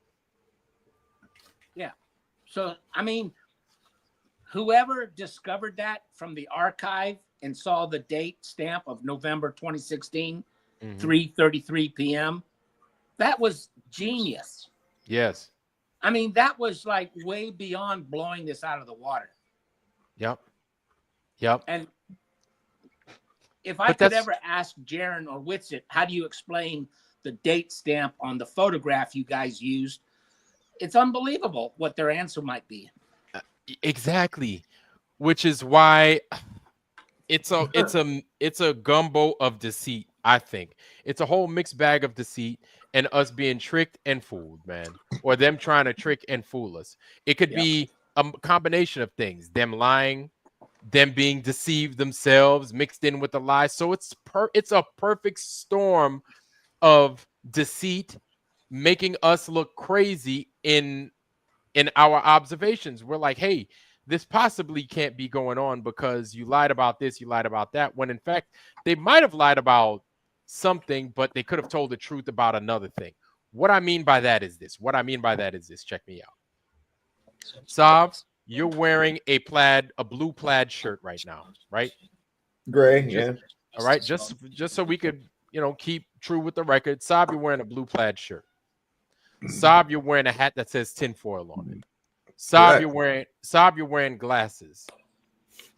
Yeah. So I mean, whoever discovered that from the archive and saw the date stamp of November 2016, 3:33 p.m., that was genius. Yes. I mean, that was like way beyond blowing this out of the water. Yep. And if I could ever ask Jaron or Whitsitt, how do you explain the date stamp on the photograph you guys used? It's unbelievable what their answer might be. Exactly. Which is why it's a gumbo of deceit. I think it's a whole mixed bag of deceit and us being tricked and fooled, man, or them trying to trick and fool us. It could be a combination of things: them lying, them being deceived themselves, mixed in with the lies. So it's a perfect storm of deceit, making us look crazy in our observations. We're like, hey, this possibly can't be going on because you lied about this, you lied about that, when in fact they might have lied about something, but they could have told the truth about another thing. What I mean by that is this. Check me out. Sav, you're wearing a blue plaid shirt right now, right? Gray, yeah. All right, just so we could, keep true with the record. Sav, you're wearing a blue plaid shirt. Sav, you're wearing a hat that says tinfoil on it. Sav, you're wearing glasses.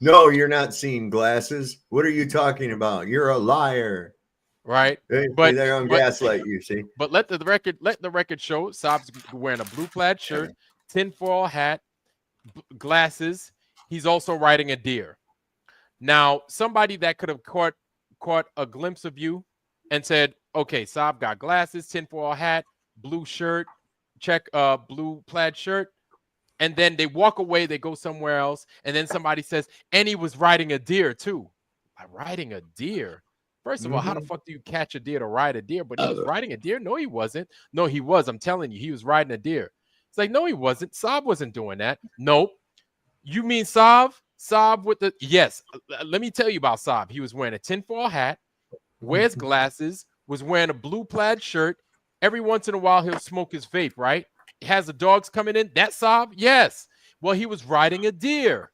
No, you're not seeing glasses. What are you talking about? You're a liar. Right. But they're on gaslight you, see. But let the record show Sav's wearing a blue plaid shirt, tinfoil hat, glasses. He's also riding a deer. Now, somebody that could have caught a glimpse of you and said, okay, Sav got glasses, tinfoil hat, blue shirt, blue plaid shirt. And then they walk away, they go somewhere else, and then somebody says, and he was riding a deer too. Riding a deer? First of all, how the fuck do you catch a deer to ride a deer? But he was riding a deer? No, he wasn't. No, he was. I'm telling you, he was riding a deer. It's like, no, he wasn't. Saab wasn't doing that. Nope. You mean Saab? Saab with the... Yes. Let me tell you about Saab. He was wearing a tinfoil hat, wears glasses, was wearing a blue plaid shirt. Every once in a while, he'll smoke his vape, right? Has the dogs coming in? That Saab? Yes. Well, he was riding a deer.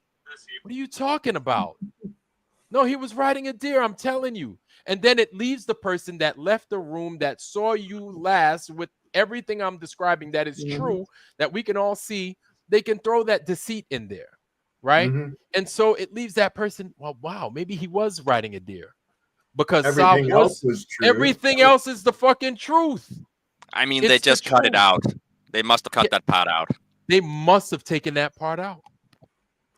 What are you talking about? No, he was riding a deer. I'm telling you. And then it leaves the person that left the room that saw you last with everything I'm describing that is true, that we can all see. They can throw that deceit in there, right? And so it leaves that person, well, wow, maybe he was riding a deer. Because everything else was true. Everything else is the fucking truth. I mean, they just cut it out. They must have cut that part out. They must have taken that part out.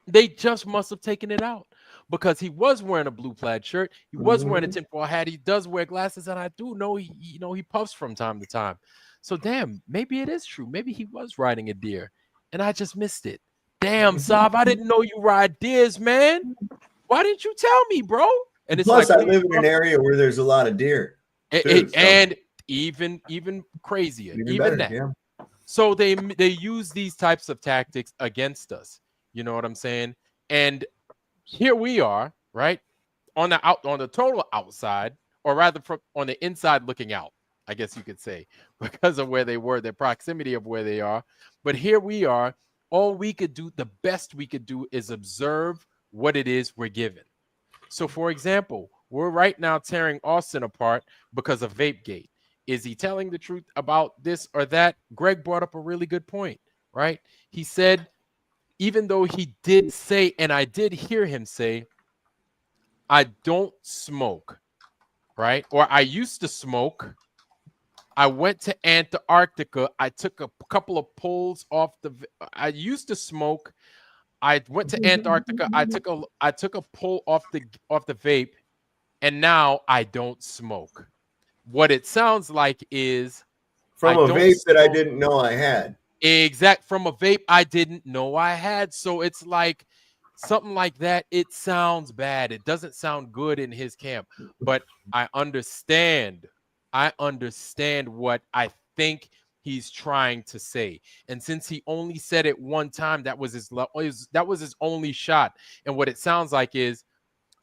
They just must have taken it out. Because he was wearing a blue plaid shirt, he was wearing a tinfoil hat, he does wear glasses, and I do know he puffs from time to time. So damn, maybe it is true. Maybe he was riding a deer, and I just missed it. Damn, Saab, I didn't know you ride deers, man. Why didn't you tell me, bro? And it's plus, like, I live in an area where there's a lot of deer. And even crazier, even that. Yeah. So they use these types of tactics against us. You know what I'm saying? And here we are, right, on the total outside, or rather on the inside looking out, I guess you could say, because of where they were, their proximity of where they are. But here we are. All we could do, the best we could do, is observe what it is we're given. So, for example, we're right now tearing Austin apart because of Vapegate. Is he telling the truth about this or that? Greg brought up a really good point, right? He said, even though he did say, and I did hear him say, I don't smoke, right? Or I used to smoke. I went to Antarctica. I took a couple of pulls off I used to smoke. I went to Antarctica. I took a pull off the vape, and now I don't smoke. What it sounds like is from a vape that I didn't know I had. From a vape I didn't know I had. So it's like something like that. It sounds bad. It doesn't sound good in his camp. But I understand what I think he's trying to say. And since he only said it one time, that was his only shot. And what it sounds like is,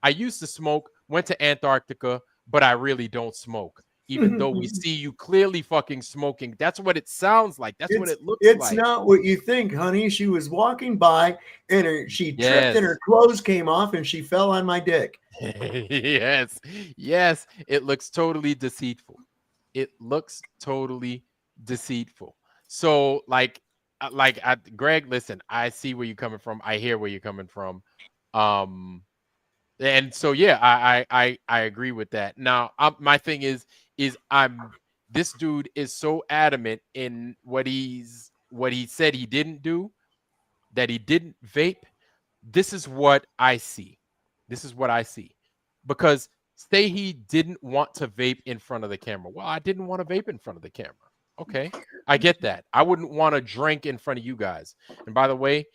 I used to smoke, went to Antarctica, but I really don't smoke. even though we see you clearly fucking smoking. That's what it sounds like. That's what it looks It's like. not what you think, honey. She was walking by and she tripped and her clothes came off and she fell on my dick. Yes. Yes. It looks totally deceitful. It looks totally deceitful. So Greg, listen, I see where you're coming from. I hear where you're coming from. And so yeah, I agree with that. Now, my thing is this dude is so adamant in what he said he didn't do, that he didn't vape. This is what I see. Because say he didn't want to vape in front of the camera. Well, I didn't want to vape in front of the camera. Okay, I get that. I wouldn't want to drink in front of you guys. And by the way,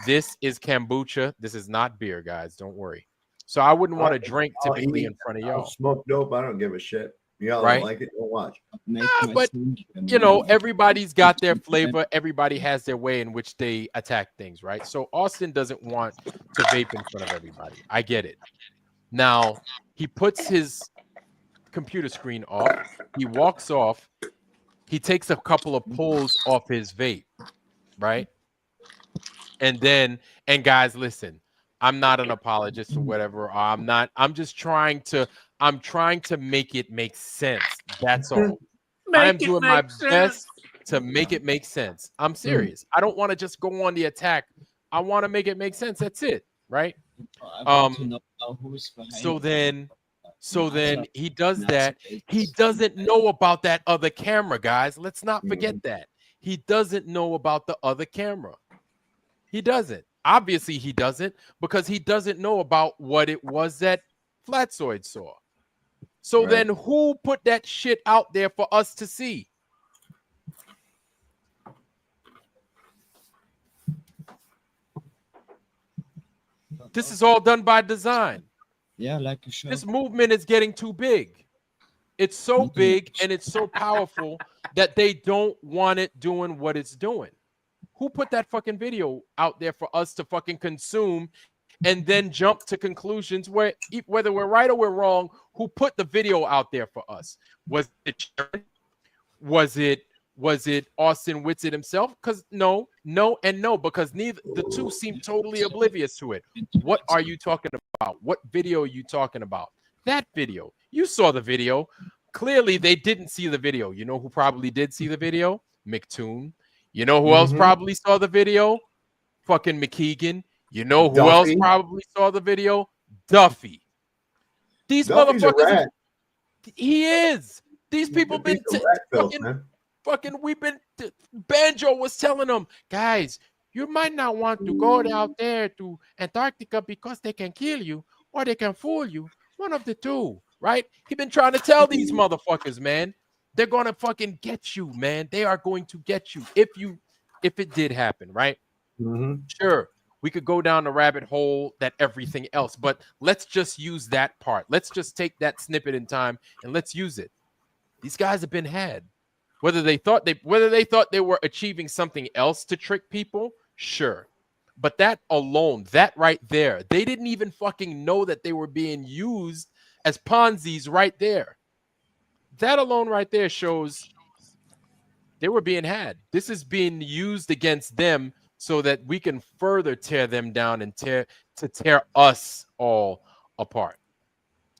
this is kombucha. This is not beer, guys. Don't worry. So I wouldn't want to drink typically in front of y'all. Smoke dope. I don't give a shit. Y'all Right? don't like it. Don't watch. But you know, everybody's got their flavor. Everybody has their way in which they attack things, right? So Austin doesn't want to vape in front of everybody. I get it. Now he puts his computer screen off. He walks off. He takes a couple of pulls off his vape, right? And guys, listen, I'm not an apologist or whatever. I'm just trying to make it make sense. That's all. I'm doing my best to make it make sense. I'm serious. I don't want to just go on the attack. I want to make it make sense. That's it, right? So then he does that. He doesn't know about that other camera, guys. Let's not forget that. He doesn't know about the other camera. He doesn't. Obviously, he doesn't, because he doesn't know about what it was that Flatzoid saw. So then who put that shit out there for us to see? This is all done by design. Yeah, like you should. This movement is getting too big. It's so big and it's so powerful that they don't want it doing what it's doing. Who put that fucking video out there for us to fucking consume and then jump to conclusions where whether we're right or we're wrong? Who put the video out there for us? Was it Sharon? Was it Austin Whitsitt himself? Because no, because the two seem totally oblivious to it. What are you talking about? What video are you talking about? That video. You saw the video. Clearly, they didn't see the video. You know who probably did see the video? McToon. You know who else probably saw the video? Fucking McKeegan. You know who else probably saw the video? Duffy. These motherfuckers. He is. These people been fucking. We've been. Banjo was telling them, guys, you might not want to go out there to Antarctica because they can kill you or they can fool you. One of the two, right? He been trying to tell these motherfuckers, man. They're gonna fucking get you, man. They are going to get you if it did happen, right? Sure, we could go down the rabbit hole that everything else, but let's just use that part. Let's just take that snippet in time and let's use it. These guys have been had. Whether they thought they were achieving something else to trick people, sure. But that alone, that right there, they didn't even fucking know that they were being used as Ponzi's right there. That alone right there shows they were being had. This is being used against them so that we can further tear them down and tear us all apart.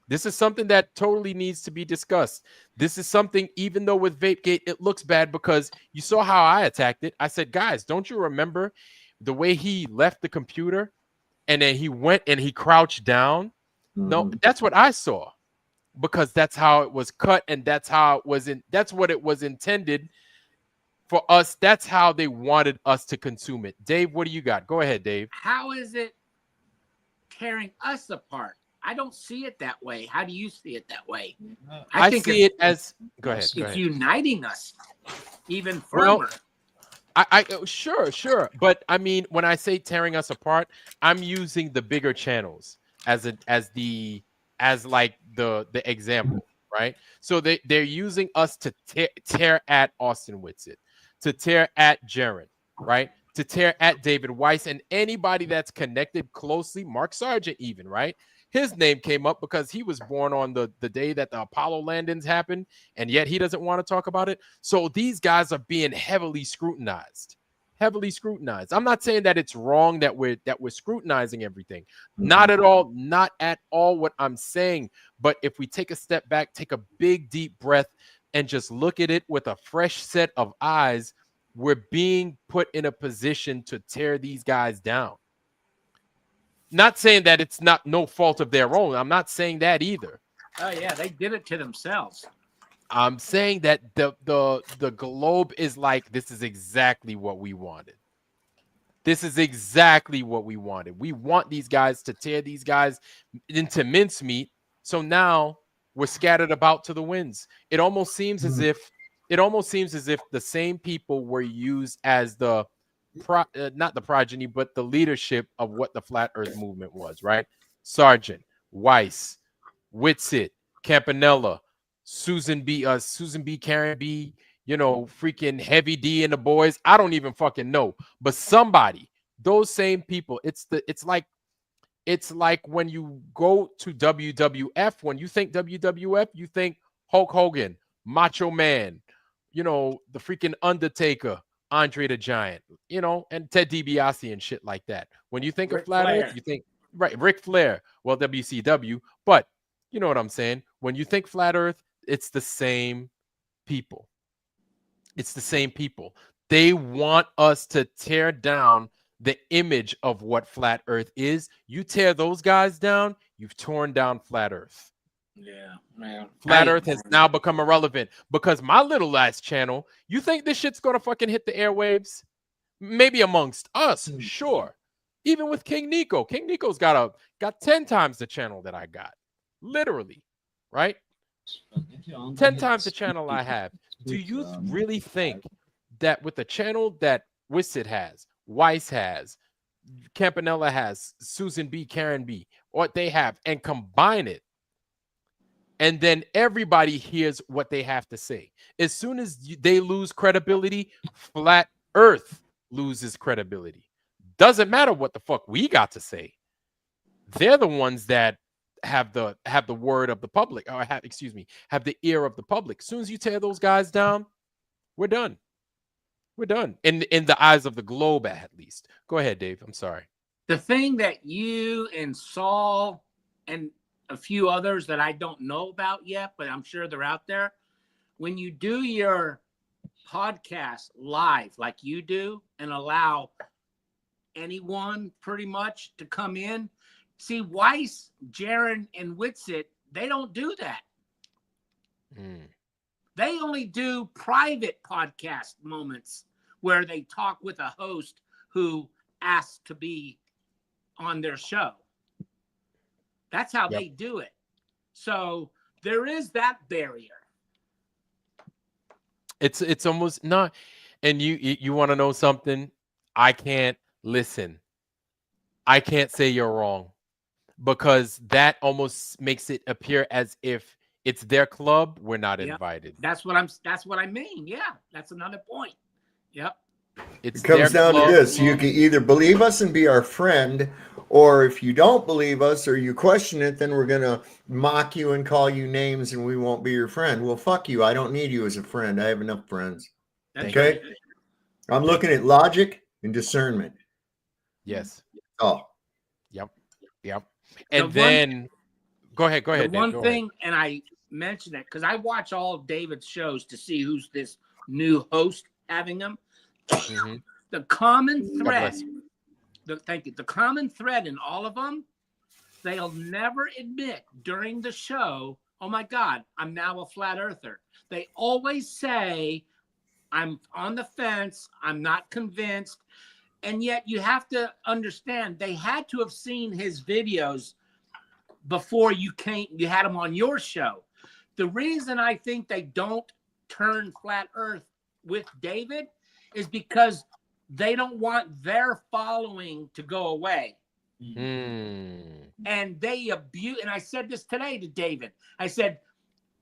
This is something that totally needs to be discussed. This is something, even though with VapeGate, it looks bad because you saw how I attacked it. I said, guys, don't you remember the way he left the computer and then he went and he crouched down? No, that's what I saw. Because that's how it was cut, and that's how it was that's what it was intended for us. That's how they wanted us to consume it. Dave, what do you got? Go ahead, Dave. How is it tearing us apart? I don't see it that way. How do you see it that way? I think see it as go ahead. It's uniting us even firmer. Well, sure. But I mean, when I say tearing us apart, I'm using the bigger channels as like the example, right? So they're using us to tear at Austin Whitsitt, to tear at Jaron, right? To tear at David Weiss and anybody that's connected closely, Mark Sargent even, right? his name came up because he was born on the day that the Apollo landings happened, and yet he doesn't want to talk about it. So these guys are being heavily scrutinized. Heavily scrutinized. I'm not saying that it's wrong that we're scrutinizing everything. Not at all. Not at all what I'm saying. But if we take a step back, take a big deep breath, and just look at it with a fresh set of eyes, we're being put in a position to tear these guys down. Not saying that it's not no fault of their own. I'm not saying that either. Oh yeah, they did it to themselves. I'm saying that the globe is like, this is exactly what we wanted. This is exactly what we wanted. We want these guys to tear these guys into mincemeat. So now we're scattered about to the winds. It almost seems as if the same people were used as the not the progeny, but the leadership of what the flat earth movement was, right? Sargent, Weiss, Whitsitt, Campanella, Susan B, Karen B, freaking Heavy D and the boys. I don't even fucking know. But somebody, those same people, it's like when you go to WWF, when you think WWF, you think Hulk Hogan, Macho Man, the freaking Undertaker, Andre the Giant, and Ted DiBiase and shit like that. When you think of Flat Earth, you think, right, Ric Flair, well, WCW, but you know what I'm saying? When you think Flat Earth, it's the same people. It's the same people. They want us to tear down the image of what Flat Earth is. You tear those guys down, you've torn down Flat Earth. Yeah, man. Flat Earth has now become irrelevant because my little ass channel, you think this shit's gonna fucking hit the airwaves? Maybe amongst us, sure. Even with King Nico. King Nico's got 10 times the channel that I got. Literally, right? 10 times the channel I have. Do you really think that with the channel that Whitsitt has, Weiss has, Campanella has, Susan B, Karen B, what they have, and combine it, and then everybody hears what they have to say? As soon as they lose credibility, Flat Earth loses credibility. Doesn't matter what the fuck we got to say. They're the ones that have the word of the public, or have the ear of the public. As soon as you tear those guys down, we're done. We're done in the eyes of the globe, at least. Go ahead, Dave. I'm sorry. The thing that you and Saul and a few others that I don't know about yet, but I'm sure they're out there, when you do your podcast live like you do and allow anyone pretty much to come in, see, Weiss, Jaron, and Whitsitt, they don't do that. They only do private podcast moments where they talk with a host who asks to be on their show. That's how they do it. So there is that barrier. It's almost not. And you want to know something? I can't listen. I can't say you're wrong, because that almost makes it appear as if it's their club. We're not invited. That's what I mean. Yeah, that's another point. Yep. It comes down to this. You can either believe us and be our friend, or if you don't believe us or you question it, then we're going to mock you and call you names and we won't be your friend. Well, fuck you. I don't need you as a friend. I have enough friends. Okay? I'm looking at logic and discernment. Yes. Oh. Yep. And then go ahead. The one thing, and I mentioned it because I watch all of David's shows to see who's this new host having them. The common thread, the common thread in all of them, they'll never admit during the show, oh my God, I'm now a flat earther. They always say, I'm on the fence, I'm not convinced. And yet you have to understand, they had to have seen his videos before you had him on your show. The reason I think they don't turn flat earth with David is because they don't want their following to go away. And they abuse, and I said this today to David. I said,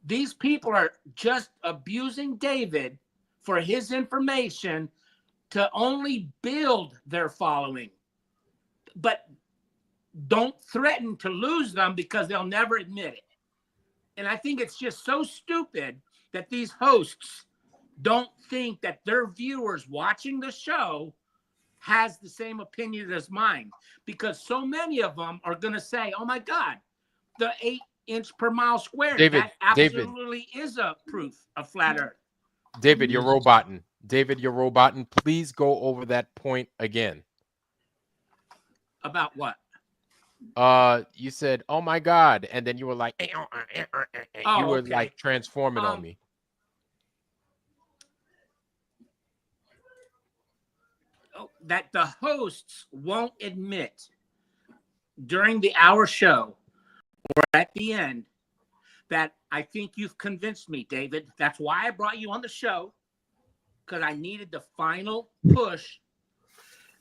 these people are just abusing David for his information to only build their following. But don't threaten to lose them because they'll never admit it. And I think it's just so stupid that these hosts don't think that their viewers watching the show has the same opinion as mine, because so many of them are going to say, oh my God, the 8-inch per mile square, that absolutely is a proof of flat earth. David, you're roboting. David, you're roboting. Please go over that point again. About what? You said, oh my God. And then you were like, you were like transforming on me. That the hosts won't admit during the hour show or at the end that I think you've convinced me, David. That's why I brought you on the show, because I needed the final push.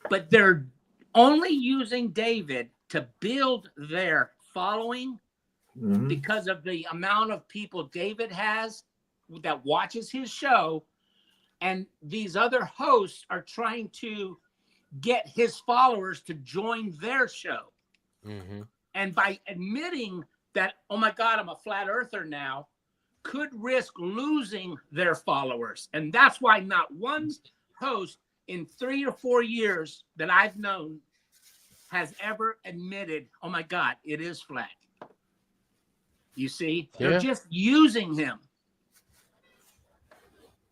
But they're only using David to build their following because of the amount of people David has that watches his show. And these other hosts are trying to get his followers to join their show. And by admitting that, oh my God, I'm a flat earther now, could risk losing their followers. And that's why not one host in 3 or 4 years that I've known has ever admitted, oh my God, it is flat. You see, they're just using him.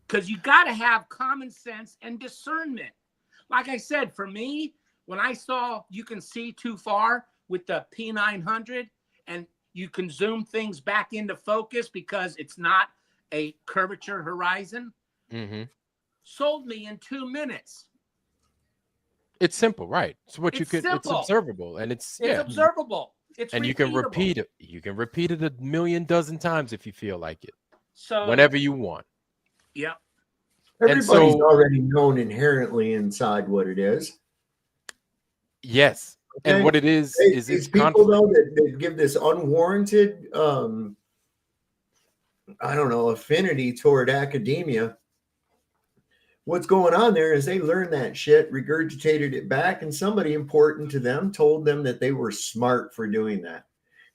Because you got to have common sense and discernment. Like I said, for me, when I saw you can see too far with the P900 and you can zoom things back into focus because it's not a curvature horizon, sold me in 2 minutes. It's simple, right? It's what It's it's observable, and it's observable. It's and repeatable. you can repeat it. You can repeat it a million dozen times if you feel like it. So whenever you want. Yeah. Everybody's already known inherently inside what it is. Yes. Okay? And what it is these people though that give this unwarranted I don't know, affinity toward academia. What's going on there is they learned that shit, regurgitated it back, and somebody important to them told them that they were smart for doing that,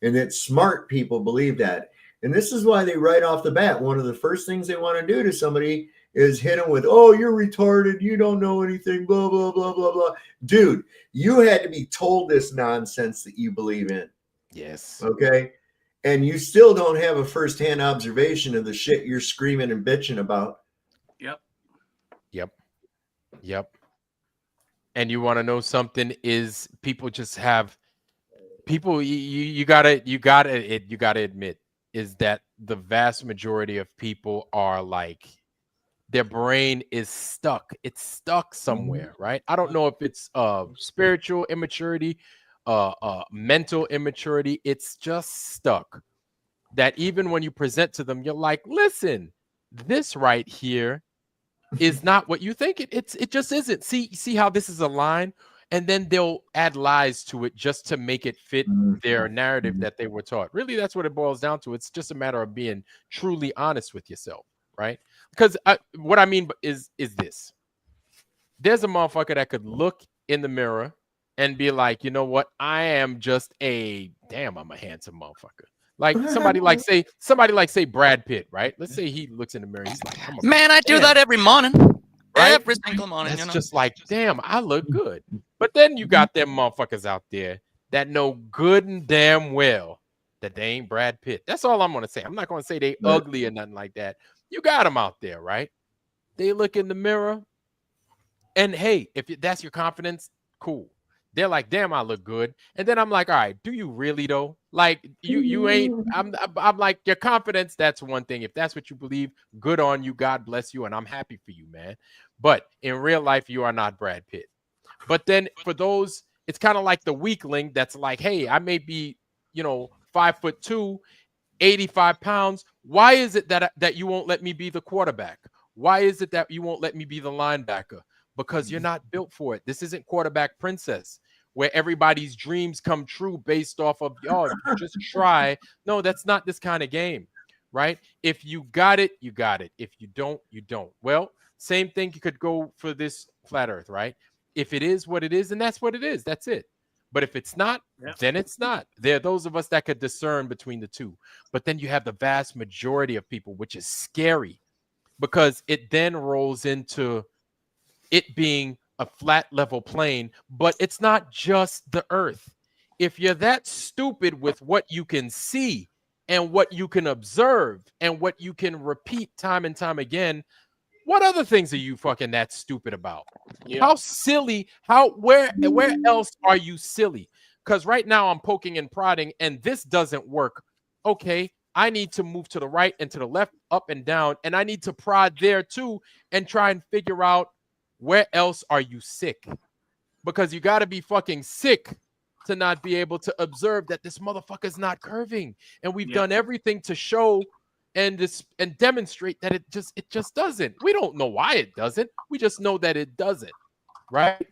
and that smart people believe that. And this is why they right off the bat, one of the first things they want to do to somebody is hit them with, oh, you're retarded, you don't know anything, blah, blah, blah, blah, blah. Dude, you had to be told this nonsense that you believe in. Yes. Okay? And you still don't have a firsthand observation of the shit you're screaming and bitching about. Yep. And you want to know something is people just have people you gotta admit is that the vast majority of people are like their brain is stuck. It's stuck somewhere, right? I don't know if it's spiritual immaturity, mental immaturity. It's just stuck. That even when you present to them, you're like, listen, this right here is not what you think it just isn't. See how this is a line, and then they'll add lies to it just to make it fit their narrative that they were taught. Really, that's what it boils down to. It's just a matter of being truly honest with yourself, right? Because what I mean is this: there's a motherfucker that could look in the mirror and be like, you know what? I'm a handsome motherfucker. Like somebody like say Brad Pitt, right? Let's say he looks in the mirror. He's like, man, I do that every morning. Right? Every single morning. It's just like, damn, I look good. But then you got them motherfuckers out there that know good and damn well that they ain't Brad Pitt. That's all I'm gonna say. I'm not gonna say they ugly or nothing like that. You got them out there, right? They look in the mirror, and hey, if that's your confidence, cool. They're like, damn, I look good. And then I'm like, all right, do you really though? Like you ain't, I'm like, your confidence, that's one thing. If that's what you believe, good on you. God bless you. And I'm happy for you, man. But in real life, you are not Brad Pitt. But then for those, it's kind of like the weakling that's like, hey, I may be, 5'2", 85 pounds. Why is it that you won't let me be the quarterback? Why is it that you won't let me be the linebacker? Because you're not built for it. This isn't quarterback princess where everybody's dreams come true based off of, just try. No, that's not this kind of game, right? If you got it, you got it. If you don't, you don't. Well, same thing you could go for this flat earth, right? If it is what it is, then that's what it is. That's it. But if it's not, then it's not. There are those of us that could discern between the two. But then you have the vast majority of people, which is scary because it then rolls into it being a flat level plane. But it's not just the earth. If you're that stupid with what you can see and what you can observe and what you can repeat time and time again, what other things are you fucking that stupid about? How silly, where else are you silly? Because right now I'm poking and prodding and this doesn't work. Okay, I need to move to the right and to the left, up and down, and I need to prod there too and try and figure out where else are you sick? Because you got to be fucking sick to not be able to observe that this motherfucker's not curving. And we've done everything to show and demonstrate that it just doesn't. We don't know why it doesn't. We just know that it doesn't, right?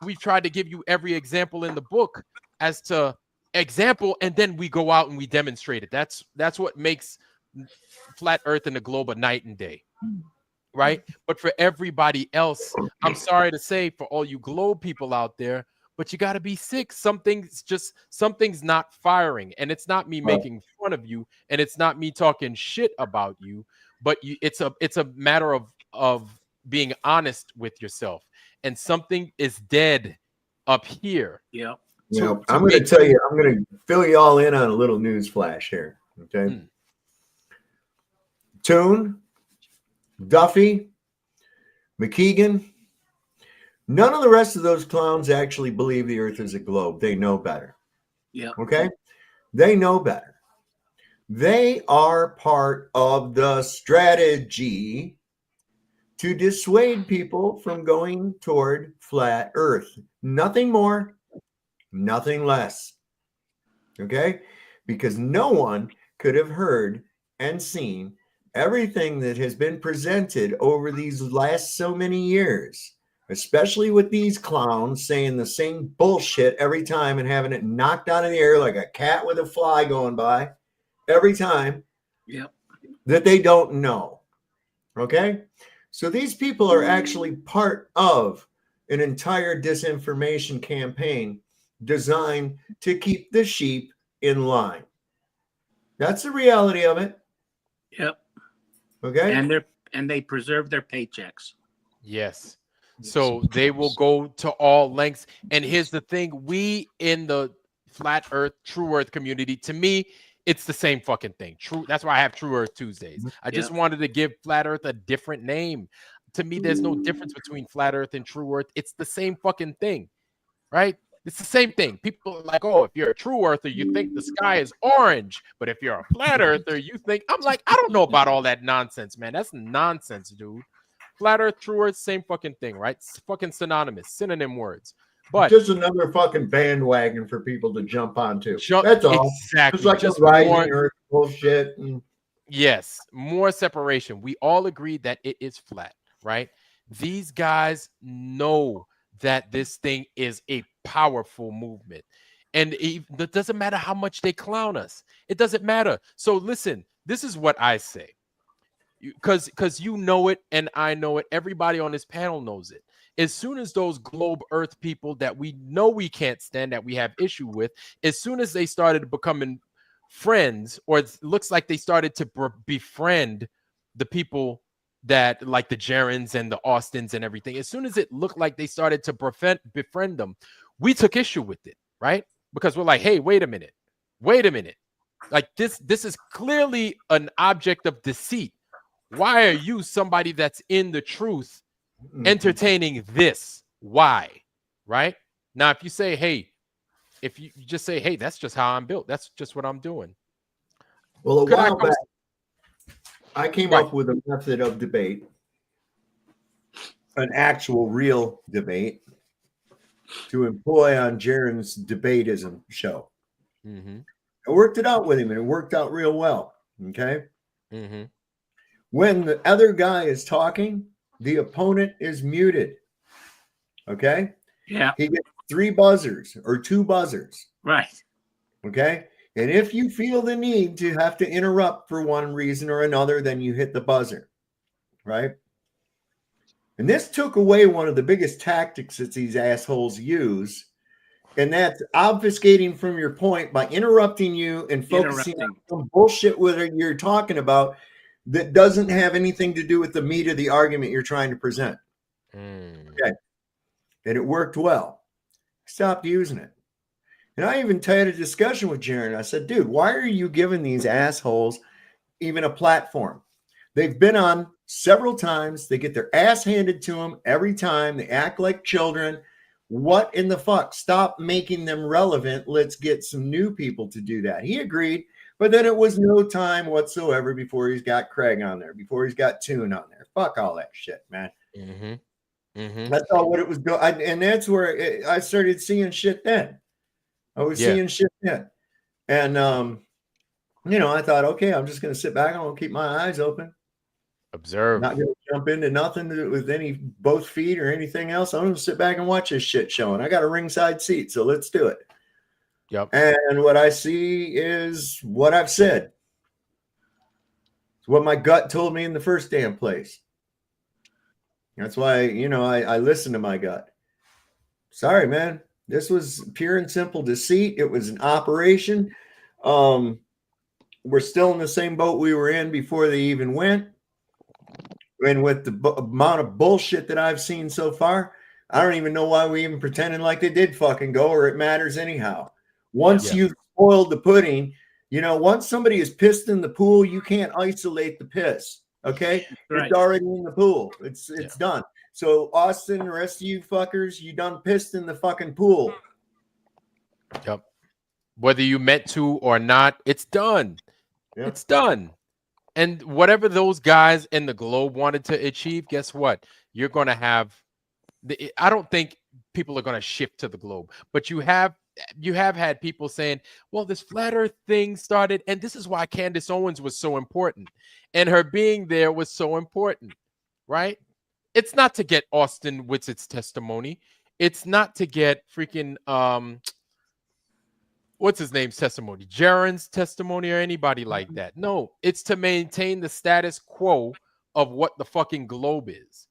We've tried to give you every example in the book as to example, and then we go out and we demonstrate it. That's what makes flat earth and the globe a night and day, right? But for everybody else, I'm sorry to say, for all you globe people out there, but you got to be sick. Something's not firing, and it's not me making fun of you, and it's not me talking shit about you, but it's a matter of being honest with yourself, and something is dead up here. I'm going to tell you, I'm going to fill you all in on a little news flash here. Okay. Toon, Duffy, McKeegan, none of the rest of those clowns actually believe the earth is a globe. They know better. Okay. They know better. They are part of the strategy to dissuade people from going toward flat earth. Nothing more, nothing less. Okay? Because no one could have heard and seen everything that has been presented over these last so many years, especially with these clowns saying the same bullshit every time and having it knocked out of the air like a cat with a fly going by every time that they don't know. Okay? So these people are actually part of an entire disinformation campaign designed to keep the sheep in line. That's the reality of it. Okay. And they preserve their paychecks. Yes. So they will go to all lengths. And here's the thing, we in the flat earth, true earth community, to me, it's the same fucking thing. True. That's why I have True Earth Tuesdays. I just wanted to give flat earth a different name. To me, there's no difference between flat earth and true earth. It's the same fucking thing, right? It's the same thing. People are like, oh, if you're a true earther, you think the sky is orange. But if you're a flat earther, you think, I'm like, I don't know about all that nonsense, man. That's nonsense, dude. Flat earth, true earth, same fucking thing, right? It's fucking synonymous, synonym words. But just another fucking bandwagon for people to jump onto. That's all. Exactly. Just like just the rising earth bullshit. Yes, more separation. We all agree that it is flat, right? These guys know that this thing is a powerful movement. And it doesn't matter how much they clown us. It doesn't matter. So listen, this is what I say. Because you know it and I know it. Everybody on this panel knows it. As soon as those globe earth people that we know we can't stand, that we have issue with, as soon as they started becoming friends, or it looks like they started to befriend the people that like the Gerons and the Austins and everything, as soon as it looked like they started to befriend them, we took issue with it, right? Because we're like, hey, wait a minute. Like this is clearly an object of deceit. Why are you, somebody that's in the truth, entertaining this? Why? Right? Now, if you say, hey, if you just say, hey, that's just how I'm built, that's just what I'm doing. Well, a while back, I came up with a method of debate, an actual real debate, to employ on Jaron's debatism show. I worked it out with him, and it worked out real well. Okay. When the other guy is talking, the opponent is muted. Okay. Yeah. He gets 3 buzzers or 2 buzzers. Right. Okay. And if you feel the need to have to interrupt for one reason or another, then you hit the buzzer. Right. And this took away one of the biggest tactics that these assholes use And that's obfuscating from your point by interrupting you and focusing on some bullshit with you're talking about that doesn't have anything to do with the meat of the argument you're trying to present. Okay. And it worked well. Stopped using it. And I even had a discussion with Jaron. I said, dude, why are you giving these assholes even a platform? They've been on several times. They get their ass handed to them every time. They act like children. What in the fuck? Stop making them relevant. Let's get some new people to do that. He agreed, but then it was no time whatsoever before he's got Craig on there, before he's got Toon on there. Fuck all that shit, man. That's all what it was doing. And that's where I started seeing shit then. I was seeing shit then. And, you know, I thought, okay, I'm just going to sit back and I'll keep my eyes open. Observe. Not going to jump into nothing with any both feet or anything else. I'm going to sit back and watch this shit show. And I got a ringside seat, so let's do it. Yep. And what I see is what I've said. It's what my gut told me in the first damn place. That's why, you know, I listen to my gut. Sorry, man. This was pure and simple deceit. It was an operation. We're still in the same boat we were in before they even went. And with the amount of bullshit that I've seen so far, I don't even know why we even pretending like they did fucking go or it matters anyhow. Once you've spoiled the pudding, you know, once somebody is pissed in the pool, you can't isolate the piss. Okay. Right. It's already in the pool. It's done. So Austin, the rest of you fuckers, you done pissed in the fucking pool. Yep. Whether you meant to or not, it's done. Yep. It's done. And whatever those guys in the globe wanted to achieve, guess what? You're going to have I don't think people are going to shift to the globe, but you have had people saying, well, this flat earth thing started, and this is why Candace Owens was so important. And her being there was so important, right? It's not to get Austin Witzett's testimony. It's not to get freaking what's his name's testimony, Jaron's testimony, or anybody like that. No, it's to maintain the status quo of what the fucking globe is.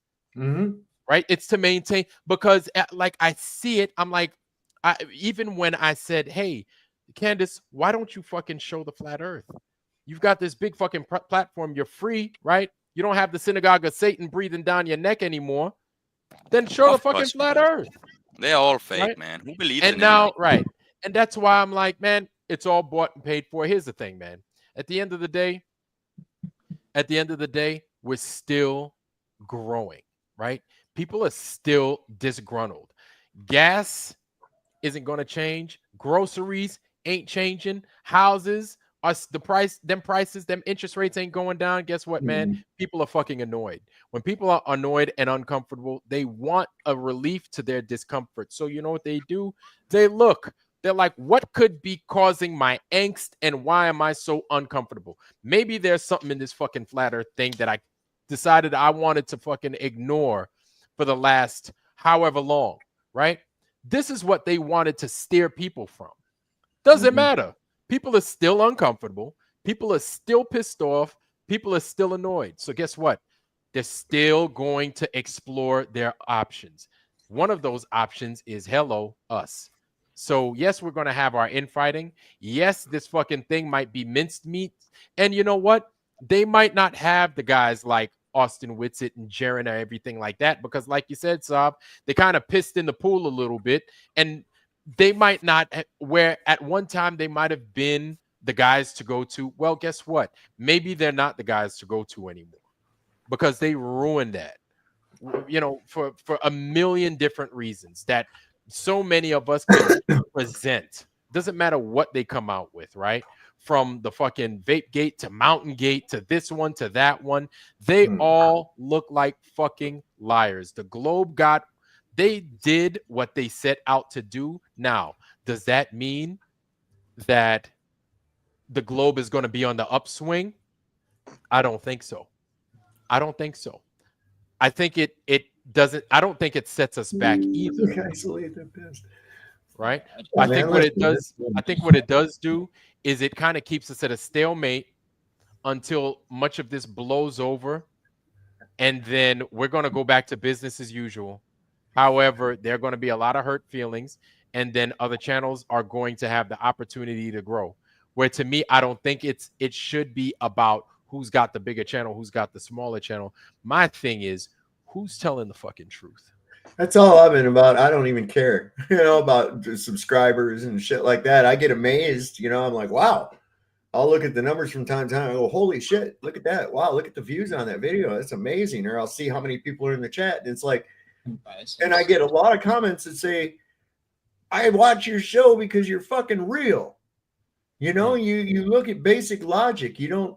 Right? It's to maintain, because like I see it, I'm like, even when I said, hey, Candace, why don't you fucking show the flat earth? You've got this big fucking platform. You're free, right? You don't have the synagogue of Satan breathing down your neck anymore. Then show the fucking flat earth. They're all fake, right? man. Who believes and in now, anything? right. And that's why I'm like, man, it's all bought and paid for. Here's the thing, man. At the end of the day, we're still growing, right? People are still disgruntled. Gas isn't going to change. Groceries ain't changing. Houses are them interest rates ain't going down. Guess what, man? People are fucking annoyed. When people are annoyed and uncomfortable, they want a relief to their discomfort. So you know what they do? They're like, what could be causing my angst and why am I so uncomfortable? Maybe there's something in this fucking flat earth thing that I decided I wanted to fucking ignore for the last however long, right? This is what they wanted to steer people from. Doesn't matter. People are still uncomfortable. People are still pissed off. People are still annoyed. So guess what? They're still going to explore their options. One of those options is us. So yes, we're going to have our infighting. Yes, this fucking thing might be minced meat. And you know what? They might not have the guys like Austin Witzett and Jaron or everything like that, because like you said, Saab, they kind of pissed in the pool a little bit, and they might not, where at one time they might have been the guys to go to. Well, guess what? Maybe they're not the guys to go to anymore because they ruined that, you know, for a million different reasons that so many of us can present. Doesn't matter what they come out with, right? From the fucking Vape Gate to Mountain Gate to this one to that one, they all look like fucking liars. The Globe they did what they set out to do. Now, does that mean that the Globe is going to be on the upswing? I don't think so. I think it doesn't. I don't think it sets us back either. Right? I think what it does do is it kind of keeps us at a stalemate until much of this blows over, and then we're going to go back to business as usual. However, there are going to be a lot of hurt feelings, and then other channels are going to have the opportunity to grow. Where to me, I don't think it should be about who's got the bigger channel, who's got the smaller channel. My thing is, who's telling the fucking truth? That's all I've been about. I don't even care, about the subscribers and shit like that. I get amazed, I'm like, wow. I'll look at the numbers from time to time. I go, holy shit, look at that. Wow, look at the views on that video. That's amazing. Or I'll see how many people are in the chat. And it's like, and I get a lot of comments that say, I watch your show because you're fucking real. You look at basic logic. You don't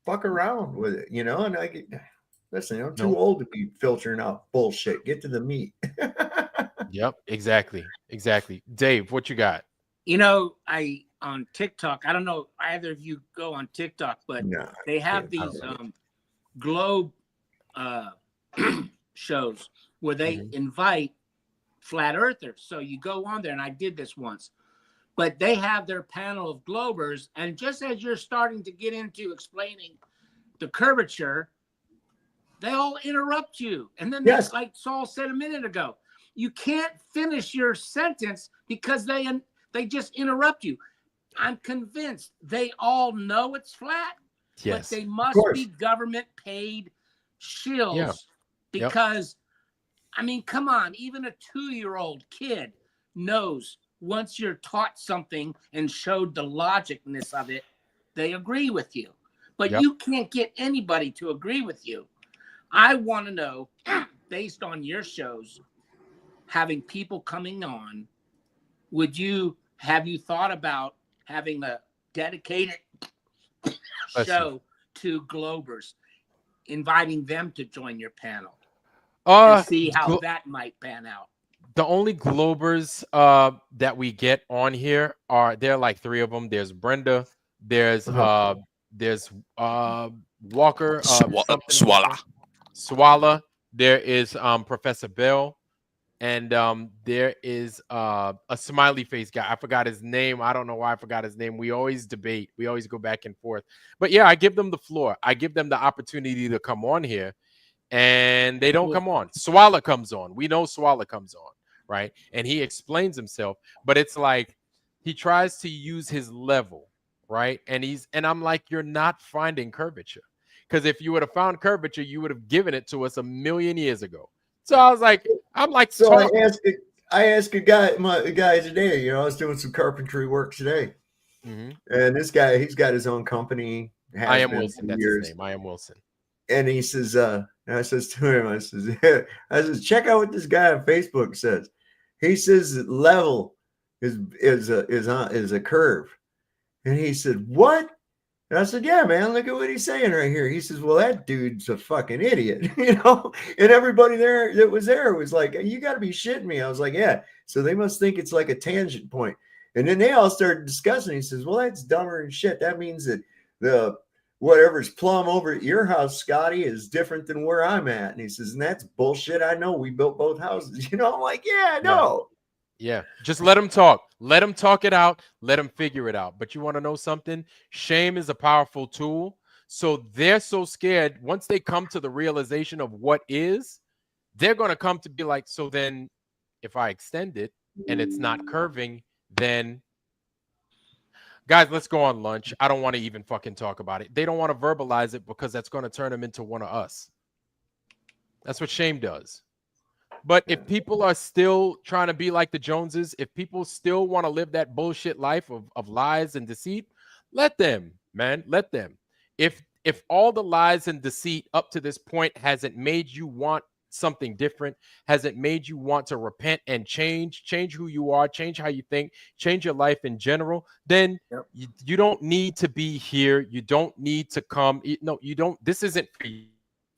fuck around with it, and I get, listen, I'm too old to be filtering out bullshit. Get to the meat. Yep, exactly. Dave, what you got? On TikTok, I don't know either of you go on TikTok, but they have these globe shows where they invite flat earthers. So you go on there, and I did this once, but they have their panel of globers, and just as you're starting to get into explaining the curvature, they all interrupt you. And then like Saul said a minute ago, you can't finish your sentence because they just interrupt you. I'm convinced they all know it's flat, but they must be government paid shills because, I mean, come on, even a 2-year-old kid knows once you're taught something and showed the logicness of it, they agree with you. But you can't get anybody to agree with you. I want to know, based on your shows, having people coming on, have you thought about having a dedicated show to Globers, inviting them to join your panel and see how that might pan out? The only Globers that we get on here there are like 3 of them. There's Brenda, there's Walker, Swalla. There is Professor Bell. And there is a smiley face guy. I forgot his name. I don't know why I forgot his name. We always debate. We always go back and forth. But yeah, I give them the floor. I give them the opportunity to come on here. And they don't come on. Swalla comes on. We know Swalla comes on, right? And he explains himself. But it's like he tries to use his level, right? And I'm like, you're not finding curvature. Because if you would have found curvature, you would have given it to us a million years ago. So I was like, so I asked a guy today, I was doing some carpentry work today. And this guy, he's got his own company. I Am Wilson. That's his name. I Am Wilson. And he says, I says to him, I says, check out what this guy on Facebook says. He says that level is a curve. And he said, what? And I said, yeah, man, look at what he's saying right here. He says, well, that dude's a fucking idiot, And everybody there that was there was like, you got to be shitting me. I was like, yeah. So they must think it's like a tangent point. And then they all started discussing. He says, well, that's dumber than shit. That means that the whatever's plumb over at your house, Scotty, is different than where I'm at. And he says, and that's bullshit. I know, we built both houses. I'm like, yeah, I know. Yeah, just let them talk. Let them talk it out. Let them figure it out. But you want to know something? Shame is a powerful tool. So they're so scared. Once they come to the realization of what is, they're going to come to be like, so then if I extend it and it's not curving, then guys, let's go on lunch. I don't want to even fucking talk about it. They don't want to verbalize it because that's going to turn them into one of us. That's what shame does. But if people are still trying to be like the Joneses, if people still want to live that bullshit life of lies and deceit, let them, man, let them. If all the lies and deceit up to this point hasn't made you want something different, hasn't made you want to repent and change who you are, change how you think, change your life in general, then you don't need to be here. You don't need to come. No, you don't. This isn't for you.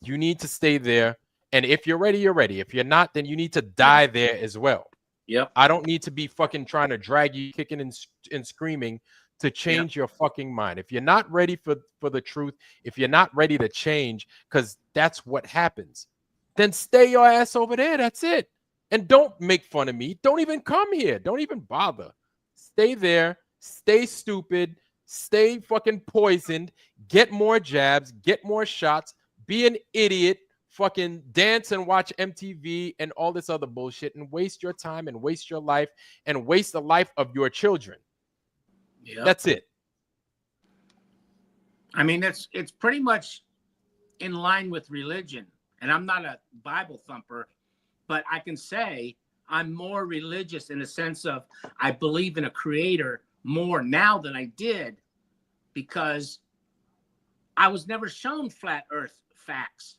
You need to stay there. And if you're ready, you're ready. If you're not, then you need to die there as well. Yep. I don't need to be fucking trying to drag you kicking and screaming to change your fucking mind. If you're not ready for the truth, if you're not ready to change, because that's what happens, then stay your ass over there. That's it. And don't make fun of me. Don't even come here. Don't even bother. Stay there. Stay stupid. Stay fucking poisoned. Get more jabs. Get more shots. Be an idiot. fucking dance and watch MTV and all this other bullshit and waste your time and waste your life and waste the life of your children. Yep. That's it. I mean, it's pretty much in line with religion. And I'm not a Bible thumper, but I can say I'm more religious in the sense of I believe in a creator more now than I did, because I was never shown flat earth facts.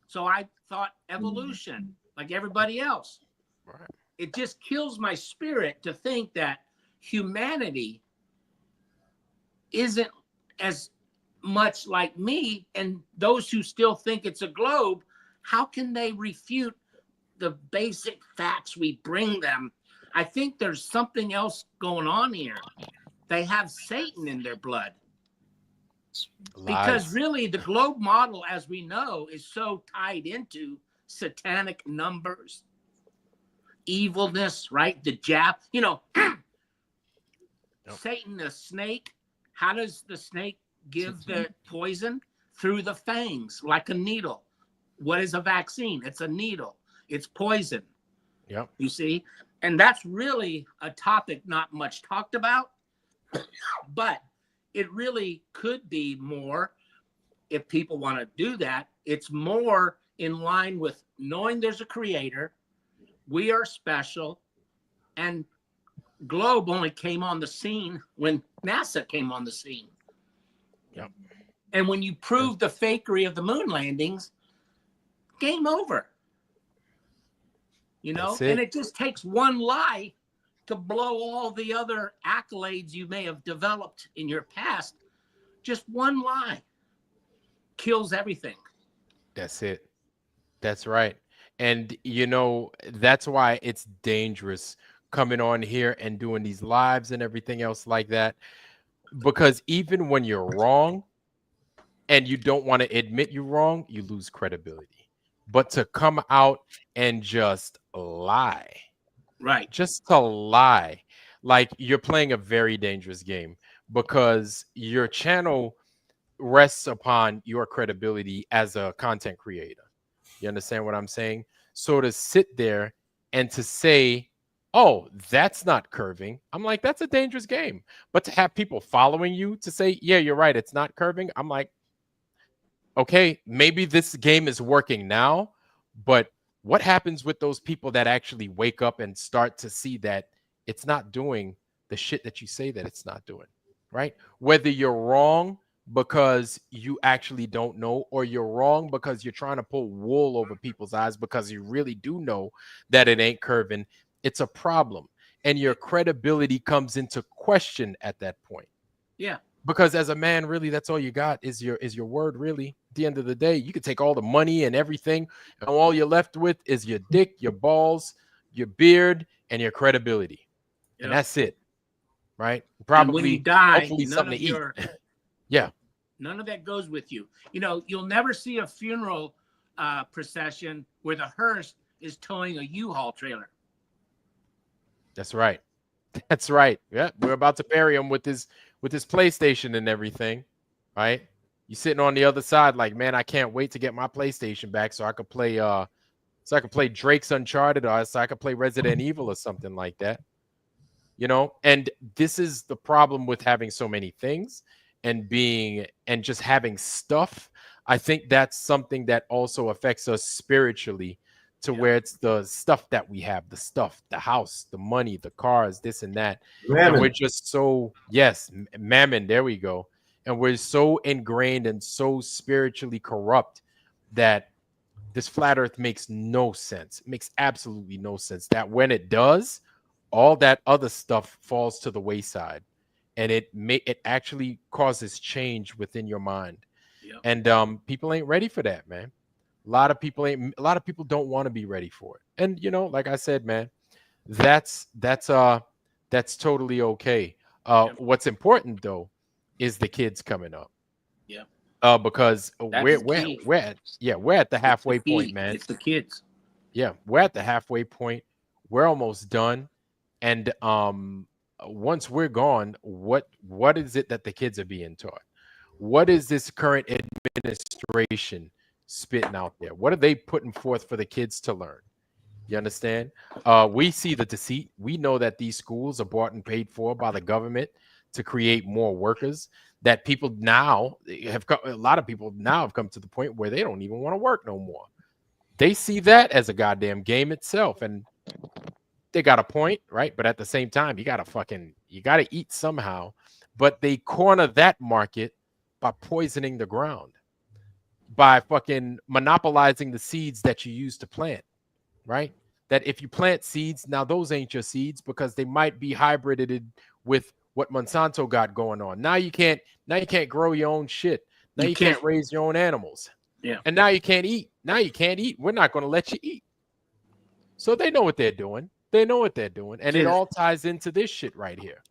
So I thought evolution like everybody else. Right. It just kills my spirit to think that humanity isn't as much like me, and those who still think it's a globe, how can they refute the basic facts we bring them? I think there's something else going on here. They have Satan in their blood. Because really the globe model, as we know, is so tied into satanic numbers, evilness, right? The jab, you know, Satan, the snake, how does the snake give the poison? Through the fangs, like a needle. What is a vaccine? It's a needle. It's poison. Yep. You see? And that's really a topic not much talked about, but it really could be more if people want to do that. It's more in line with knowing there's a creator, we are special, and globe only came on the scene when NASA came on the scene. Yep. And when you prove the fakery of the moon landings, game over. You know, and it just takes one lie to blow all the other accolades you may have developed in your past. Just one lie kills everything. That's it. That's right. And, you know, that's why it's dangerous coming on here and doing these lives and everything else like that. Because even when you're wrong and you don't want to admit you're wrong, you lose credibility. But to come out and just lie. Right. Just to lie, like you're playing a very dangerous game, because your channel rests upon your credibility as a content creator. You understand what I'm saying? So to sit there and to say, oh, that's not curving, I'm like, that's a dangerous game. But to have people following you to say, yeah, you're right, it's not curving, I'm like, okay, maybe this game is working now, but what happens with those people that actually wake up and start to see that it's not doing the shit that you say that it's not doing, right? Whether you're wrong because you actually don't know, or you're wrong because you're trying to pull wool over people's eyes because you really do know that it ain't curving, it's a problem. And your credibility comes into question at that point. Yeah. Because as a man, really, that's all you got is your word, really. At the end of the day, you could take all the money and everything, and all you're left with is your dick, your balls, your beard, and your credibility. Yep. And that's it. Right? And when you Probably, die, hopefully none something of to eat. your Yeah. none of that goes with you. You know, you'll never see a funeral procession where the hearse is towing a U-Haul trailer. That's right. That's right. Yeah, we're about to bury him with his PlayStation and everything, right? You sitting on the other side, like, man, I can't wait to get my PlayStation back so I could play Drake's Uncharted, or so I could play Resident Evil or something like that. You know, and this is the problem with having so many things and just having stuff. I think that's something that also affects us spiritually, to where it's the stuff that we have, the house, the money, the cars, this and that. Mammon. And we're just so, mammon, there we go. And we're so ingrained and so spiritually corrupt that this flat earth makes no sense. It makes absolutely no sense. That when it does, all that other stuff falls to the wayside, and it actually causes change within your mind. Yep. And people ain't ready for that, man. A lot of people don't want to be ready for it. And you know, like I said, man, that's totally okay. What's important though is the kids coming up. Yeah. Because we're at the halfway point, man. It's the kids. Yeah, we're at the halfway point. We're almost done. And once we're gone, what is it that the kids are being taught? What is this current administration spitting out there? What are they putting forth for the kids to learn? You understand? We see the deceit. We know that these schools are bought and paid for by the government to create more workers. That people now have a lot of people now have come to the point where they don't even want to work no more. They see that as a goddamn game itself, and they got a point, right? But at the same time, you gotta eat somehow. But they corner that market by poisoning the ground, by fucking monopolizing the seeds that you use to plant, right? That if you plant seeds, now those ain't your seeds because they might be hybrided with what Monsanto got going on. Now you can't grow your own shit. Now you can't raise your own animals. Yeah. And now you can't eat. Now you can't eat. We're not going to let you eat. So they know what they're doing. They know what they're doing. And it all ties into this shit right here.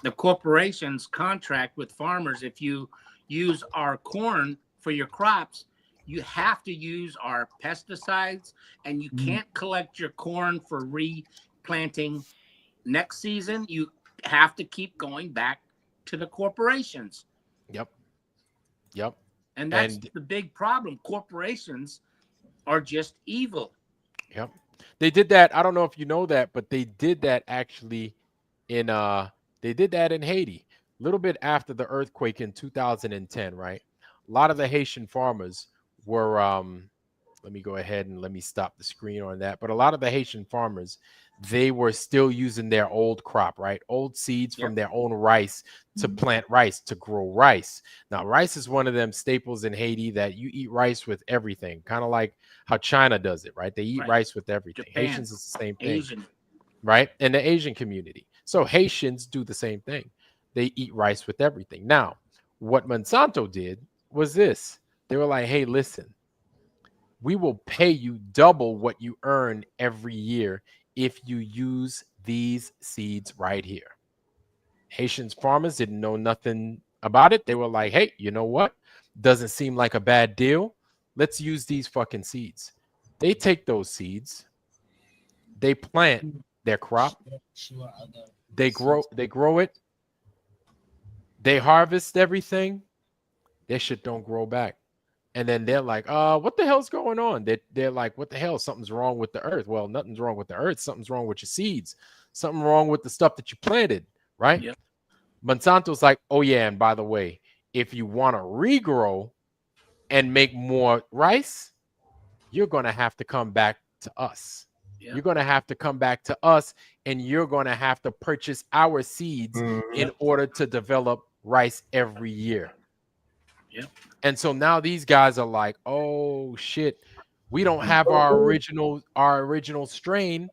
The corporations contract with farmers. If you use our corn for your crops, you have to use our pesticides, and you can't collect your corn for replanting next season. You have to keep going back to the corporations. Yep. And that's the big problem. Corporations are just evil. Yep. They did that. I don't know if you know that, but they did that actually in Haiti, a little bit after the earthquake in 2010, right? A lot of the Haitian farmers were let me go ahead and let me stop the screen on that. But a lot of the Haitian farmers, they were still using their old crop, right? Old seeds from their own rice to plant rice, to grow rice. Now, rice is one of them staples in Haiti that you eat rice with everything, kind of like how China does it, right? They eat rice with everything. Japan, Haitians is the same thing, Asian. right? In the Asian community. So Haitians do the same thing. They eat rice with everything. Now, what Monsanto did was this. They were like, hey, listen, we will pay you double what you earn every year if you use these seeds right here. Haitian farmers didn't know nothing about it. They were like, hey, you know what? Doesn't seem like a bad deal. Let's use these fucking seeds. They take those seeds, they plant their crop, they grow it, they harvest everything, their shit don't grow back. And then they're like, what the hell's going on? They're like, what the hell? Something's wrong with the earth. Well, nothing's wrong with the earth. Something's wrong with your seeds. Something wrong with the stuff that you planted, right? Yep. Monsanto's like, oh, yeah, and by the way, if you want to regrow and make more rice, you're going to have to come back to us. Yep. You're going to have to come back to us, and you're going to have to purchase our seeds in order to develop rice every year. Yep. And so now these guys are like, oh shit, we don't have our original strain.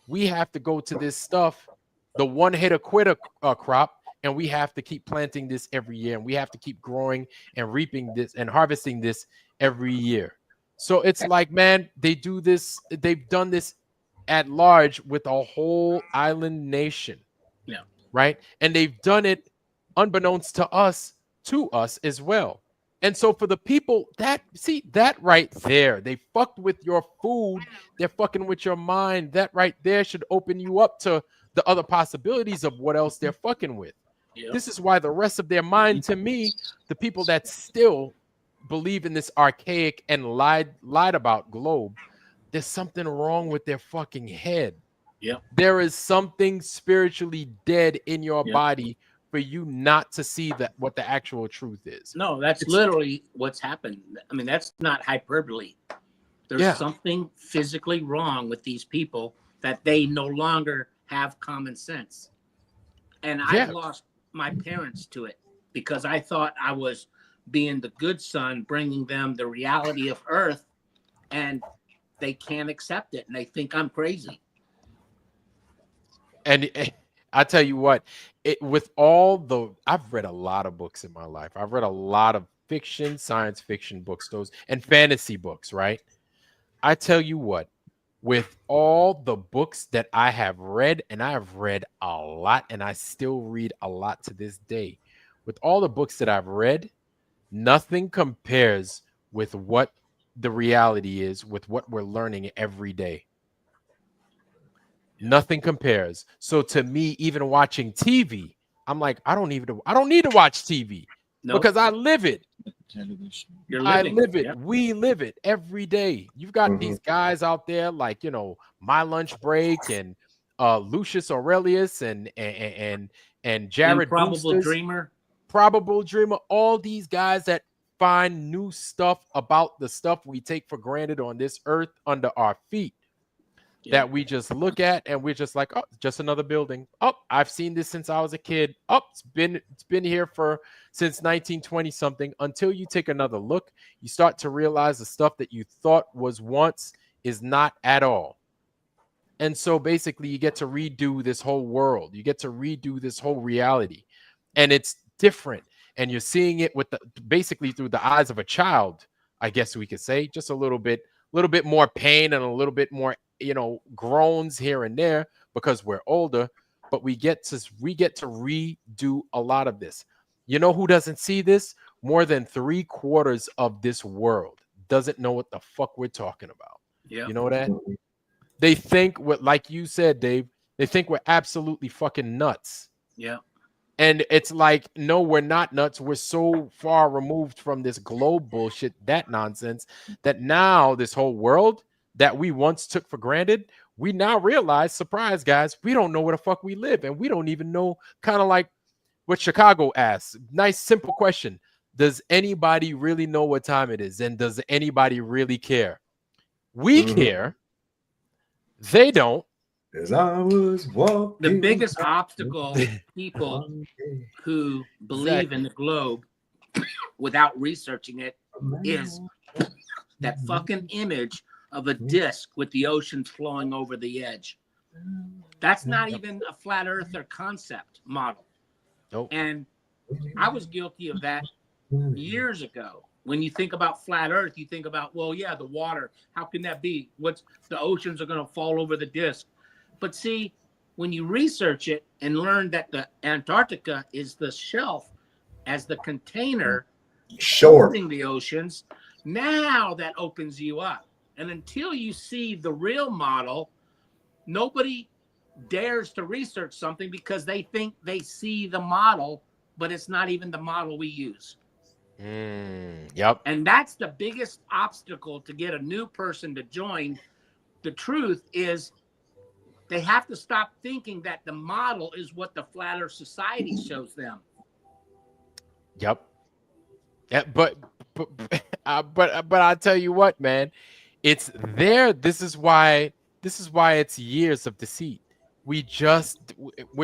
We have to go to this stuff, the one hitter quitter crop, and we have to keep planting this every year, and we have to keep growing and reaping this and harvesting this every year. So it's like, man, they do this. They've done this at large with a whole island nation. Yeah. Right. And they've done it unbeknownst to us as well. And so for the people that right there, they fucked with your food, they're fucking with your mind. That right there should open you up to the other possibilities of what else they're fucking with. Yep. This is why the rest of their mind, to me, the people that still believe in this archaic and lied about globe, there's something wrong with their fucking head. Yep. There is something spiritually dead in your body for you not to see what the actual truth is. No, it's literally what's happened. I mean, that's not hyperbole. There's something physically wrong with these people that they no longer have common sense. And I lost my parents to it because I thought I was being the good son, bringing them the reality of Earth, and they can't accept it, and they think I'm crazy. And I tell you what, I've read a lot of books in my life. I've read a lot of fiction, science fiction books, and fantasy books, right? I tell you what, with all the books that I have read, and I have read a lot, and I still read a lot to this day, with all the books that I've read, nothing compares with what the reality is, with what we're learning every day. Nothing compares. So to me, even watching TV, I'm like, I don't need to watch TV. Nope. Because I live it. Television. I live it. We live it every day. You've got these guys out there like, you know, My Lunch Break and Lucius Aurelius and Jared Improbable Boosters, Dreamer. Probable Dreamer, all these guys that find new stuff about the stuff we take for granted on this earth under our feet. That we just look at and we're just like, oh, just another building. Oh, I've seen this since I was a kid. Oh, it's been here since 1920 something. Until you take another look, you start to realize the stuff that you thought was once is not at all. And so basically you get to redo this whole world. You get to redo this whole reality. And it's different. And you're seeing it with basically through the eyes of a child, I guess we could say, just a little bit more pain and a little bit more, you know, groans here and there because we're older, but we get to redo a lot of this. You know who doesn't see this? More than 3/4 of this world doesn't know what the fuck we're talking about. Yeah. You know that? They think like you said, Dave, they think we're absolutely fucking nuts. Yeah. And it's like, no, we're not nuts. We're so far removed from this globe bullshit, that nonsense, that now this whole world that we once took for granted, we now realize, surprise, guys, we don't know where the fuck we live. And we don't even know, kind of like what Chicago asks. Nice, simple question. Does anybody really know what time it is? And does anybody really care? We care. They don't. As I was walking. The biggest obstacle people who believe in the globe without researching it is that fucking image of a disc with the oceans flowing over the edge. That's not even a flat earther concept model. Nope. And I was guilty of that years ago. When you think about flat earth, you think about, well, yeah, the water. How can that be? The oceans are going to fall over the disc. But see, when you research it and learn that the Antarctica is the shelf as the container holding the oceans, now that opens you up. And until you see the real model, nobody dares to research something because they think they see the model, but it's not even the model we use. Yep. And that's the biggest obstacle to get a new person to join. The truth is, they have to stop thinking that the model is what the flat earth society shows them. Yep. Yeah, but I tell you what, man, it's there. This is why it's years of deceit. We're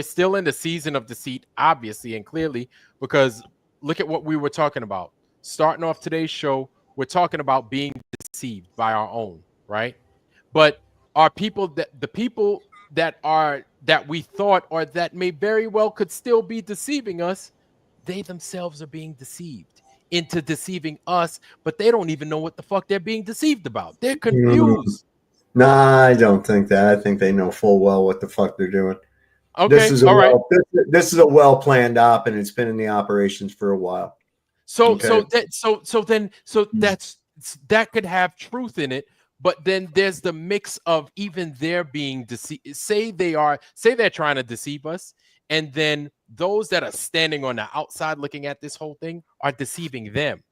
still in the season of deceit, obviously and clearly, because look at what we were talking about. Starting off today's show, we're talking about being deceived by our own, right? But the people that we thought or that may very well could still be deceiving us, they themselves are being deceived into deceiving us, but they don't even know what the fuck they're being deceived about. They're confused. Nah, I don't think that. I think they know full well what the fuck they're doing. Okay, this is a well planned op, and it's been in the operations for a while. That could have truth in it, but then there's the mix of even they're being deceived. Say they're trying to deceive us, and then those that are standing on the outside looking at this whole thing are deceiving them.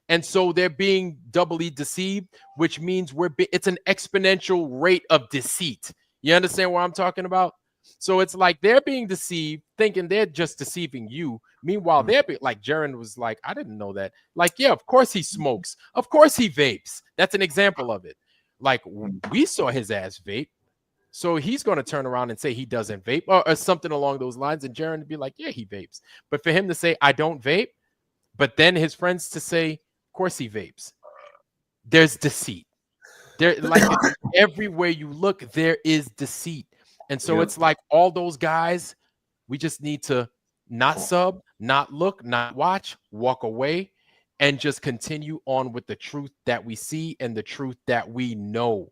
And so they're being doubly deceived, which means it's an exponential rate of deceit. You understand what I'm talking about? So it's like they're being deceived, thinking they're just deceiving you. Meanwhile, they're like Jaron was like, I didn't know that. Like, yeah, of course he smokes. Of course he vapes. That's an example of it. Like, we saw his ass vape. So he's going to turn around and say he doesn't vape or something along those lines. And Jaron would be like, yeah, he vapes. But for him to say, I don't vape, but then his friends to say, of course he vapes. There's deceit. There, like everywhere you look, there is deceit. And so it's like all those guys, we just need to not sub, not look, not watch, walk away, and just continue on with the truth that we see and the truth that we know.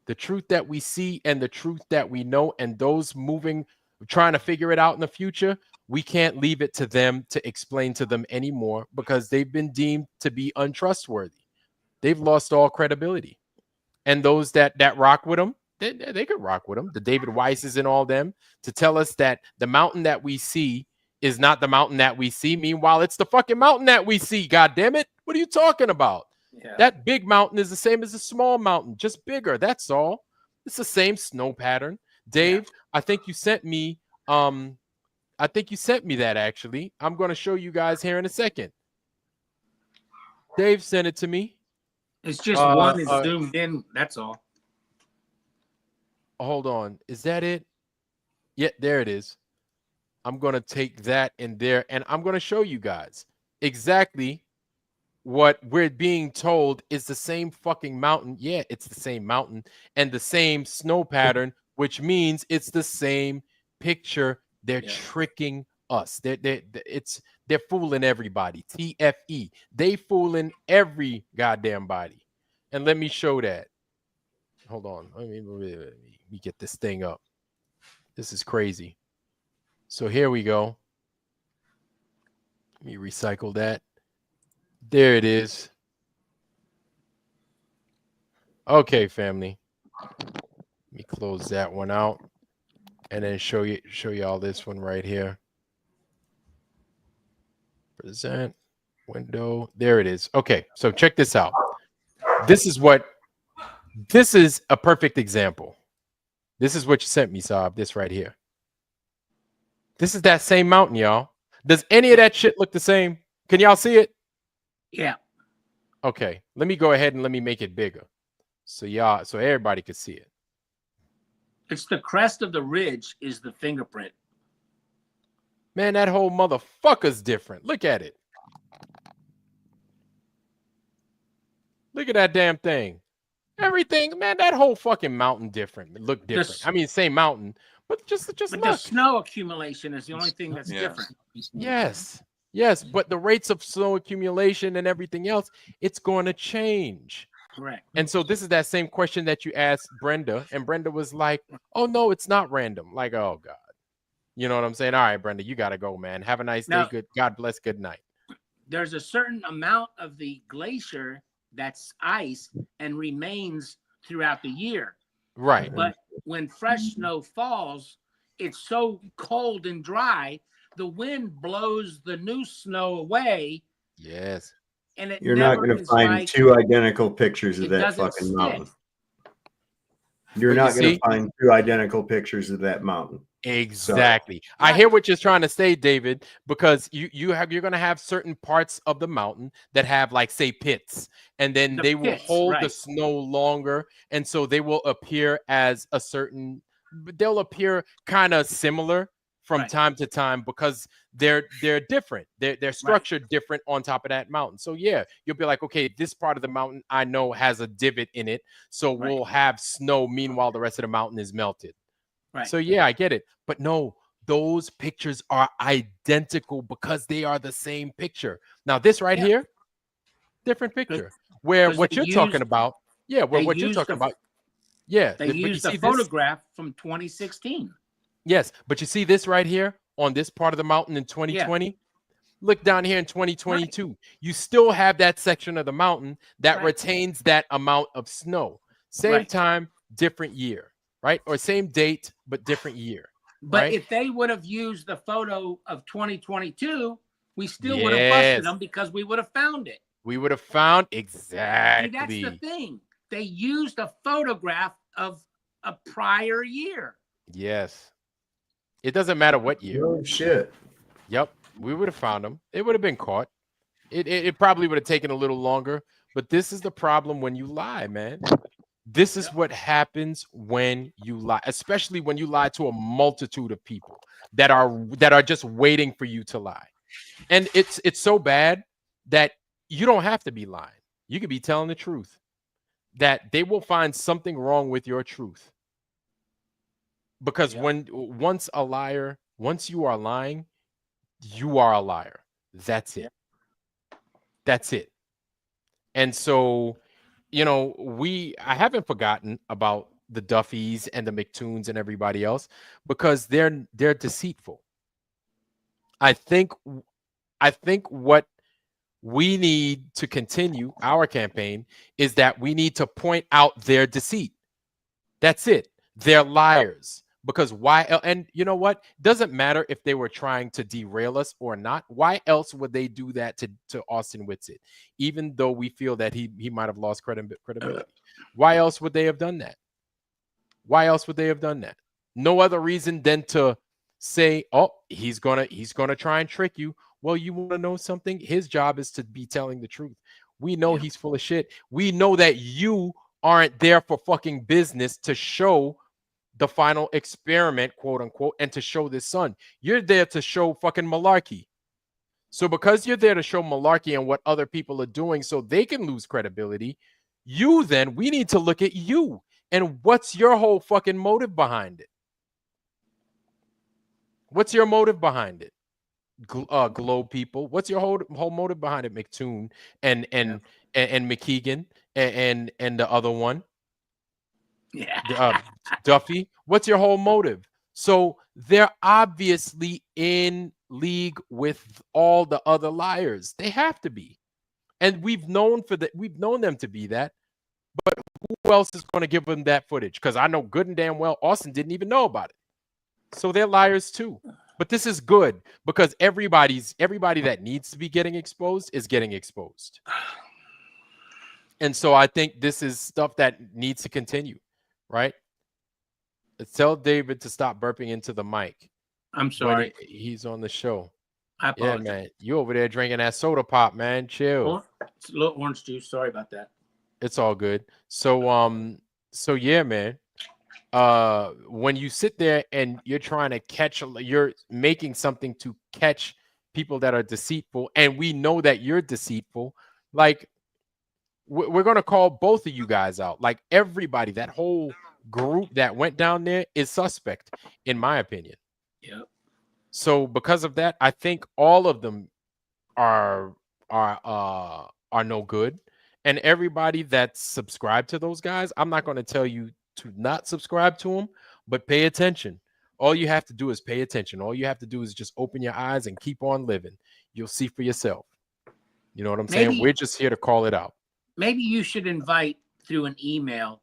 The truth that we see and the truth that we know, and those trying to figure it out in the future, we can't leave it to them to explain to them anymore because they've been deemed to be untrustworthy. They've lost all credibility. And those that rock with them, they could rock with them. The David Weisses and all them to tell us that the mountain that we see is not the mountain that we see. Meanwhile, it's the fucking mountain that we see. God damn it. What are you talking about? Yeah. That big mountain is the same as a small mountain, just bigger. That's all. It's the same snow pattern. Dave, I think you sent me that actually. I'm going to show you guys here in a second. Dave sent it to me. It's just one is zoomed in. That's all. Hold on. Is that it? Yeah, there it is. I'm going to take that in there and I'm going to show you guys exactly what we're being told is the same fucking mountain. Yeah, it's the same mountain and the same snow pattern, which means it's the same picture. They're tricking us. They're fooling everybody. TFE. They fooling every goddamn body. And let me show that. Hold on. Let me get this thing up. This is crazy. So here we go. Let me recycle that. There it is. Okay, family. Let me close that one out and then show you all this one right here. Present window. There it is. Okay, so check this out. This is a perfect example. This is what you sent me, Saab. This right here. This is that same mountain, y'all. Does any of that shit look the same? Can y'all see it? Yeah. Okay, let me go ahead and let me make it bigger. So everybody can see it. It's the crest of the ridge is the fingerprint. Man, that whole motherfucker's different. Look at it. Look at that damn thing. Everything, man, that whole fucking mountain different. It looked different. I mean, same mountain, but just but look. The snow accumulation is the only thing that's different. Yes, but the rates of snow accumulation and everything else, it's going to change. Correct. And so this is that same question that you asked Brenda, and Brenda was like, "Oh no, it's not random." Like, oh God, you know what I'm saying? All right, Brenda, you gotta go, man. Have a nice day. Good, God bless. Good night. There's a certain amount of the glacier that's ice and remains throughout the year. Right. But when fresh snow falls, it's so cold and dry, the wind blows the new snow away. Yes. And you're not going to find two identical pictures of that fucking mountain. You're not going to find two identical pictures of that mountain. Exactly. So, I hear what you're trying to say, David, because you're going to have certain parts of the mountain that have, like, say, pits, and then they will hold the snow longer, and so they will appear as a certain. They'll appear kind of similar from time to time because they're different. They're structured different on top of that mountain. So yeah, you'll be like, okay, this part of the mountain I know has a divot in it, so we'll have snow. Meanwhile, the rest of the mountain is melted. Right. So yeah, I get it. But no, those pictures are identical because they are the same picture. Now this right here, different picture. Where what you're talking about, yeah, where what you're talking about, yeah, they used a photograph from 2016. Yes, but you see this right here on this part of the mountain in 2020. Yeah. Look down here in 2022. Right. You still have that section of the mountain that retains that amount of snow. Same time, different year, right? Or same date, but different year. But if they would have used the photo of 2022, we still would have busted them because we would have found it. We would have found exactly. See, that's the thing. They used a photograph of a prior year. Yes. It doesn't matter what year. Oh shit. Yep, we would have found them. It would have been caught. It probably would have taken a little longer, but this is the problem when you lie, man. This is what happens when you lie, especially when you lie to a multitude of people that are just waiting for you to lie. And it's so bad that you don't have to be lying. You could be telling the truth. That they will find something wrong with your truth. Because once you are lying, you are a liar. That's it. That's it. And so, you know, I haven't forgotten about the Duffys and the McToons and everybody else because they're deceitful. I think what we need to continue our campaign is that we need to point out their deceit. That's it. They're liars. Because why? And you know what? Doesn't matter if they were trying to derail us or not. Why else would they do that to Austin Whitsitt? Even though we feel that he might have lost credibility. Why else would they have done that? Why else would they have done that? No other reason than to say, oh, he's gonna try and trick you. Well, you want to know something? His job is to be telling the truth. We know he's full of shit. We know that you aren't there for fucking business to show the final experiment, quote unquote, and to show this son. You're there to show fucking malarkey. So because you're there to show malarkey and what other people are doing so they can lose credibility, we need to look at you. And what's your whole fucking motive behind it? What's your motive behind it? Globe people. What's your whole motive behind it, McToon and McKeegan and the other one? Duffy. What's your whole motive? So they're obviously in league with all the other liars. They have to be. And we've known them to be that. But who else is going to give them that footage? Because I know good and damn well Austin didn't even know about it. So they're liars too. But this is good because everybody that needs to be getting exposed is getting exposed. And so I think this is stuff that needs to continue, right? Let's tell David to stop burping into the mic. I'm sorry. He's on the show. I apologize. Yeah, man. You over there drinking that soda pop, man. Chill. It's a little orange juice. Sorry about that. It's all good. So yeah, man. When you sit there and you're trying to you're making something to catch people that are deceitful, and we know that you're deceitful, like we're going to call both of you guys out. Like everybody, that whole group that went down there is suspect, in my opinion. Yep. So because of that, I think all of them are no good. And everybody that's subscribed to those guys, I'm not going to tell you to not subscribe to them, but pay attention. All you have to do is pay attention. All you have to do is just open your eyes and keep on living. You'll see for yourself. You know what I'm saying? We're just here to call it out. Maybe you should invite through an email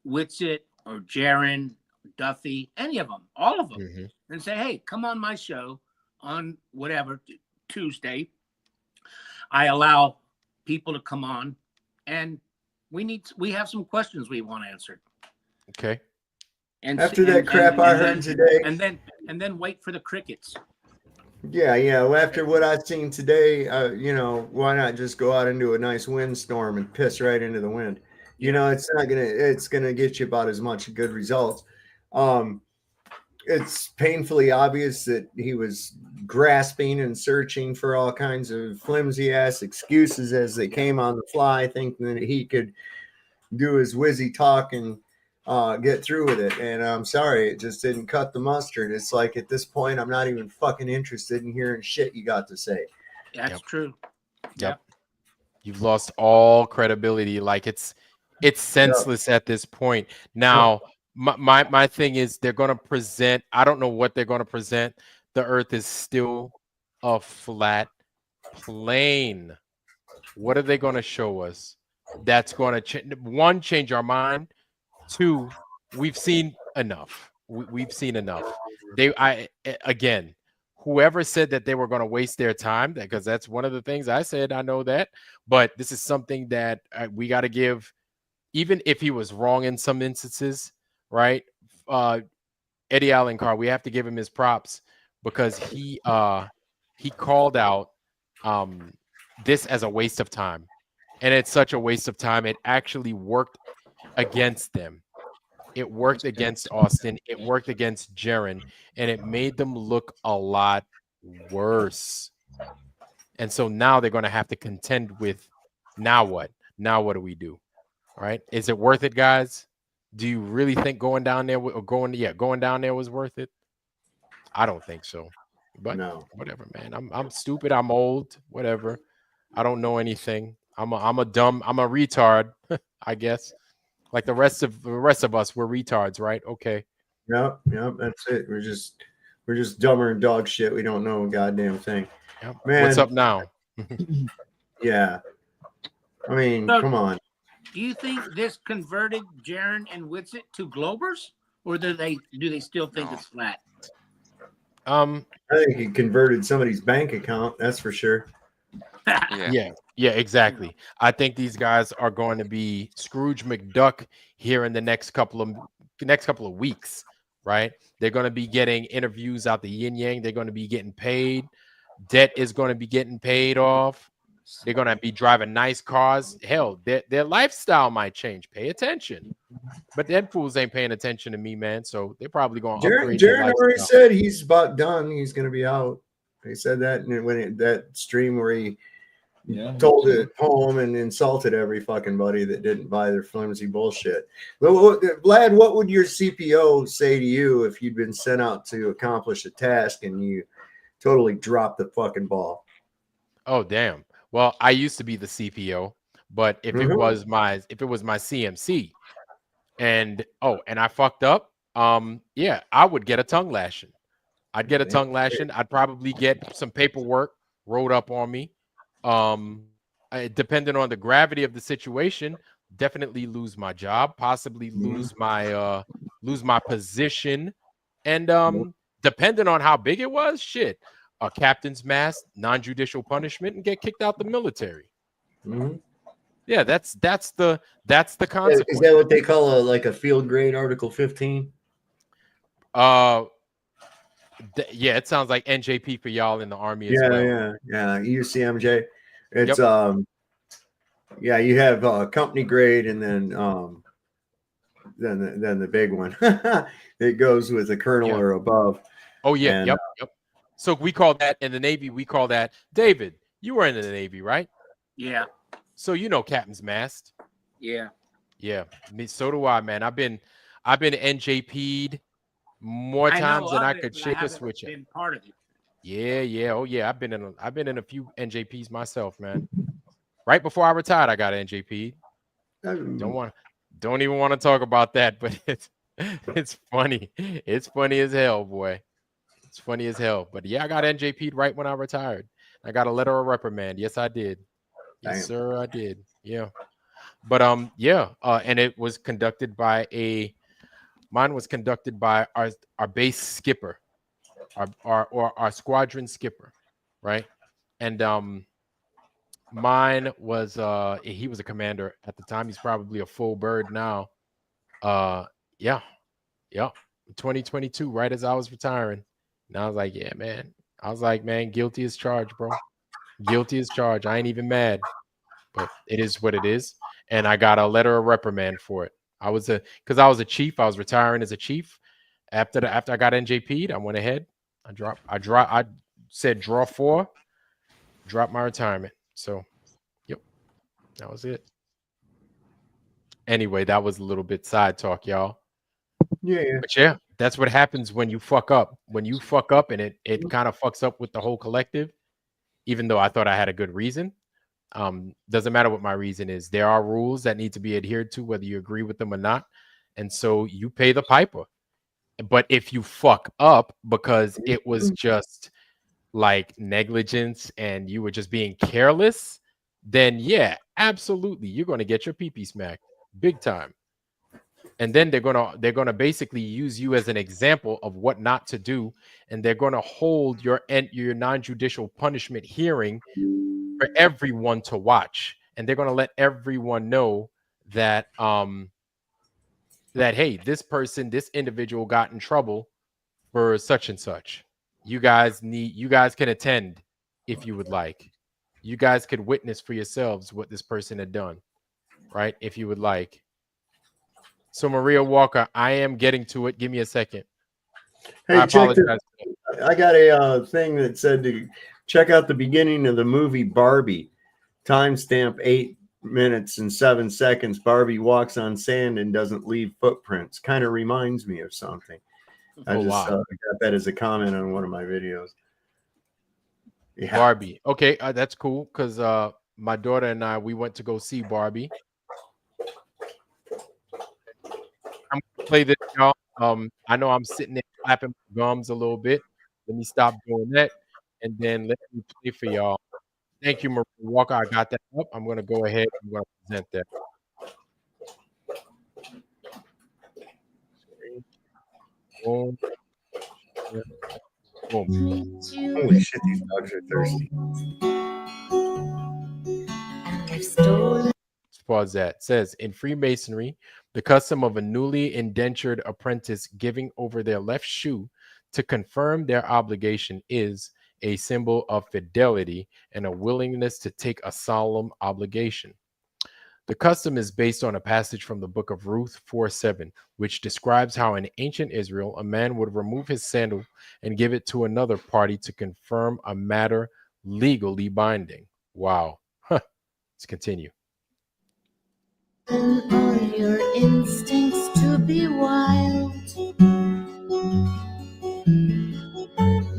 Whitsitt or Jaron, Duffy, any of them, all of them, and say, hey, come on my show on whatever, Tuesday. I allow people to come on, and we have some questions we want answered. Okay. And after that crap I heard today, and then wait for the crickets. Yeah. Well, after what I've seen today, why not just go out into a nice windstorm and piss right into the wind? It's gonna get you about as much good results. It's painfully obvious that he was grasping and searching for all kinds of flimsy ass excuses as they came on the fly, thinking that he could do his whizzy talk and get through with it. And I'm sorry, it just didn't cut the mustard. It's like at this point, I'm not even fucking interested in hearing shit you got to say. That's true. Yep. You've lost all credibility. Like it's senseless at this point. Now, my thing is they're going to present, I don't know what they're going to present. The earth is still a flat plane. What are they going to show us? That's going to change our mind. Two, we've seen enough. We've seen enough. Again, whoever said that they were going to waste their time, because that's one of the things I said, I know that, but this is something that we got to give, even if he was wrong in some instances, right? Eddie Alencar, we have to give him his props because he called out this as a waste of time. And it's such a waste of time. It actually worked against them. It worked against Austin. It worked against Jaron, and it made them look a lot worse. And so now they're going to have to contend with, now what? Now what do we do? All right? Is it worth it, guys? Do you really think going down there was worth it? I don't think so. But no. Whatever, man. I'm stupid. I'm old. Whatever. I don't know anything. I'm a retard, I guess. Like the rest of us, we're retards, right? Okay. Yep, that's it. We're just dumber and dog shit. We don't know a goddamn thing. Yep. Man, what's up now? Yeah. I mean, come on. Do you think this converted Jaron and Whitsitt to Globers? or do they still think it's flat? I think he converted somebody's bank account. That's for sure. Yeah, exactly. I think these guys are going to be Scrooge McDuck here in the next couple of weeks, right? They're going to be getting interviews out the yin yang. They're going to be getting paid. Debt is going to be getting paid off. They're going to be driving nice cars. Hell, their lifestyle might change. Pay attention. But them fools ain't paying attention to me, man. So they're probably going to upgrade their Jaron already lifestyle. said he's about done. He's going to be out. He said that that stream where he told a poem and insulted every fucking buddy that didn't buy their flimsy bullshit. Vlad, what would your CPO say to you if you'd been sent out to accomplish a task and you totally dropped the fucking ball? Oh, damn. Well, I used to be the CPO, but if it was my CMC and I fucked up, yeah, I would get a tongue lashing. I'd get a tongue lashing. I'd probably get some paperwork wrote up on me. Depending on the gravity of the situation, definitely lose my job, possibly lose my position, and depending on how big it was, shit, a captain's mast, non-judicial punishment, and get kicked out the military. Yeah, that's the consequence. Is that what they call a field grade Article 15? Yeah, it sounds like NJP for y'all in the Army as well. Yeah, UCMJ. It's yeah, you have company grade and then the big one. It goes with a colonel or above. Oh yeah, and, yep. So we call that in the Navy, we call that, David, you were in the Navy, right? Yeah. So you know captain's mast. Yeah. Yeah. So do I, man. I've been NJP'd more times than I could shake a switch at. Been part of it. Yeah. Oh yeah. I've been in a few NJPs myself, man. Right before I retired, I got NJP. Don't even want to talk about that, but it's funny. It's funny as hell, boy. It's funny as hell. But yeah, I got NJP'd right when I retired. I got a letter of reprimand. Yes, I did. Yes, sir, I did. Yeah. But and it was conducted by our base skipper, our squadron skipper, right? And mine was he was a commander at the time. He's probably a full bird now. 2022, right as I was retiring. And I was like, yeah, man. I was like, man, guilty as charged, bro. Guilty as charged. I ain't even mad. But it is what it is. And I got a letter of reprimand for it. Because I was a chief. I was retiring as a chief. After I got NJP'd, I went ahead. I said draw 4, drop my retirement. So, yep, that was it. Anyway, that was a little bit side talk, y'all. Yeah. But yeah, that's what happens when you fuck up. When you fuck up and it kind of fucks up with the whole collective, even though I thought I had a good reason. Doesn't matter what my reason is. There are rules that need to be adhered to, whether you agree with them or not. And so you pay the piper. But if you fuck up because it was just like negligence and you were just being careless, then yeah, absolutely, you're going to get your pee-pee smacked big time. And then they're gonna basically use you as an example of what not to do, and they're gonna hold your non-judicial punishment hearing for everyone to watch, and they're gonna let everyone know that that hey, this individual got in trouble for such and such. You guys can attend if you would like. You guys could witness for yourselves what this person had done, right? If you would like. So Maria Walker, I am getting to it. Give me a second. Hey, I apologize. I got a thing that said to check out the beginning of the movie Barbie. Timestamp 8 minutes and 7 seconds. Barbie walks on sand and doesn't leave footprints. Kind of reminds me of something. I got that as a comment on one of my videos. Yeah. Barbie. Okay, that's cool because my daughter and I, we went to go see Barbie. I'm gonna play this, y'all. I know I'm sitting there clapping my gums a little bit. Let me stop doing that, and then let me play for y'all. Thank you, Maria Walker. I got that up. I'm gonna go ahead. I'm gonna present that. Boom. Yeah. Boom. Holy shit, these dogs are thirsty. As far as that says, in Freemasonry, the custom of a newly indentured apprentice giving over their left shoe to confirm their obligation is a symbol of fidelity and a willingness to take a solemn obligation. The custom is based on a passage from the book of Ruth 4:7, which describes how in ancient Israel, a man would remove his sandal and give it to another party to confirm a matter legally binding. Wow. Let's continue. All your instincts to be wild.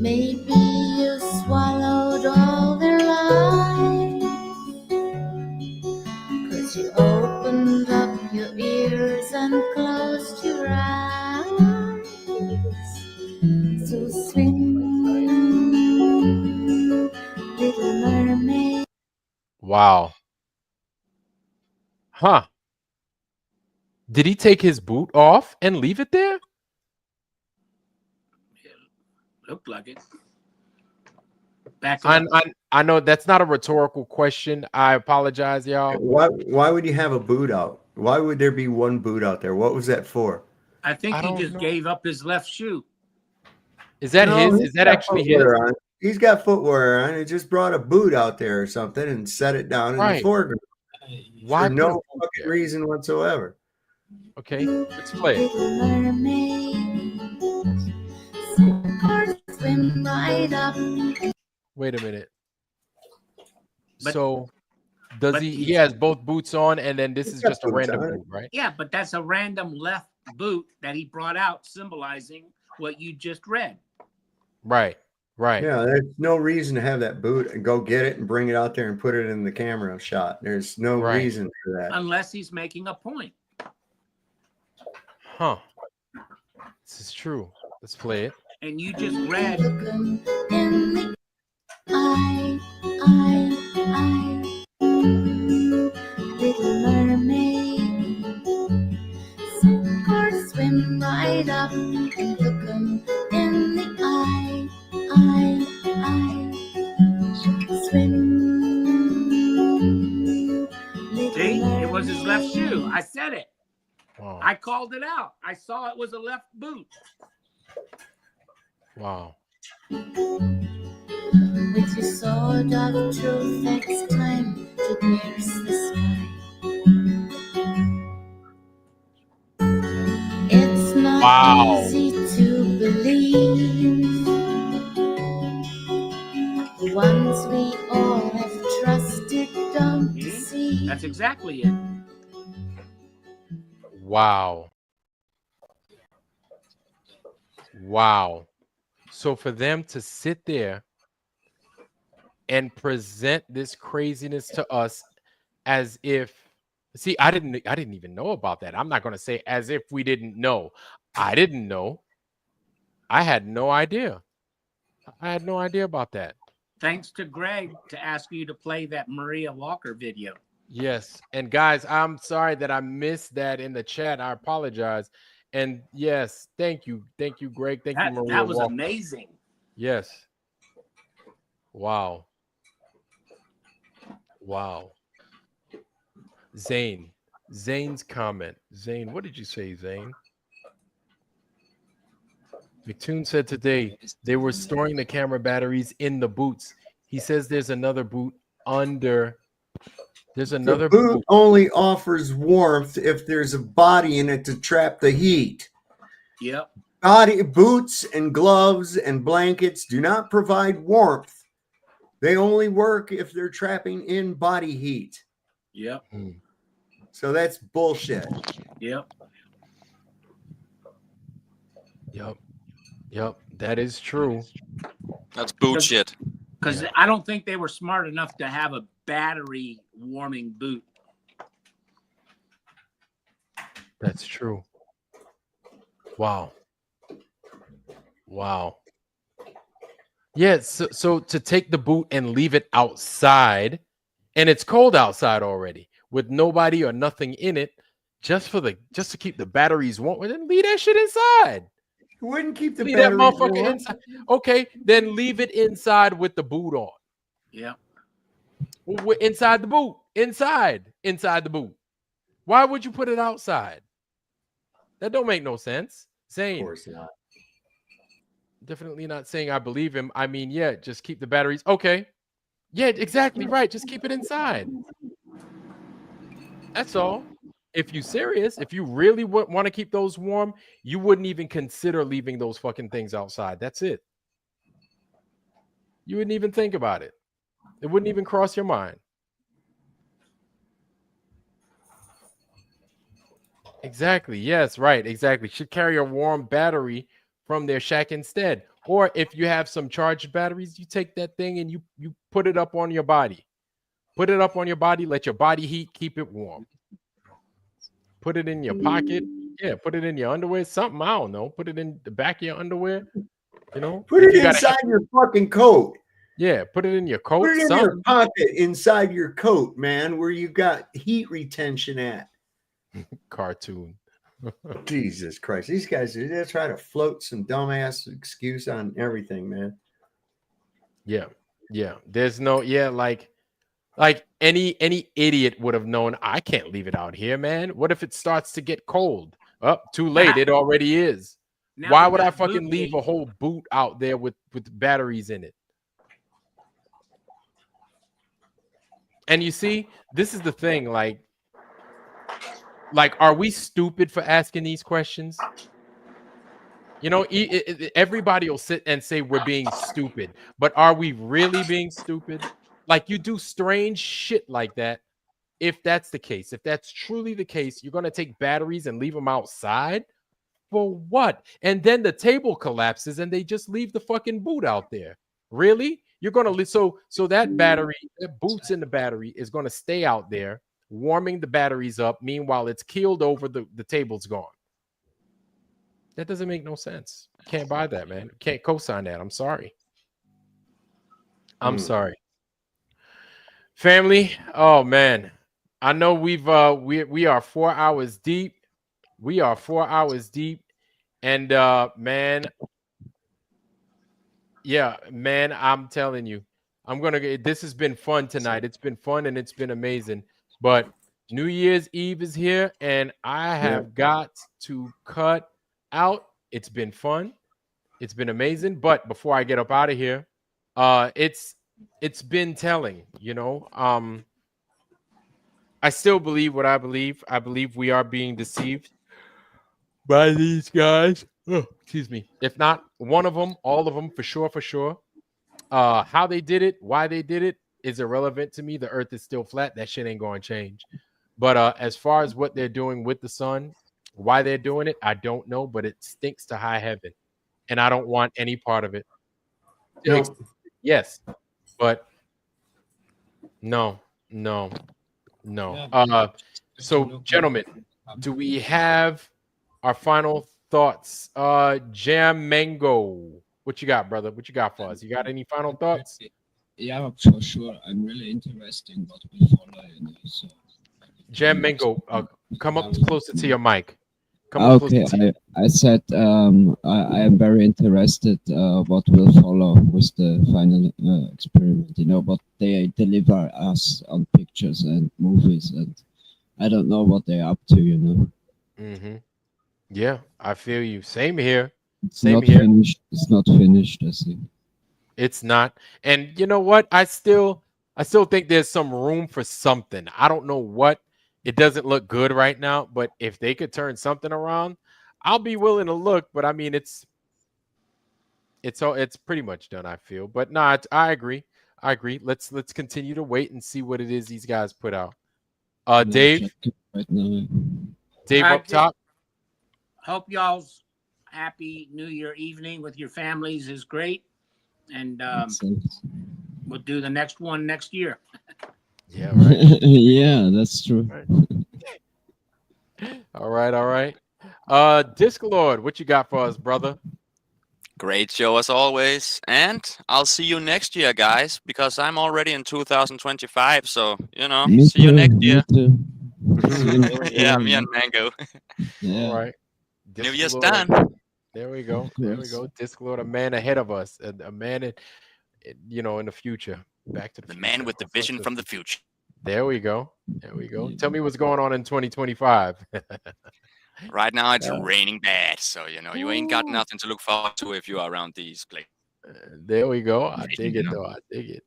Maybe you swallowed all their lies, 'cause you opened up your ears and closed your eyes. So swim, little mermaid. Wow. Huh. Did he take his boot off and leave it there? Looked like it. Back I know that's not a rhetorical question. I apologize, y'all. Why would you have a boot out? Why would there be one boot out there? What was that for? I think he just gave up his left shoe. Is that his? he's Is that got actually his? footwear on. He's got footwear on. He just brought a boot out there or something and set it down in the Right. foreground. Why For put a no boot fucking there? reason whatsoever. Okay, let's play it. Little mermaid, swim right up. Wait a minute. But- So does but he has both boots on and then this is got just a boots random on. boot, right? Yeah, but that's a random left boot that he brought out, symbolizing what you just read. Right. Right. Yeah, there's no reason to have that boot and go get it and bring it out there and put it in the camera shot. There's no Right. reason for that. Unless he's making a point. Huh. This is true. Let's play it. And you just read. Little mermaid, sink or swim right up and look 'em in the eye. Swim. See, it was his left shoe. I said it. Wow. I called it out. I saw it was a left boot. Wow. With your sword of truth, it's time to pierce the sky. It's not Wow. easy to believe the ones we all have trusted don't deceive. That's exactly it. Wow. Wow. So for them to sit there and present this craziness to us as if, see, I didn't even know about that. I'm not going to say as if we didn't know. I didn't know. I had no idea. I had no idea about that. Thanks to Greg to ask you to play that Maria Walker video. Yes. And guys, I'm sorry that I missed that in the chat. I apologize. And yes, thank you. Thank you, Greg. Thank you, Maria. That was Walker. amazing. Yes. Wow. Wow. Zane's comment. Zane, what did you say, Zane? McToon said today they were storing the camera batteries in the boots. He says there's another boot under. There's another The boot only offers warmth if there's a body in it to trap the heat. Yep. Boots and gloves and blankets do not provide warmth. They only work if they're trapping in body heat. Yep. So that's bullshit. Yep. Yep. That is true. That's bullshit. Because I don't think they were smart enough to have a battery warming boot. That's true. Wow. Yeah, so to take the boot and leave it outside, and it's cold outside already with nobody or nothing in it, just to keep the batteries warm, and then leave that shit inside. wouldn't keep the leave that batteries motherfucker warm. inside. Okay, then leave it inside with the boot on. Yeah. Inside the boot. Inside the boot. Why would you put it outside? That don't make no sense. Saying, of course not. Definitely not saying I believe him. I mean, yeah, just keep the batteries. Okay. Yeah, exactly right. Just keep it inside. That's all. If you're serious, if you really want to keep those warm, you wouldn't even consider leaving those fucking things outside. That's it. You wouldn't even think about it. It wouldn't even cross your mind. Exactly. Yes, right. Exactly. Should carry a warm battery from their shack instead. Or if you have some charged batteries, you take that thing and you put it up on your body. Put it up on your body. Let your body heat. Keep it warm. Put it in your pocket. Yeah, put it in your underwear. Something, I don't know. Put it in the back of your underwear. You know, Put it inside your fucking coat. Yeah, put it in your coat. Put it in your pocket inside your coat, man, where you got heat retention at. Cartoon. Jesus Christ. These guys, they're trying to float some dumbass excuse on everything, man. Yeah. Yeah. There's no, yeah, like any idiot would have known I can't leave it out here, man. What if it starts to get cold? Oh, too late. It already is. Now Why we would I got fucking boot leave a gate. whole boot out there with batteries in it? And you see, this is the thing, like, are we stupid for asking these questions? You know, everybody will sit and say we're being stupid, but are we really being stupid? Like, you do strange shit like that. If that's the case, if that's truly the case, you're going to take batteries and leave them outside for what? And then the table collapses and they just leave the fucking boot out there. Really? You're going to so that battery, that boot's in the battery is going to stay out there warming the batteries up. Meanwhile, it's keeled over, the table's gone. That doesn't make no sense. Can't buy that, man. Can't co-sign that. I'm sorry. I'm sorry. Family, oh man. I know we are 4 hours deep. We are 4 hours deep. And man, yeah, man, I'm telling you, this has been fun tonight. It's been fun and it's been amazing. But New Year's Eve is here and I have got to cut out. It's been fun. It's been amazing. But before I get up out of here, it's been telling, you know. I still believe what I believe. I believe we are being deceived by these guys. Oh, excuse me. If not one of them, all of them, for sure, for sure. How they did it, why they did it is irrelevant to me. The earth is still flat. That shit ain't going to change. But as far as what they're doing with the sun, why they're doing it, I don't know, but it stinks to high heaven. And I don't want any part of it. Yes, but no. So, gentlemen, do we have our final thoughts? Jam Mango, what you got, brother? What you got for us? You got any final thoughts? Yeah, for sure. I'm really interested in what we follow. So. Jam Mango, come up closer to your mic. Okay, I said I am very interested what will follow with the final experiment. You know, what they deliver us on pictures and movies, and I don't know what they're up to. You know. Mm-hmm. Yeah, I feel you. Same here. It's not finished. It's not finished. I think. It's not. And you know what? I still think there's some room for something. I don't know what. It doesn't look good right now, but if they could turn something around, I'll be willing to look. But I mean, it's pretty much done, I feel. But no, I agree. Let's continue to wait and see what it is these guys put out. Dave, Dave up top. Hope y'all's happy New Year evening with your families is great, and we'll do the next one next year. Yeah, right. Yeah, that's true. All right. Disc Lord, what you got for us, brother? Great show as always, and I'll see you next year, guys, because I'm already in 2025. So see you next year. Yeah, me and Mango. Yeah. All right. New Year's done. There we go. There we go. Disclord, a man ahead of us, a man in the future. Back to the future. Man with the vision from the future. There we go. There we go. Tell me what's going on in 2025. Right now it's raining bad, so you ain't got nothing to look forward to if you are around these places. There we go. I dig it though. I dig it.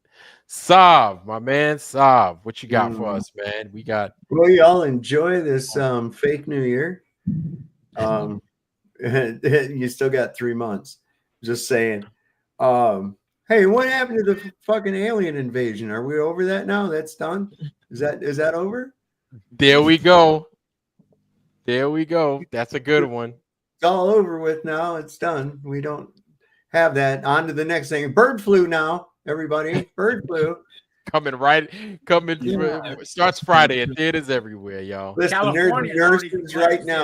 Sav, my man, Sav, what you got for us, man? We got. Well, y'all enjoy this fake New Year. You still got 3 months. Just saying. Hey, what happened to the fucking alien invasion? Are we over that now? That's done. Is that over? There we go. There we go. That's a good one. It's all over with now. It's done. We don't have that. On to the next thing. Bird flu now, everybody. Bird flu. Coming. Starts Friday at theaters everywhere, y'all. Listen, there's nurses right now.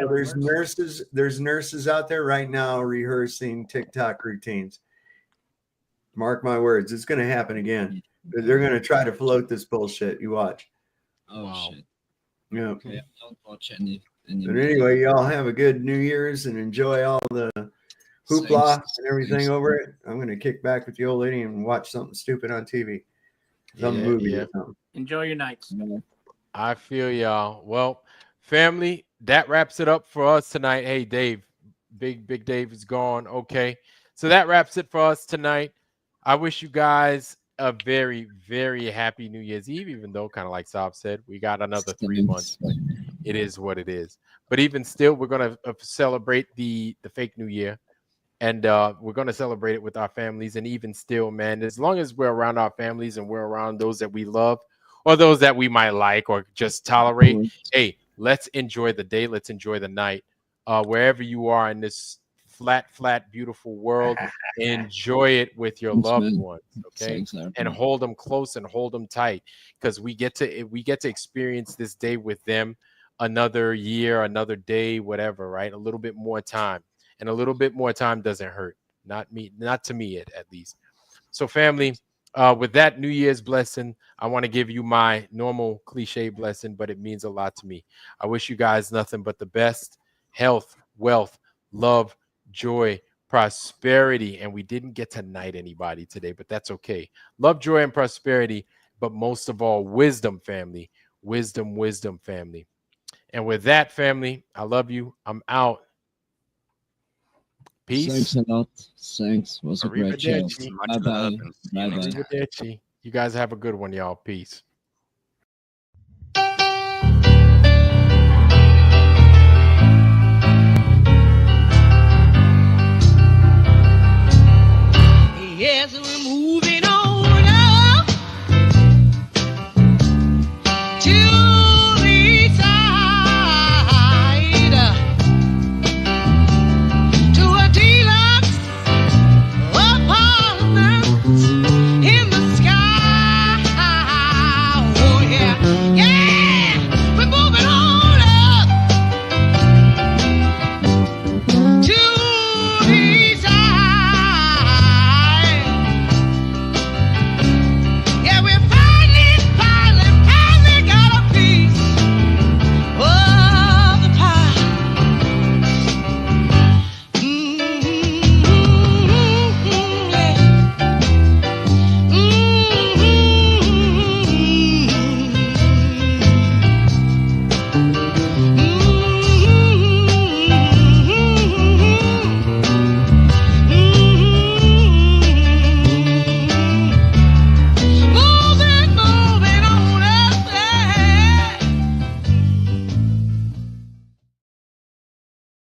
There's nurses out there right now rehearsing TikTok routines. Mark my words, it's going to happen again. They're going to try to float this bullshit. You watch. Oh shit. Yeah. Okay, I don't watch any. But anyway, y'all have a good New Year's and enjoy all the hoopla and everything over it. I'm going to kick back with the old lady and watch something stupid on TV. Some movie or something. Enjoy your nights. I feel y'all. Well, family, that wraps it up for us tonight. Hey, Dave, big Dave is gone. Okay. So that wraps it for us tonight. I wish you guys a very, very happy New Year's Eve, even though, kind of like Saab said, we got another 3 months, but it is what it is. But even still, we're going to celebrate the fake New Year, and we're going to celebrate it with our families. And even still, man, as long as we're around our families and we're around those that we love or those that we might like or just tolerate, hey, let's enjoy the day. Let's enjoy the night. Wherever you are in this flat, beautiful world, enjoy it with your loved ones, okay? And hold them close and hold them tight, because we get to experience this day with them another year, another day, whatever, right? A little bit more time, and a little bit more time doesn't hurt. Not to me at least. So family, with that New Year's blessing, I want to give you my normal cliche blessing, but it means a lot to me. I wish you guys nothing but the best: health, wealth, love, joy, prosperity. And we didn't get to knight anybody today, but that's okay. Love, joy, and prosperity, but most of all, wisdom, family. Wisdom, family. And with that, family, I love you. I'm out. Peace. Thanks a lot. Thanks. Was a great show. Arrivederci. Bye-bye. Bye-bye. Arrivederci. You guys have a good one, y'all. Peace.